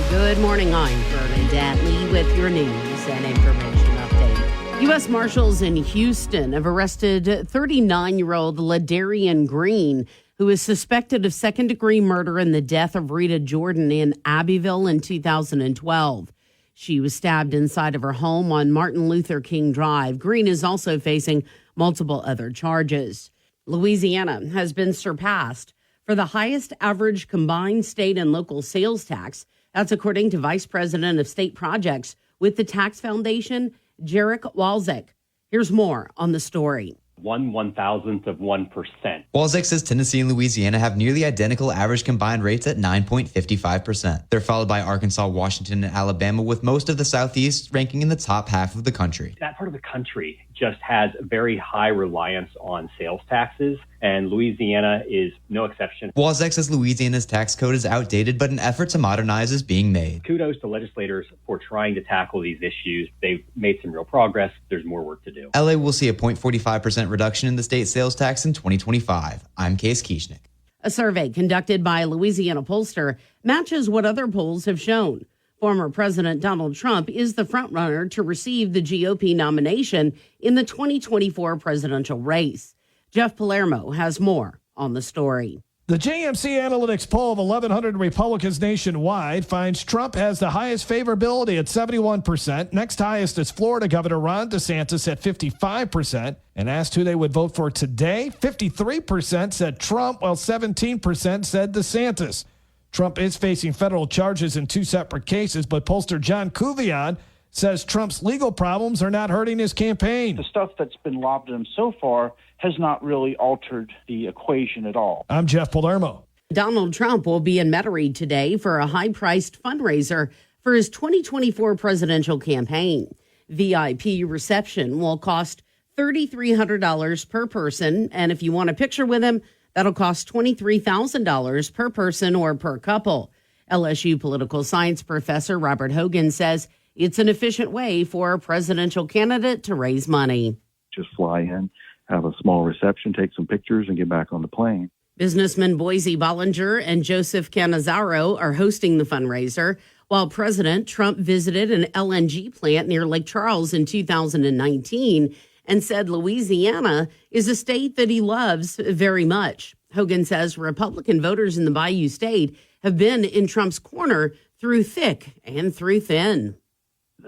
Good morning, I'm Bernadette Lee with your news and information update. U.S. Marshals in Houston have arrested 39-year-old Ladarian Green, who is suspected of second-degree murder in the death of Rita Jordan in Abbeville in 2012. She was stabbed inside of her home on Martin Luther King Drive. Green is also facing multiple other charges. Louisiana has been surpassed for the highest average combined state and local sales tax. That's according to Vice President of State Projects with the Tax Foundation, Jarek Walczyk. Here's more on the story. 1/1000th of 1%. Walczyk says Tennessee and Louisiana have nearly identical average combined rates at 9.55%. They're followed by Arkansas, Washington, and Alabama, with most of the Southeast ranking in the top half of the country. That part of the country just has very high reliance on sales taxes, and Louisiana is no exception. Walczyk says Louisiana's tax code is outdated, but an effort to modernize is being made. Kudos to legislators for trying to tackle these issues. They've made some real progress. There's more work to do. LA will see a 0.45% reduction in the state sales tax in 2025. I'm Case Kieschnick. A survey conducted by a Louisiana pollster matches what other polls have shown. Former President Donald Trump is the frontrunner to receive the GOP nomination in the 2024 presidential race. Jeff Palermo has more on the story. The JMC Analytics poll of 1,100 Republicans nationwide finds Trump has the highest favorability at 71%. Next highest is Florida Governor Ron DeSantis at 55%. And asked who they would vote for today, 53% said Trump, while 17% said DeSantis. Trump is facing federal charges in two separate cases, but pollster John Kuvion says Trump's legal problems are not hurting his campaign. The stuff that's been lobbed at him so far has not really altered the equation at all. I'm Jeff Palermo. Donald Trump will be in Metairie today for a high-priced fundraiser for his 2024 presidential campaign. VIP reception will cost $3,300 per person, and if you want a picture with him, that'll cost $23,000 per person or per couple. LSU political science professor Robert Hogan says it's an efficient way for a presidential candidate to raise money. Just fly in, have a small reception, take some pictures, and get back on the plane. Businessmen Boise Bollinger and Joseph Cannizzaro are hosting the fundraiser, while President Trump visited an LNG plant near Lake Charles in 2019 and said Louisiana is a state that he loves very much. Hogan says Republican voters in the Bayou State have been in Trump's corner through thick and through thin.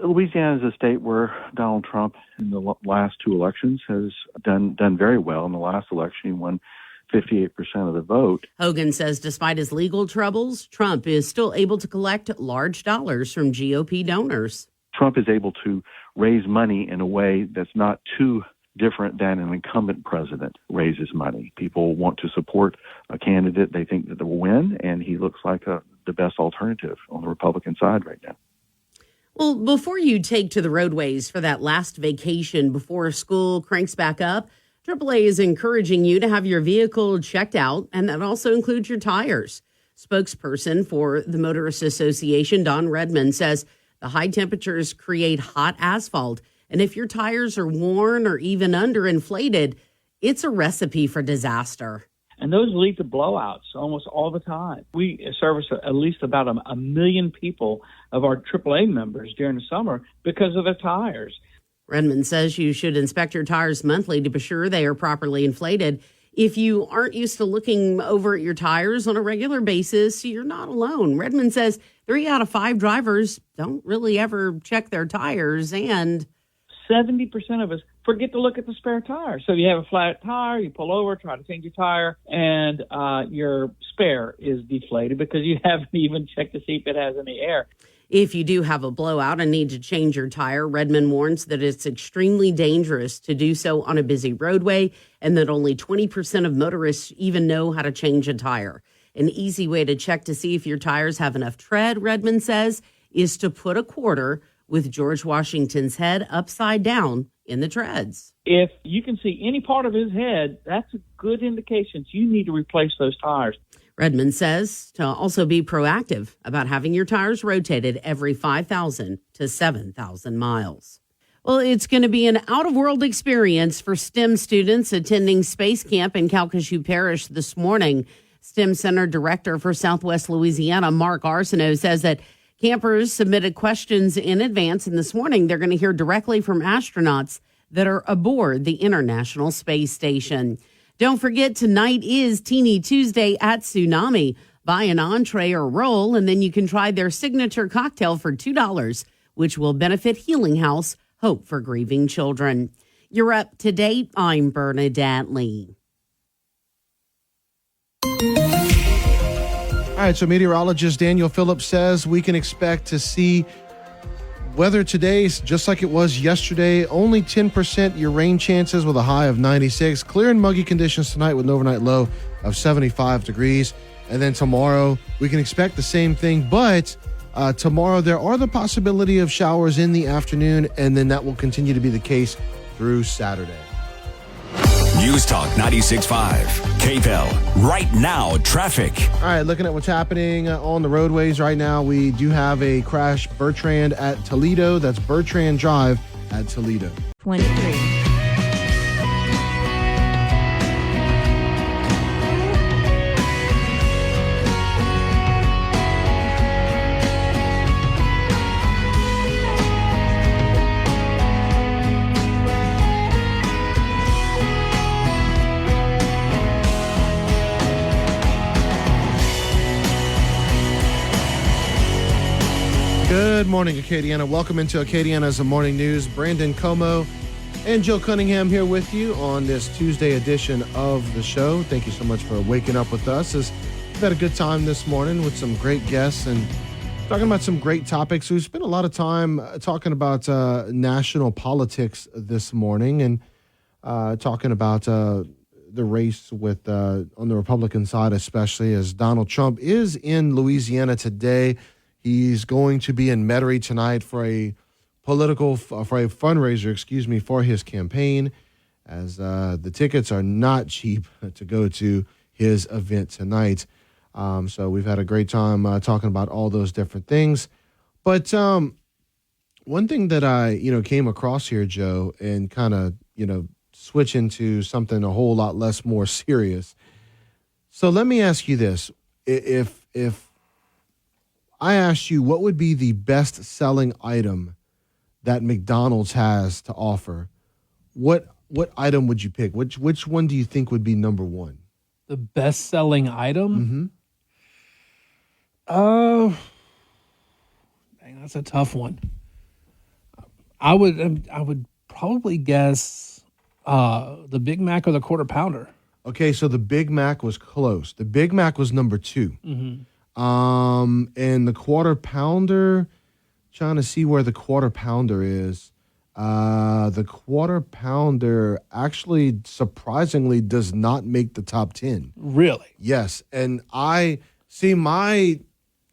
Louisiana is a state where Donald Trump in the last two elections has done very well. In the last election, he won 58% of the vote. Hogan says despite his legal troubles, Trump is still able to collect large dollars from GOP donors. Trump is able to raise money in a way that's not too different than an incumbent president raises money. People want to support a candidate they think that will win, and he looks like the best alternative on the Republican side right now. Well, before you take to the roadways for that last vacation before school cranks back up, AAA is encouraging you to have your vehicle checked out, and that also includes your tires. Spokesperson for the Motorists Association, Don Redmond, says the high temperatures create hot asphalt, and if your tires are worn or even underinflated, it's a recipe for disaster. And those lead to blowouts almost all the time. We service at least about a million people of our AAA members during the summer because of their tires. Redmond says you should inspect your tires monthly to be sure they are properly inflated. If you aren't used to looking over at your tires on a regular basis, you're not alone. Redmond says 3 out of 5 drivers don't really ever check their tires, and 70% of us forget to look at the spare tire. So you have a flat tire, you pull over, try to change your tire, and your spare is deflated because you haven't even checked to see if it has any air. If you do have a blowout and need to change your tire, Redmond warns that it's extremely dangerous to do so on a busy roadway and that only 20% of motorists even know how to change a tire. An easy way to check to see if your tires have enough tread, Redmond says, is to put a quarter with George Washington's head upside down in the treads. If you can see any part of his head, that's a good indication you need to replace those tires. Redmond says to also be proactive about having your tires rotated every 5,000 to 7,000 miles. Well, it's going to be an out-of-world experience for STEM students attending Space Camp in Calcasieu Parish this morning. STEM Center Director for Southwest Louisiana, Mark Arsenault, says that campers submitted questions in advance, and this morning they're going to hear directly from astronauts that are aboard the International Space Station. Don't forget, tonight is Teeny Tuesday at Tsunami. Buy an entree or roll, and then you can try their signature cocktail for $2, which will benefit Healing House, Hope for Grieving Children. You're up to date. I'm Bernadette Lee. All right, so meteorologist Daniel Phillips says we can expect to see weather today just like it was yesterday. Only 10% your rain chances with a high of 96. Clear and muggy conditions tonight with an overnight low of 75 degrees. And then tomorrow we can expect the same thing, but tomorrow there are the possibility of showers in the afternoon, and then that will continue to be the case through Saturday. News Talk 96.5, KVEL. Right now, traffic. All right, looking at what's happening on the roadways right now, we do have a crash, Bertrand at Toledo. That's Bertrand Drive at Toledo. 23. Good morning, Acadiana. Welcome into Acadiana's Morning News. Brandon Como and Jill Cunningham here with you on this Tuesday edition of the show. Thank you so much for waking up with us. We've had a good time this morning with some great guests and talking about some great topics. We've spent a lot of time talking about national politics this morning and talking about the race with on the Republican side, especially as Donald Trump is in Louisiana today. He's going to be in Metairie tonight for a fundraiser, for his campaign, as the tickets are not cheap to go to his event tonight. So we've had a great time talking about all those different things. But one thing that I, came across here, Joe, and kind of, switch into something a whole lot less more serious. So let me ask you this. If I asked you what would be the best-selling item that McDonald's has to offer, what item would you pick? Which one do you think would be number one? The best-selling item? Mm-hmm. Dang, that's a tough one. I would probably guess the Big Mac or the Quarter Pounder. Okay, so the Big Mac was close. The Big Mac was number two. Mm-hmm. And the Quarter Pounder, trying to see where the Quarter Pounder is. The Quarter Pounder actually surprisingly does not make the top 10. Really? Yes. And I see my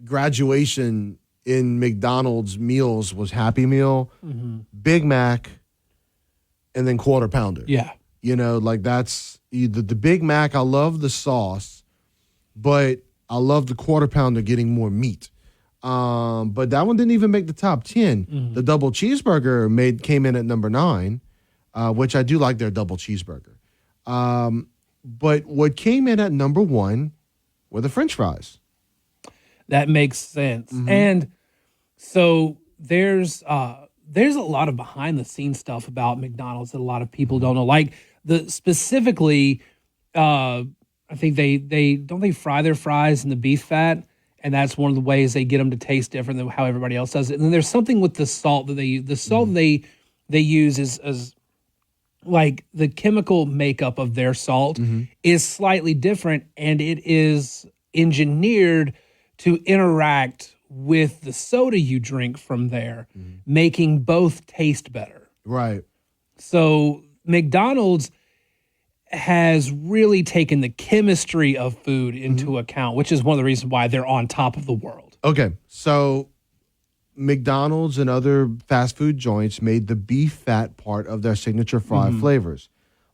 graduation in McDonald's meals was Happy Meal, Big Mac, and then Quarter Pounder. Yeah. That's the Big Mac. I love the sauce, but I love the Quarter Pounder getting more meat. But that one didn't even make the top 10. Mm-hmm. The double cheeseburger came in at number 9, which I do like their double cheeseburger. But what came in at number 1 were the French fries. That makes sense. Mm-hmm. And so there's a lot of behind the scenes stuff about McDonald's that a lot of people don't know. Like specifically, I think they fry their fries in the beef fat, and that's one of the ways they get them to taste different than how everybody else does it. And then there's something with the salt that they use is like the chemical makeup of their salt is slightly different, and it is engineered to interact with the soda you drink from there, making both taste better. Right. So McDonald's has really taken the chemistry of food into account, which is one of the reasons why they're on top of the world. Okay, so McDonald's and other fast food joints made the beef fat part of their signature fry flavors.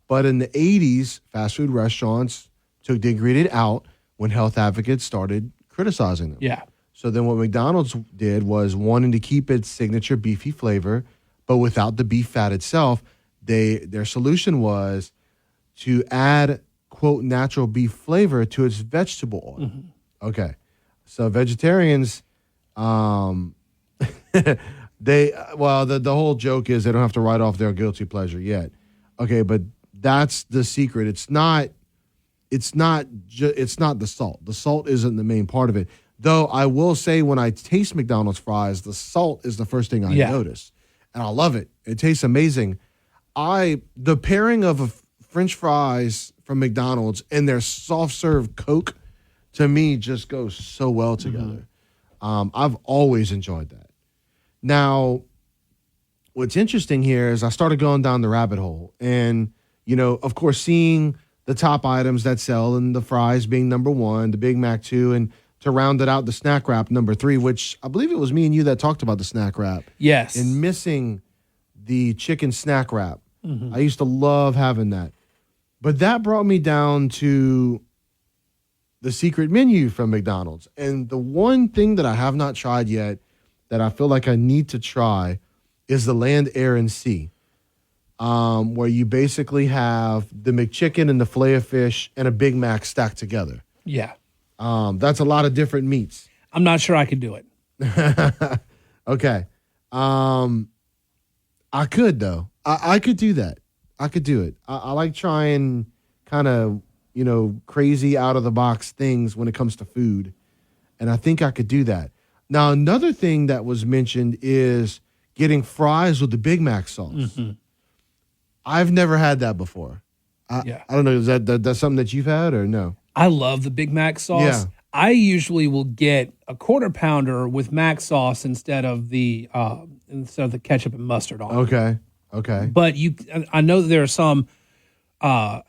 But in the 80s, fast food restaurants took the ingredient out, when health advocates started criticizing them. Yeah. So then what McDonald's did was wanting to keep its signature beefy flavor, but without the beef fat itself. Their solution was to add, quote, natural beef flavor to its vegetable oil. Mm-hmm. Okay. So vegetarians, the whole joke is they don't have to write off their guilty pleasure yet. Okay, but that's the secret. It's not the salt. The salt isn't the main part of it. Though I will say when I taste McDonald's fries, the salt is the first thing I notice. And I love it. It tastes amazing. The pairing of French fries from McDonald's and their soft serve Coke, to me, just goes so well together. I've always enjoyed that. Now, what's interesting here is I started going down the rabbit hole, and of course, seeing the top items that sell, and the fries being number 1, the Big Mac 2, and to round it out, the snack wrap number 3, which I believe it was me and you that talked about the snack wrap. Yes. And missing the chicken snack wrap. Mm-hmm. I used to love having that. But that brought me down to the secret menu from McDonald's. And the one thing that I have not tried yet that I feel like I need to try is the Land, Air, and Sea, where you basically have the McChicken and the Filet-O-Fish and a Big Mac stacked together. Yeah. That's a lot of different meats. I'm not sure I could do it. Okay. I could, though. I could do that. I could do it. I like trying kind of, crazy out of the box things when it comes to food. And I think I could do that. Now, another thing that was mentioned is getting fries with the Big Mac sauce. Mm-hmm. I've never had that before. I don't know. Is that's something that you've had or no? I love the Big Mac sauce. Yeah. I usually will get a quarter pounder with Mac sauce instead of the ketchup and mustard on it. Okay. But I know that there are some.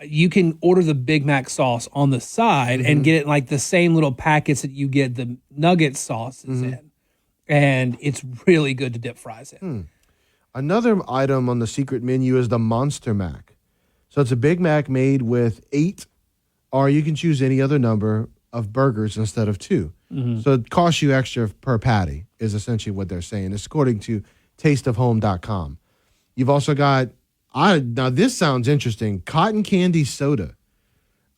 You can order the Big Mac sauce on the side and get it in like the same little packets that you get the nugget sauces in, and it's really good to dip fries in. Another item on the secret menu is the Monster Mac. So it's a Big Mac made with 8, or you can choose any other number of burgers instead of 2. So it costs you extra per patty is essentially what they're saying. It's according to tasteofhome.com. You've also got, now this sounds interesting, cotton candy soda.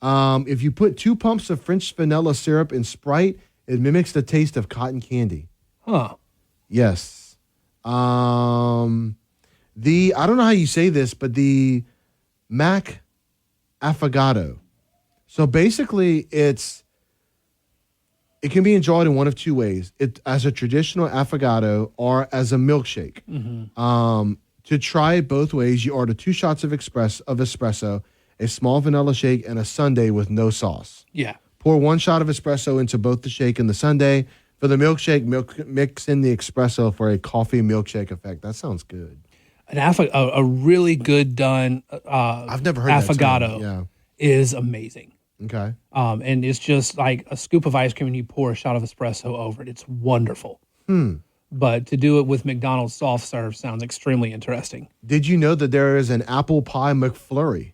If you put 2 pumps of French vanilla syrup in Sprite, it mimics the taste of cotton candy. Huh. Yes. I don't know how you say this, but the Mac Affogato. So basically it can be enjoyed in one of 2 ways. It as a traditional affogato or as a milkshake. To try it both ways, you order 2 shots of espresso, a small vanilla shake, and a sundae with no sauce. Yeah. Pour 1 shot of espresso into both the shake and the sundae. For the milkshake, mix in the espresso for a coffee milkshake effect. That sounds good. A really good done I've never heard affogato is amazing. Okay. And it's just like a scoop of ice cream and you pour a shot of espresso over it. It's wonderful. But to do it with McDonald's soft serve sounds extremely interesting. Did you know that there is an apple pie McFlurry?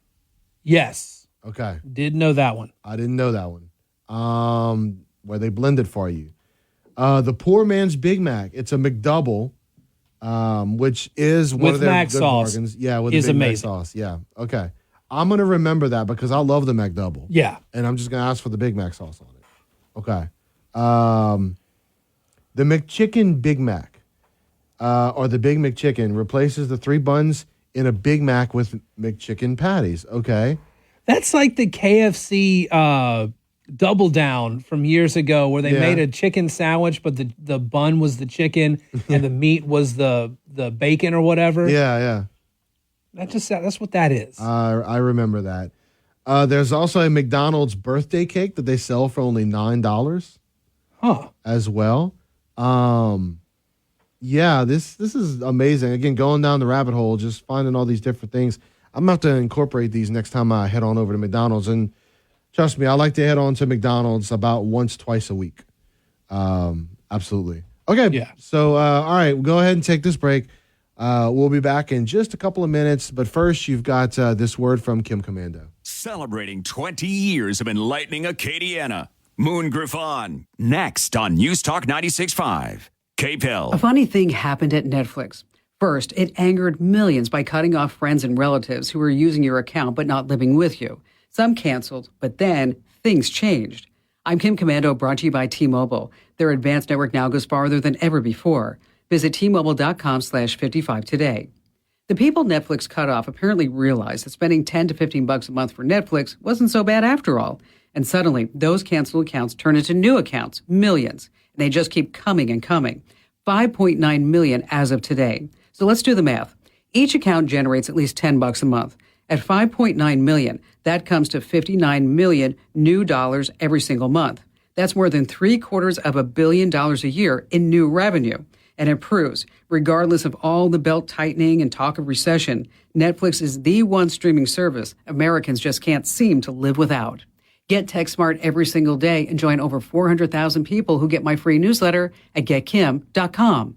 Yes. Okay. Did know that one. I didn't know that one. Where they blend it for you. The poor man's Big Mac. It's a McDouble, which is one with of their Mac good sauce bargains. Yeah, with is the Big Mac amazing. sauce. Yeah. Okay. I'm gonna remember that because I love the McDouble. Yeah. And I'm just gonna ask for the Big Mac sauce on it. Okay. The McChicken Big Mac, or the Big McChicken, replaces the 3 buns in a Big Mac with McChicken patties. Okay. That's like the KFC Double Down from years ago where they made a chicken sandwich, but the bun was the chicken and the meat was the bacon or whatever. Yeah. That's what that is. I remember that. There's also a McDonald's birthday cake that they sell for only $9. As well. This is amazing. Again, going down the rabbit hole, just finding all these different things. I'm going to have to incorporate these next time I head on over to McDonald's. And trust me, I like to head on to McDonald's about once, twice a week. Absolutely. Okay. Yeah. So, all right, we'll go ahead and take this break. We'll be back in just a couple of minutes. But first, you've got this word from Kim Commando. Celebrating 20 years of enlightening Acadiana. Moon Griffon, next on News Talk 96.5. K-Pill. A funny thing happened at Netflix. First, it angered millions by cutting off friends and relatives who were using your account but not living with you. Some canceled, but then things changed. I'm Kim Commando, brought to you by T-Mobile. Their advanced network now goes farther than ever before. Visit T-Mobile.com/55 today. The people Netflix cut off apparently realized that spending $10 to $15 a month for Netflix wasn't so bad after all. And suddenly, those canceled accounts turn into new accounts, millions. And they just keep coming and coming. 5.9 million as of today. So let's do the math. Each account generates at least $10 a month. At 5.9 million, that comes to 59 million new dollars every single month. That's more than $750 million a year in new revenue. And it proves, regardless of all the belt tightening and talk of recession, Netflix is the one streaming service Americans just can't seem to live without. Get TechSmart every single day and join over 400,000 people who get my free newsletter at getkim.com.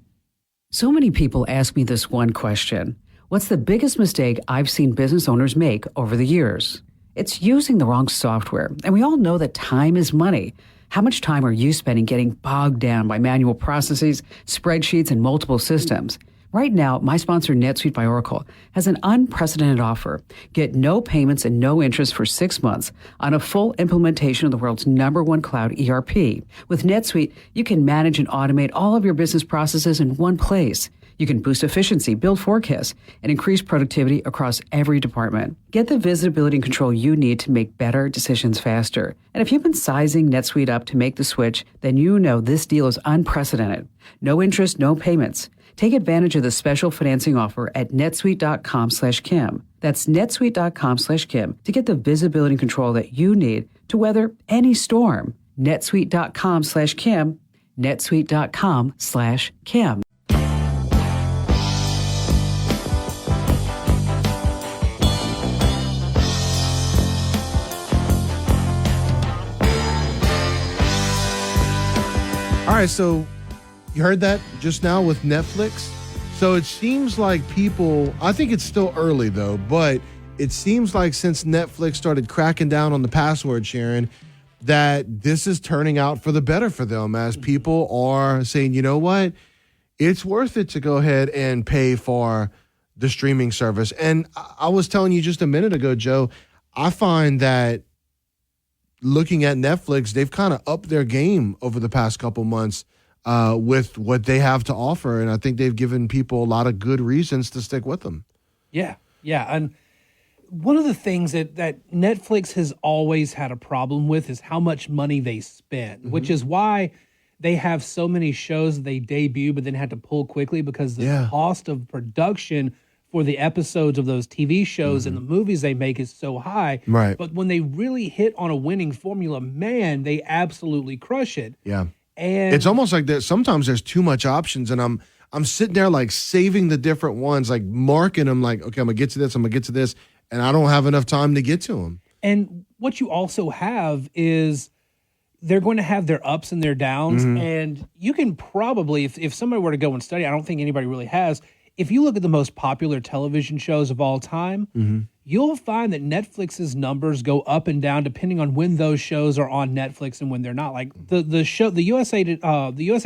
So many people ask me this one question. What's the biggest mistake I've seen business owners make over the years? It's using the wrong software. And we all know that time is money. How much time are you spending getting bogged down by manual processes, spreadsheets, and multiple systems? Right now, my sponsor, NetSuite by Oracle, has an unprecedented offer. Get no payments and no interest for 6 months on a full implementation of the world's #1 cloud ERP. With NetSuite, you can manage and automate all of your business processes in one place. You can boost efficiency, build forecasts, and increase productivity across every department. Get the visibility and control you need to make better decisions faster. And if you've been sizing NetSuite up to make the switch, then you know this deal is unprecedented. No interest, no payments. Take advantage of the special financing offer at netsuite.com/Kim. That's netsuite.com/Kim to get the visibility and control that you need to weather any storm. netsuite.com/Kim. netsuite.com/Kim. All right, so you heard that just now with Netflix. So it seems like people, I think it's still early though, but it seems like since Netflix started cracking down on the password sharing, that this is turning out for the better for them as people are saying, you know what, it's worth it to go ahead and pay for the streaming service. And I was telling you just a minute ago, Joe, I find that looking at Netflix, they've kind of upped their game over the past couple months with what they have to offer. And I think they've given people a lot of good reasons to stick with them. Yeah. And one of the things that Netflix has always had a problem with is how much money they spend, which is why they have so many shows that they debut but then had to pull quickly because the cost of production for the episodes of those TV shows and the movies they make is so high. Right. But when they really hit on a winning formula, man, they absolutely crush it. Yeah. And it's almost like that. Sometimes there's too much options, and I'm sitting there like saving the different ones, like marking them, like, okay, I'm gonna get to this, I'm gonna get to this, and I don't have enough time to get to them. And what you also have is they're going to have their ups and their downs, and you can probably, if somebody were to go and study, I don't think anybody really has. If you look at the most popular television shows of all time, you'll find that Netflix's numbers go up and down depending on when those shows are on Netflix and when they're not. Like the show, the USA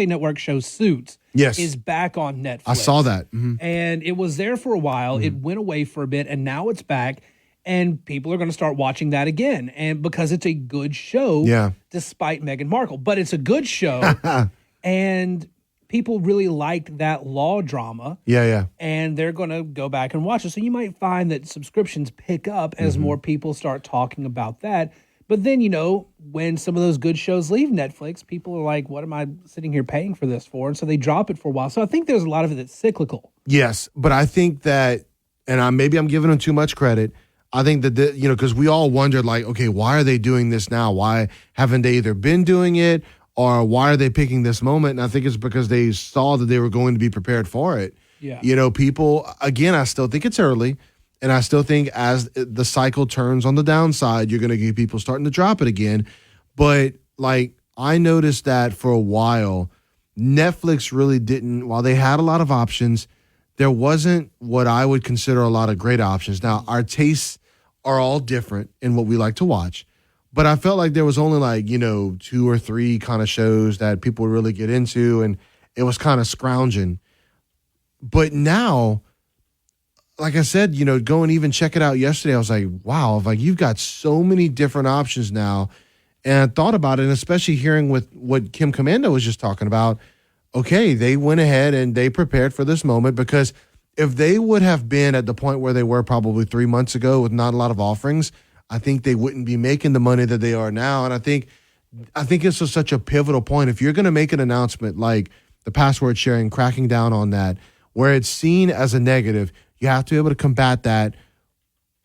Network show Suits is back on Netflix. I saw that. And it was there for a while. It went away for a bit, and now it's back. And people are going to start watching that again, and because it's a good show, despite Meghan Markle. But it's a good show, and people really liked that law drama. And they're going to go back and watch it. So you might find that subscriptions pick up as more people start talking about that. But then, when some of those good shows leave Netflix, people are like, what am I sitting here paying for this for? And so they drop it for a while. So I think there's a lot of it that's cyclical. Yes, but I think that, and maybe I'm giving them too much credit, I think that, because we all wondered, like, okay, why are they doing this now? Why haven't they either been doing it, or why are they picking this moment? And I think it's because they saw that they were going to be prepared for it. Yeah. People, again, I still think it's early. And I still think as the cycle turns on the downside, you're going to get people starting to drop it again. But, like, I noticed that for a while, Netflix really didn't, while they had a lot of options, there wasn't what I would consider a lot of great options. Now, our tastes are all different in what we like to watch. But I felt like there was only like, 2 or 3 kind of shows that people would really get into, and it was kind of scrounging. But now, like I said, go and even check it out yesterday. I was like, wow, like you've got so many different options now. And I thought about it, and especially hearing with what Kim Commando was just talking about. Okay, they went ahead and they prepared for this moment, because if they would have been at the point where they were probably 3 months ago with not a lot of offerings, I think they wouldn't be making the money that they are now. And I think it's just such a pivotal point. If you're going to make an announcement like the password sharing, cracking down on that, where it's seen as a negative, you have to be able to combat that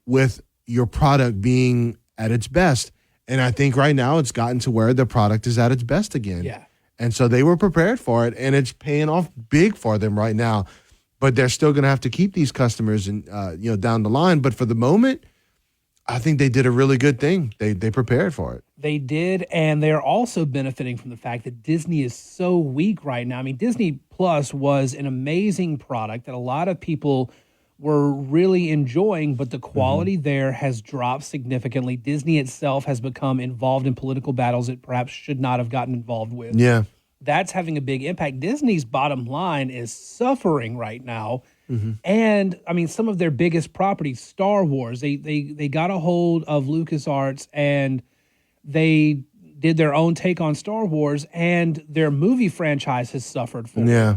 with your product being at its best. And I think right now it's gotten to where the product is at its best again. Yeah. And so they were prepared for it, and it's paying off big for them right now. But they're still going to have to keep these customers and down the line. But for the moment, I think they did a really good thing. They prepared for it. They did, and they're also benefiting from the fact that Disney is so weak right now. I mean, Disney Plus was an amazing product that a lot of people were really enjoying, but the quality there has dropped significantly. Disney itself has become involved in political battles it perhaps should not have gotten involved with. Yeah. That's having a big impact. Disney's bottom line is suffering right now. And I mean, some of their biggest properties, Star Wars, they got a hold of LucasArts and they did their own take on Star Wars, and their movie franchise has suffered for it. Yeah.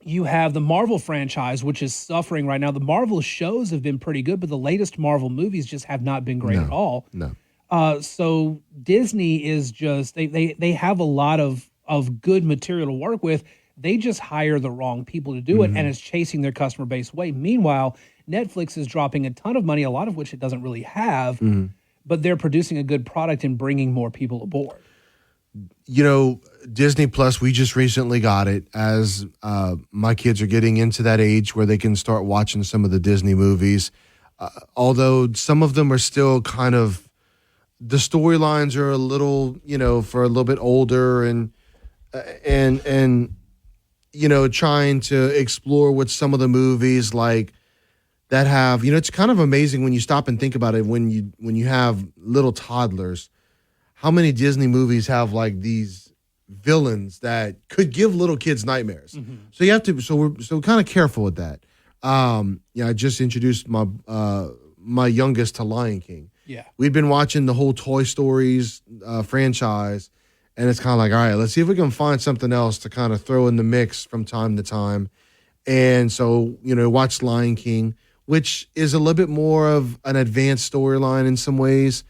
You have the Marvel franchise, which is suffering right now. The Marvel shows have been pretty good, but the latest Marvel movies just have not been great at all. No. So Disney is just, they have a lot of good material to work with. They just hire the wrong people to do it, and it's chasing their customer base away. Meanwhile, Netflix is dropping a ton of money, a lot of which it doesn't really have, but they're producing a good product and bringing more people aboard. Disney Plus, we just recently got it as my kids are getting into that age where they can start watching some of the Disney movies. Although some of them are still kind of, the storylines are a little, for a little bit older and trying to explore with some of the movies like that have, it's kind of amazing when you stop and think about it, when you have little toddlers, how many Disney movies have like these villains that could give little kids nightmares. So you have to, so we're kind of careful with that. I just introduced my youngest to Lion King. Yeah. We'd been watching the whole Toy Stories franchise, and it's kind of like, all right, let's see if we can find something else to kind of throw in the mix from time to time. And so, watched Lion King, which is a little bit more of an advanced storyline in some ways.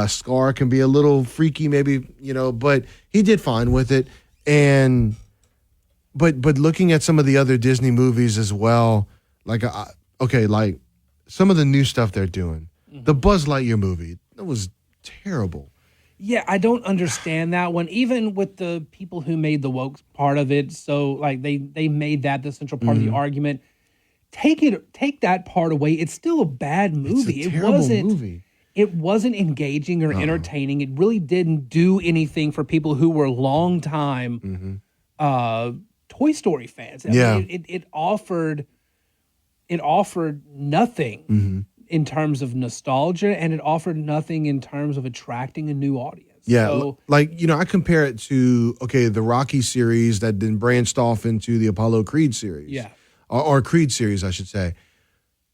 Scar can be a little freaky maybe, but he did fine with it. And but looking at some of the other Disney movies as well, like some of the new stuff they're doing. The Buzz Lightyear movie, that was terrible. Yeah, I don't understand that one, even with the people who made the woke part of it. So like they made that the central part of the argument. Take that part away. It's still a bad movie. It's a terrible movie. It wasn't engaging or entertaining. It really didn't do anything for people who were longtime Toy Story fans. I mean, it offered nothing in terms of nostalgia, and it offered nothing in terms of attracting a new audience. Yeah, so, I compare it to the Rocky series that then branched off into the Apollo Creed series. Yeah, or Creed series, I should say.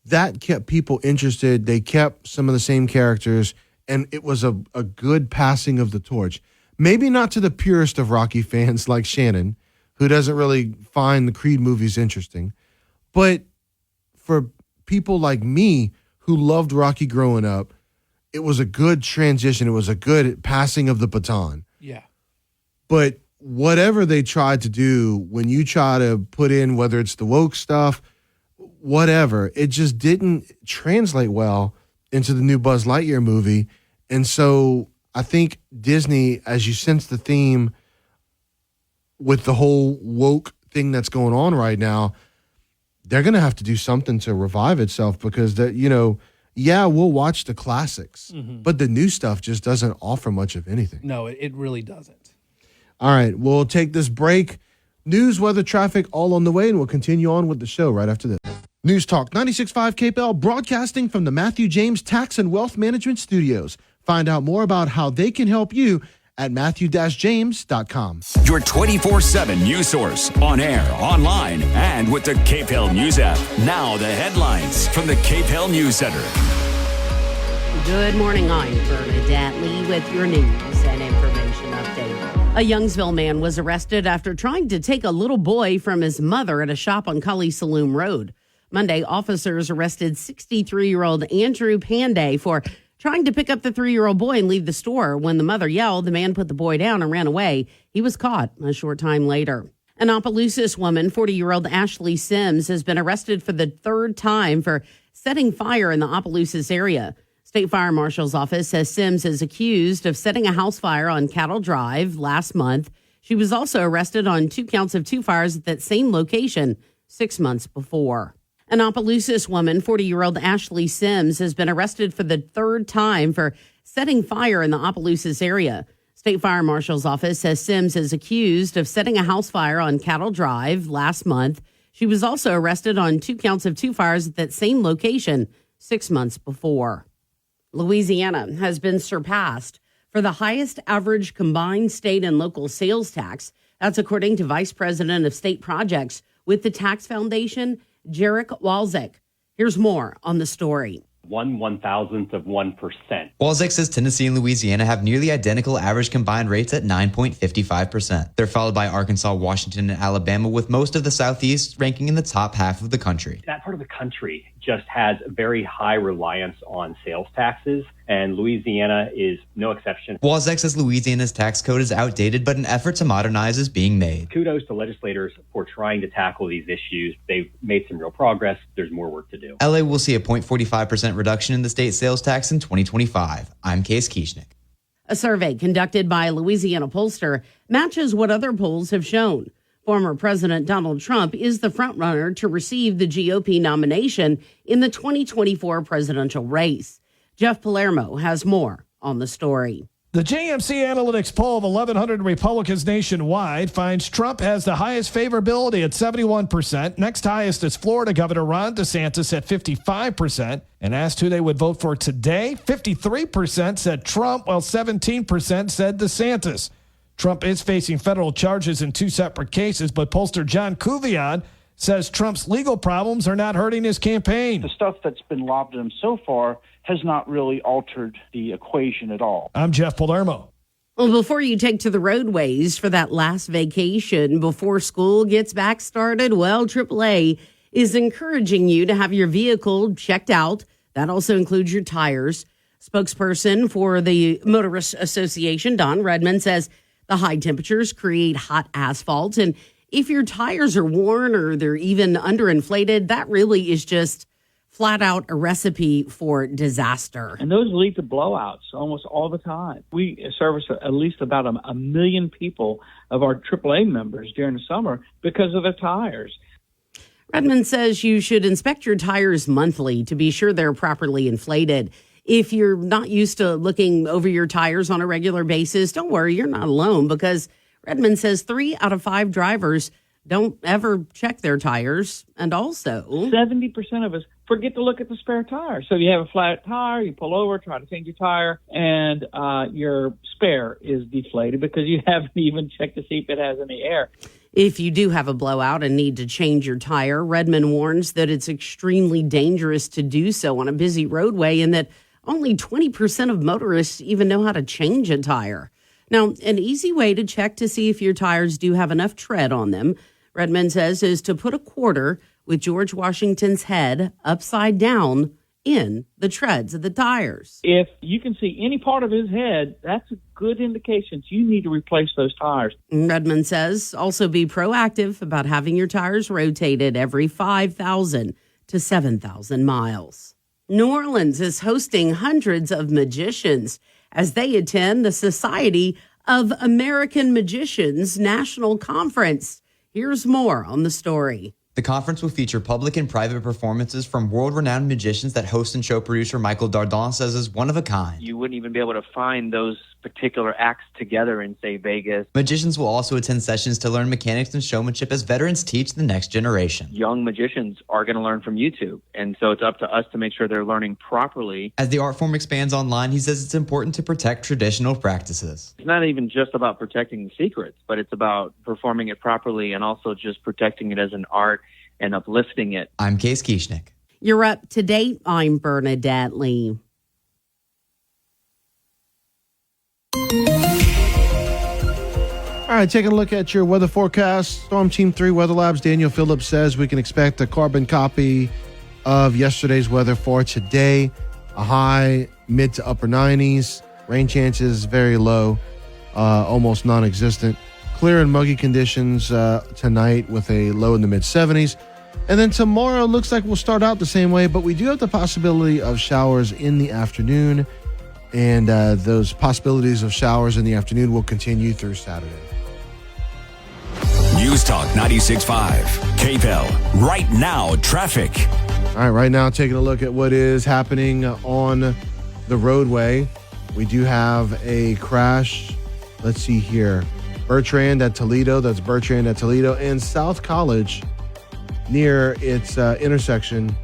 That kept people interested. They kept some of the same characters, and it was a good passing of the torch. Maybe not to the purest of Rocky fans like Shannon, who doesn't really find the Creed movies interesting, but for people like me who loved Rocky growing up, it was a good transition. It was a good passing of the baton. Yeah. But whatever they tried to do, when you try to put in, whether it's the woke stuff, whatever, it just didn't translate well into the new Buzz Lightyear movie. And so I think Disney, as you sense the theme with the whole woke thing that's going on right now, they're going to have to do something to revive itself, because we'll watch the classics, but the new stuff just doesn't offer much of anything. No, it really doesn't. All right, we'll take this break. News, weather, traffic, all on the way, and we'll continue on with the show right after this. News Talk 96.5 KPL, broadcasting from the Matthew James Tax and Wealth Management Studios. Find out more about how they can help you at matthew-james.com. Your 24/7 news source, on air, online, and with the Cape Hill News app. Now the headlines from the Cape Hill News Center. Good morning, I'm Bernadette Lee with your news and information update. A Youngsville man was arrested after trying to take a little boy from his mother at a shop on Cully Saloon Road. Monday, officers arrested 63-year-old Andrew Panday for trying to pick up the 3-year-old boy and leave the store. When the mother yelled, the man put the boy down and ran away. He was caught a short time later. An Opelousas woman, 40-year-old Ashley Sims, has been arrested for the third time for setting fire in the Opelousas area. State Fire Marshal's office says Sims is accused of setting a house fire on Cattle Drive last month. She was also arrested on 2 counts of 2 fires at that same location 6 months before. An Opelousas woman, 40-year-old Ashley Sims, has been arrested for the third time for setting fire in the Opelousas area. State Fire Marshal's office says Sims is accused of setting a house fire on Cattle Drive last month. She was also arrested on 2 counts of 2 fires at that same location 6 months before. Louisiana has been surpassed for the highest average combined state and local sales tax. That's according to Vice President of State Projects with the Tax Foundation, Jarek Walczyk. Here's more on the story. 1/1000th of 1%. Walczyk says Tennessee and Louisiana have nearly identical average combined rates at 9.55%. They're followed by Arkansas, Washington, and Alabama, with most of the Southeast ranking in the top half of the country. That part of the country just has a very high reliance on sales taxes, and Louisiana is no exception. Walczyk says Louisiana's tax code is outdated, but an effort to modernize is being made. Kudos to legislators for trying to tackle these issues. They've made some real progress. There's more work to do. LA will see a 0.45% reduction in the state sales tax in 2025. I'm Case Kieschnick. A survey conducted by a Louisiana pollster matches what other polls have shown. Former President Donald Trump is the frontrunner to receive the GOP nomination in the 2024 presidential race. Jeff Palermo has more on the story. The JMC Analytics poll of 1,100 Republicans nationwide finds Trump has the highest favorability at 71%. Next highest is Florida Governor Ron DeSantis at 55%. And asked who they would vote for today, 53% said Trump, while 17% said DeSantis. Trump is facing federal charges in 2 separate cases, but pollster John Kuvion says Trump's legal problems are not hurting his campaign. The stuff that's been lobbed at him so far has not really altered the equation at all. I'm Jeff Palermo. Well, before you take to the roadways for that last vacation before school gets back started, well, AAA is encouraging you to have your vehicle checked out. That also includes your tires. Spokesperson for the Motorists Association, Don Redmond, says the high temperatures create hot asphalt. And if your tires are worn or they're even underinflated, that really is just flat out a recipe for disaster. And those lead to blowouts almost all the time. We service at least about a million people of our AAA members during the summer because of their tires. Redmond says you should inspect your tires monthly to be sure they're properly inflated. If you're not used to looking over your tires on a regular basis, don't worry, you're not alone, because Redmond says 3 out of 5 drivers don't ever check their tires. And also 70% of us forget to look at the spare tire. So you have a flat tire, you pull over, try to change your tire, and your spare is deflated because you haven't even checked to see if it has any air. If you do have a blowout and need to change your tire, Redmond warns that it's extremely dangerous to do so on a busy roadway and that only 20% of motorists even know how to change a tire. Now, an easy way to check to see if your tires do have enough tread on them, Redmond says, is to put a quarter with George Washington's head upside down in the treads of the tires. If you can see any part of his head, that's a good indication you need to replace those tires. Redmond says also be proactive about having your tires rotated every 5,000 to 7,000 miles. New Orleans is hosting hundreds of magicians as they attend the Society of American Magicians National Conference. Here's more on the story. The conference will feature public and private performances from world-renowned magicians that host and show producer Michael Dardon says is one of a kind. You wouldn't even be able to find those particular acts together in, say, Vegas. Magicians will also attend sessions to learn mechanics and showmanship as veterans teach the next generation. Young magicians are going to learn from YouTube, and so it's up to us to make sure they're learning properly. As the art form expands online, he says it's important to protect traditional practices. It's not even just about protecting the secrets, but it's about performing it properly and also just protecting it as an art and uplifting it. I'm Case Kieschnick. You're up to date. I'm Bernadette Lee. All right, taking a look at your weather forecast. Storm Team 3 Weather Labs, Daniel Phillips says we can expect a carbon copy of yesterday's weather for today. A high mid to upper 90s. Rain chances very low, almost non-existent. Clear and muggy conditions tonight with a low in the mid 70s. And then tomorrow looks like we'll start out the same way, but we do have the possibility of showers in the afternoon. And those possibilities of showers in the afternoon will continue through Saturday. News Talk 96.5, KPEL. Right now, traffic. All right, right now taking a look at what is happening on the roadway. We do have a crash. Let's see here. Bertrand at Toledo. That's Bertrand at Toledo. And South College near its intersection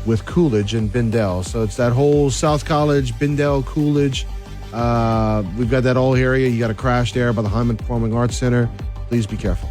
with Coolidge and Bendel. So it's that whole South College, Bendel, Coolidge. We've got that whole area. You got a crash there by the Hyman Performing Arts Center. Please be careful.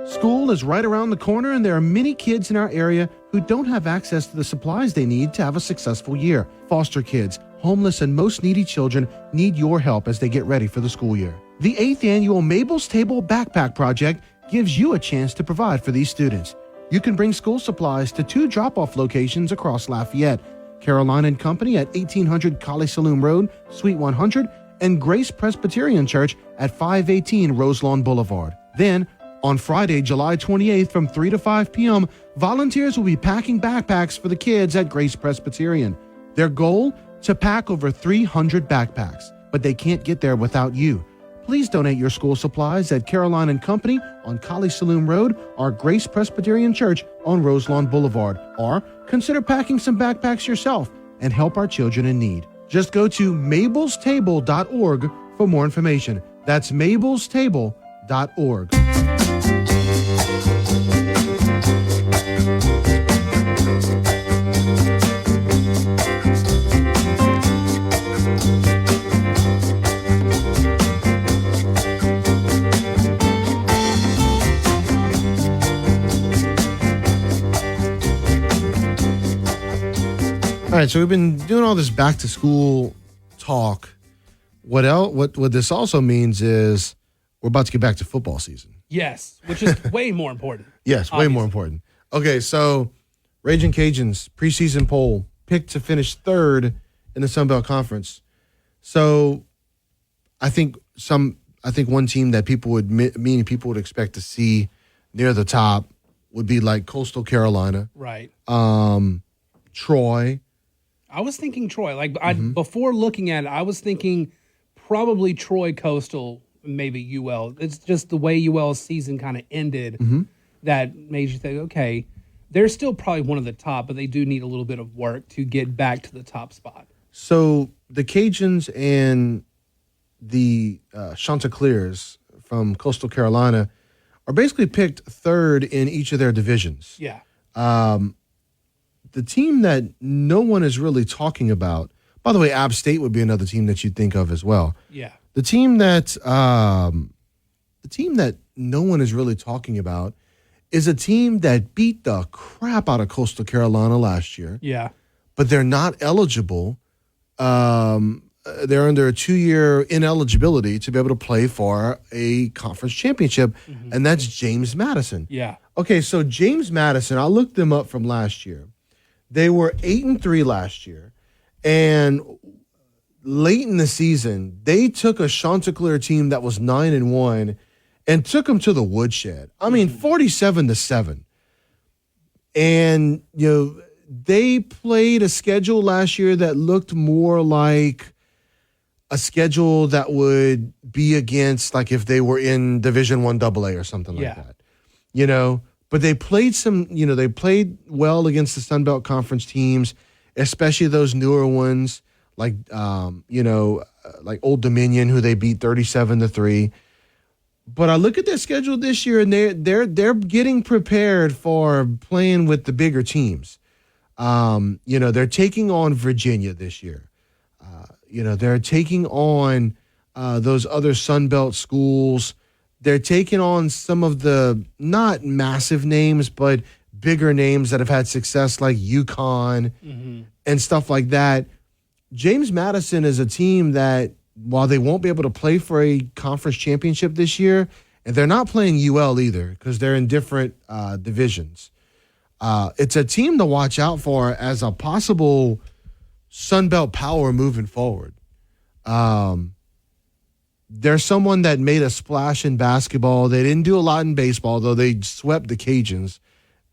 School is right around the corner, and there are many kids in our area who don't have access to the supplies they need to have a successful year. Foster kids, homeless, and most needy children need your help as they get ready for the school year. The 8th annual Mable's Table Backpack Project gives you a chance to provide for these students. You can bring school supplies to 2 drop-off locations across Lafayette, Caroline and Company at 1800 Colley Saloon Road, Suite 100, and Grace Presbyterian Church at 518 Roselawn Boulevard. Then, on Friday, July 28th from 3 to 5 p.m., volunteers will be packing backpacks for the kids at Grace Presbyterian. Their goal? To pack over 300 backpacks, but they can't get there without you. Please donate your school supplies at Caroline and Company on Colley Saloon Road or Grace Presbyterian Church on Roselawn Boulevard, or consider packing some backpacks yourself and help our children in need. Just go to mablestable.org for more information. That's mablestable.org. All right, so we've been doing all this back to school talk. What this also means is we're about to get back to football season. Yes, which is way more important. Yes, way more important. Okay, so Raging Cajuns preseason poll picked to finish 3rd in the Sun Belt Conference. So I think one team that many people would expect to see near the top would be like Coastal Carolina. Right. Troy. I was thinking Troy. Before looking at it, I was thinking probably Troy, Coastal, maybe UL. It's just the way UL's season kind of ended that made you think, okay, they're still probably one of the top, but they do need a little bit of work to get back to the top spot. So the Cajuns and the Chanticleers from Coastal Carolina are basically picked 3rd in each of their divisions. Yeah. The team that no one is really talking about, by the way, App State would be another team that you'd think of as well. Yeah. The team that no one is really talking about is a team that beat the crap out of Coastal Carolina last year. Yeah. But they're not eligible. They're under a 2-year ineligibility to be able to play for a conference championship, and that's James Madison. Yeah. Okay, so James Madison, I looked them up from last year. They were 8-3 last year, and late in the season, they took a Chanticleer team that was 9-1 and took them to the woodshed. I mean, 47-7. And they played a schedule last year that looked more like a schedule that would be against, like if they were in Division I AA or something like that. But they played they played well against the Sun Belt Conference teams, especially those newer ones like like Old Dominion, who they beat 37-3. But I look at their schedule this year, and they're getting prepared for playing with the bigger teams. They're taking on Virginia this year. They're taking on those other Sun Belt schools. They're taking on some of the not massive names, but bigger names that have had success, like UConn and stuff like that. James Madison is a team that, while they won't be able to play for a conference championship this year, and they're not playing UL either because they're in different divisions, it's a team to watch out for as a possible Sun Belt power moving forward. They're someone that made a splash in basketball. They didn't do a lot in baseball, though they swept the Cajuns,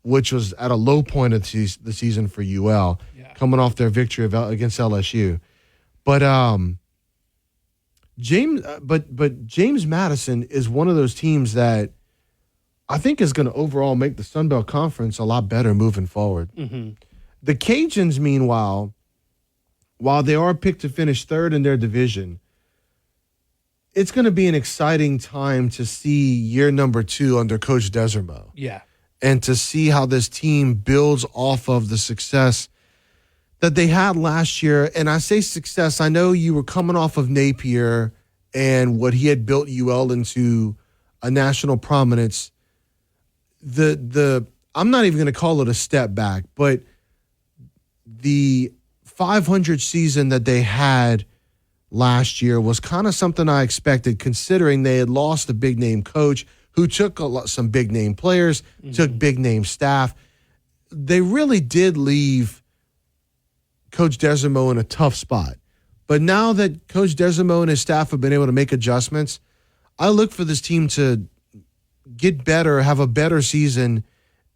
which was at a low point of the season for UL, coming off their victory against LSU. But James Madison is one of those teams that I think is going to overall make the Sun Belt Conference a lot better moving forward. The Cajuns, meanwhile, while they are picked to finish third in their division, it's going to be an exciting time to see year number 2 under Coach Desermo. Yeah. And to see how this team builds off of the success that they had last year. And I say success, I know you were coming off of Napier and what he had built UL into a national prominence. I'm not even going to call it a step back, but the 500 season that they had last year was kind of something I expected, considering they had lost a big name coach who took some big name players, took big name staff. They really did leave Coach Desermo in a tough spot. But now that Coach Desermo and his staff have been able to make adjustments, I look for this team to get better, have a better season,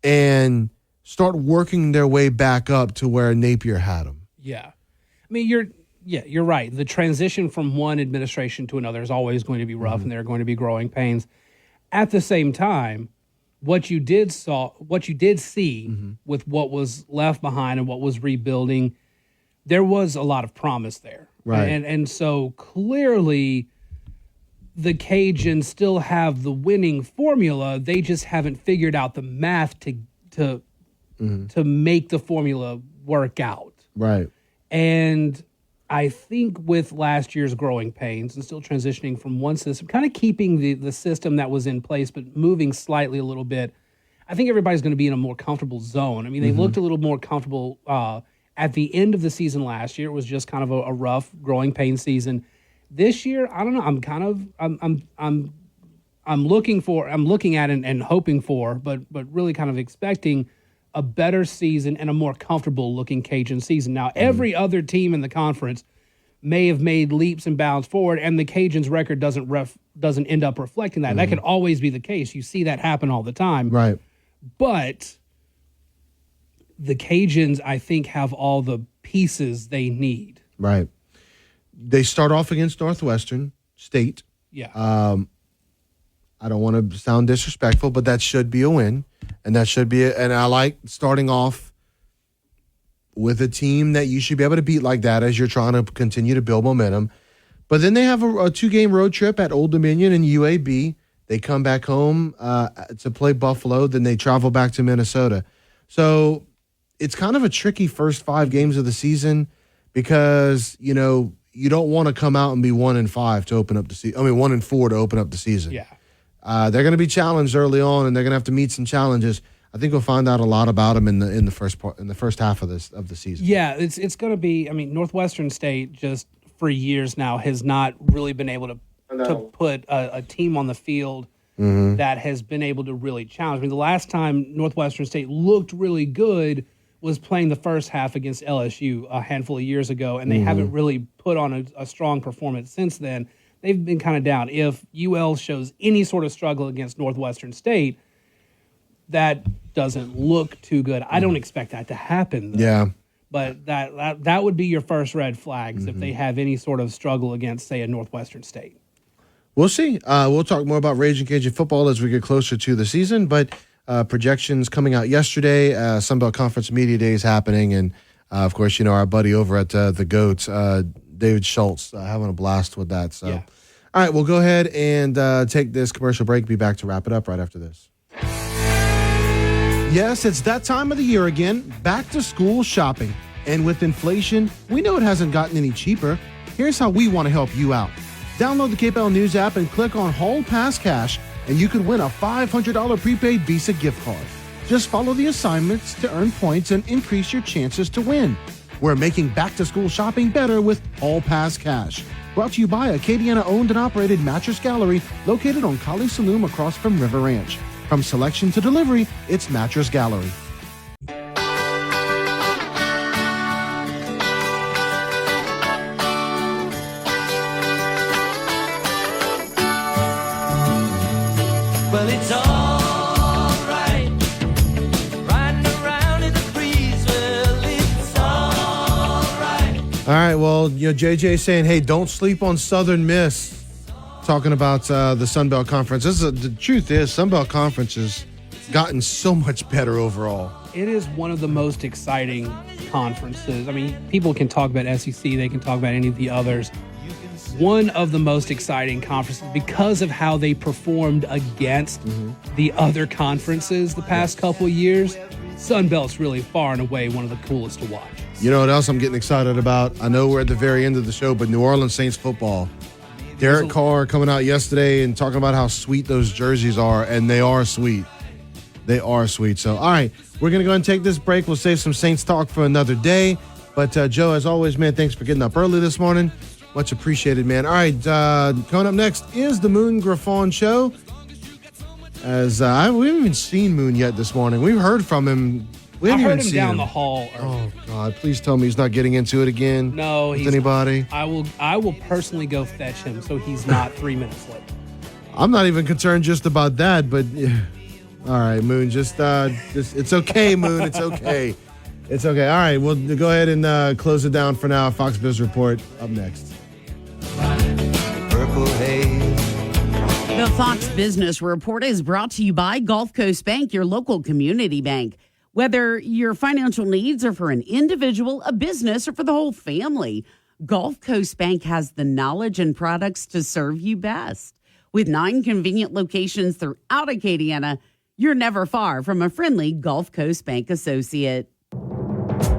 and start working their way back up to where Napier had them. Yeah. I mean, you're right. The transition from one administration to another is always going to be rough, and there are going to be growing pains. At the same time, what you did see with what was left behind and what was rebuilding, there was a lot of promise there. Right. And so clearly the Cajuns still have the winning formula. They just haven't figured out the math to make the formula work out. Right. And I think with last year's growing pains and still transitioning from one system, kind of keeping the system that was in place, but moving slightly a little bit, I think everybody's going to be in a more comfortable zone. I mean, they looked a little more comfortable at the end of the season last year. It was just kind of a rough growing pain season. This year, I don't know. I'm looking at and hoping for, but really kind of expecting a better season and a more comfortable looking Cajun season. Now, every other team in the conference may have made leaps and bounds forward, and the Cajuns' record doesn't end up reflecting that. That could always be the case. You see that happen all the time. Right. But the Cajuns, I think, have all the pieces they need. Right. They start off against Northwestern State. Yeah. I don't want to sound disrespectful, but that should be a win. And that should be and I like starting off with a team that you should be able to beat like that as you're trying to continue to build momentum. But then they have a 2-game road trip at Old Dominion and UAB. They come back home to play Buffalo. Then they travel back to Minnesota. So it's kind of a tricky first 5 games of the season because, you don't want to come out and be 1-5 to open up the season. 1-4 to open up the season. Yeah. They're going to be challenged early on, and they're going to have to meet some challenges. I think we'll find out a lot about them in the first half of the season. Yeah, it's going to be. I mean, Northwestern State just for years now has not really been able to put a team on the field that has been able to really challenge. I mean, the last time Northwestern State looked really good was playing the first half against LSU a handful of years ago, and they haven't really put on a strong performance since then. They've been kind of down. If UL shows any sort of struggle against Northwestern State, that doesn't look too good. I don't expect that to happen, though. Yeah. But that would be your first red flags if they have any sort of struggle against, say, a Northwestern State. We'll see. We'll talk more about Raging Cajun football as we get closer to the season. But projections coming out yesterday. Sunbelt Conference Media Day is happening. And, of course, our buddy over at the GOAT, David Schultz, having a blast with that. So, All right, we'll go ahead and take this commercial break. Be back to wrap it up right after this. Yes, it's that time of the year again, back to school shopping. And with inflation, we know it hasn't gotten any cheaper. Here's how we want to help you out. Download the KPEL News app and click on Hall Pass Cash, and you could win a $500 prepaid Visa gift card. Just follow the assignments to earn points and increase your chances to win. We're making back-to-school shopping better with Hall Pass Cash. Brought to you by Acadiana-owned and operated Mattress Gallery located on Kali Saloom across from River Ranch. From selection to delivery, it's Mattress Gallery. Well, it's all right. Riding around in the breeze. Well, it's all right. All right, well, JJ saying, hey, don't sleep on Southern Miss. Talking about the Sunbelt Conference. The truth is, Sunbelt Conference has gotten so much better overall. It is one of the most exciting conferences. I mean, people can talk about SEC, they can talk about any of the others. One of the most exciting conferences because of how they performed against the other conferences the past couple of years. Sunbelt's really far and away one of the coolest to watch. You know what else I'm getting excited about? I know we're at the very end of the show, but New Orleans Saints football. Derek Carr coming out yesterday and talking about how sweet those jerseys are, and they are sweet. They are sweet. So, all right, we're going to go and take this break. We'll save some Saints talk for another day. But, Joe, as always, man, thanks for getting up early this morning. Much appreciated, man. All right, coming up next is the Moon Griffon Show. As we haven't even seen Moon yet this morning. We've heard from him. We I haven't heard even him seen down him. the hall. Oh, God, please tell me he's not getting into it again. No, with anybody. I will personally go fetch him so he's not 3 minutes late. I'm not even concerned just about that, but all right, Moon, just it's okay, Moon, it's okay. It's okay. All right, we'll go ahead and close it down for now. Fox Biz Report up next. Purple haze. The Fox Business Report is brought to you by Gulf Coast Bank, your local community bank. Whether your financial needs are for an individual, a business, or for the whole family, Gulf Coast Bank has the knowledge and products to serve you best. With 9 convenient locations throughout Acadiana, you're never far from a friendly Gulf Coast Bank associate.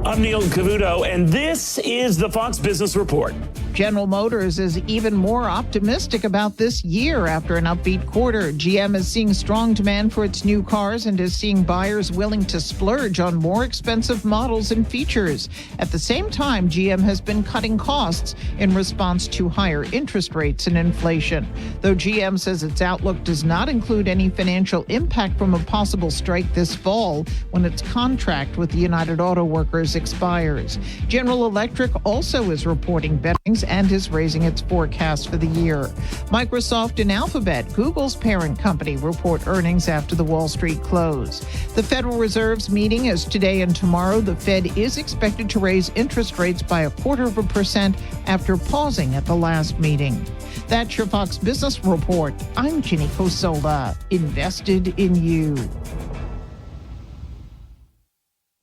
I'm Neil Cavuto, and this is the Fox Business Report. General Motors is even more optimistic about this year after an upbeat quarter. GM is seeing strong demand for its new cars and is seeing buyers willing to splurge on more expensive models and features. At the same time, GM has been cutting costs in response to higher interest rates and inflation. Though GM says its outlook does not include any financial impact from a possible strike this fall when its contract with the United Auto Workers expires. General Electric also is reporting bettings and is raising its forecast for the year. Microsoft and Alphabet, Google's parent company, report earnings after the Wall Street close. The Federal Reserve's meeting is today and tomorrow. The Fed is expected to raise interest rates by 0.25% after pausing at the last meeting. That's your Fox Business Report. I'm Ginny Cosola, invested in you.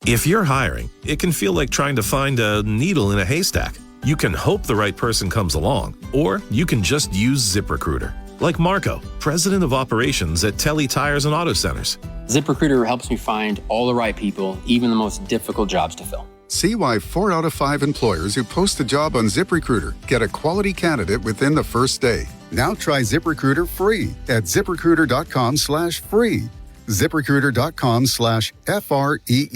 If you're hiring, it can feel like trying to find a needle in a haystack. You can hope the right person comes along, or you can just use ZipRecruiter. Like Marco, president of operations at Telly Tires and Auto Centers. ZipRecruiter helps me find all the right people, even the most difficult jobs to fill. See why 4 out of 5 employers who post a job on ZipRecruiter get a quality candidate within the first day. Now try ZipRecruiter free at ZipRecruiter.com/free. ZipRecruiter.com/FREE.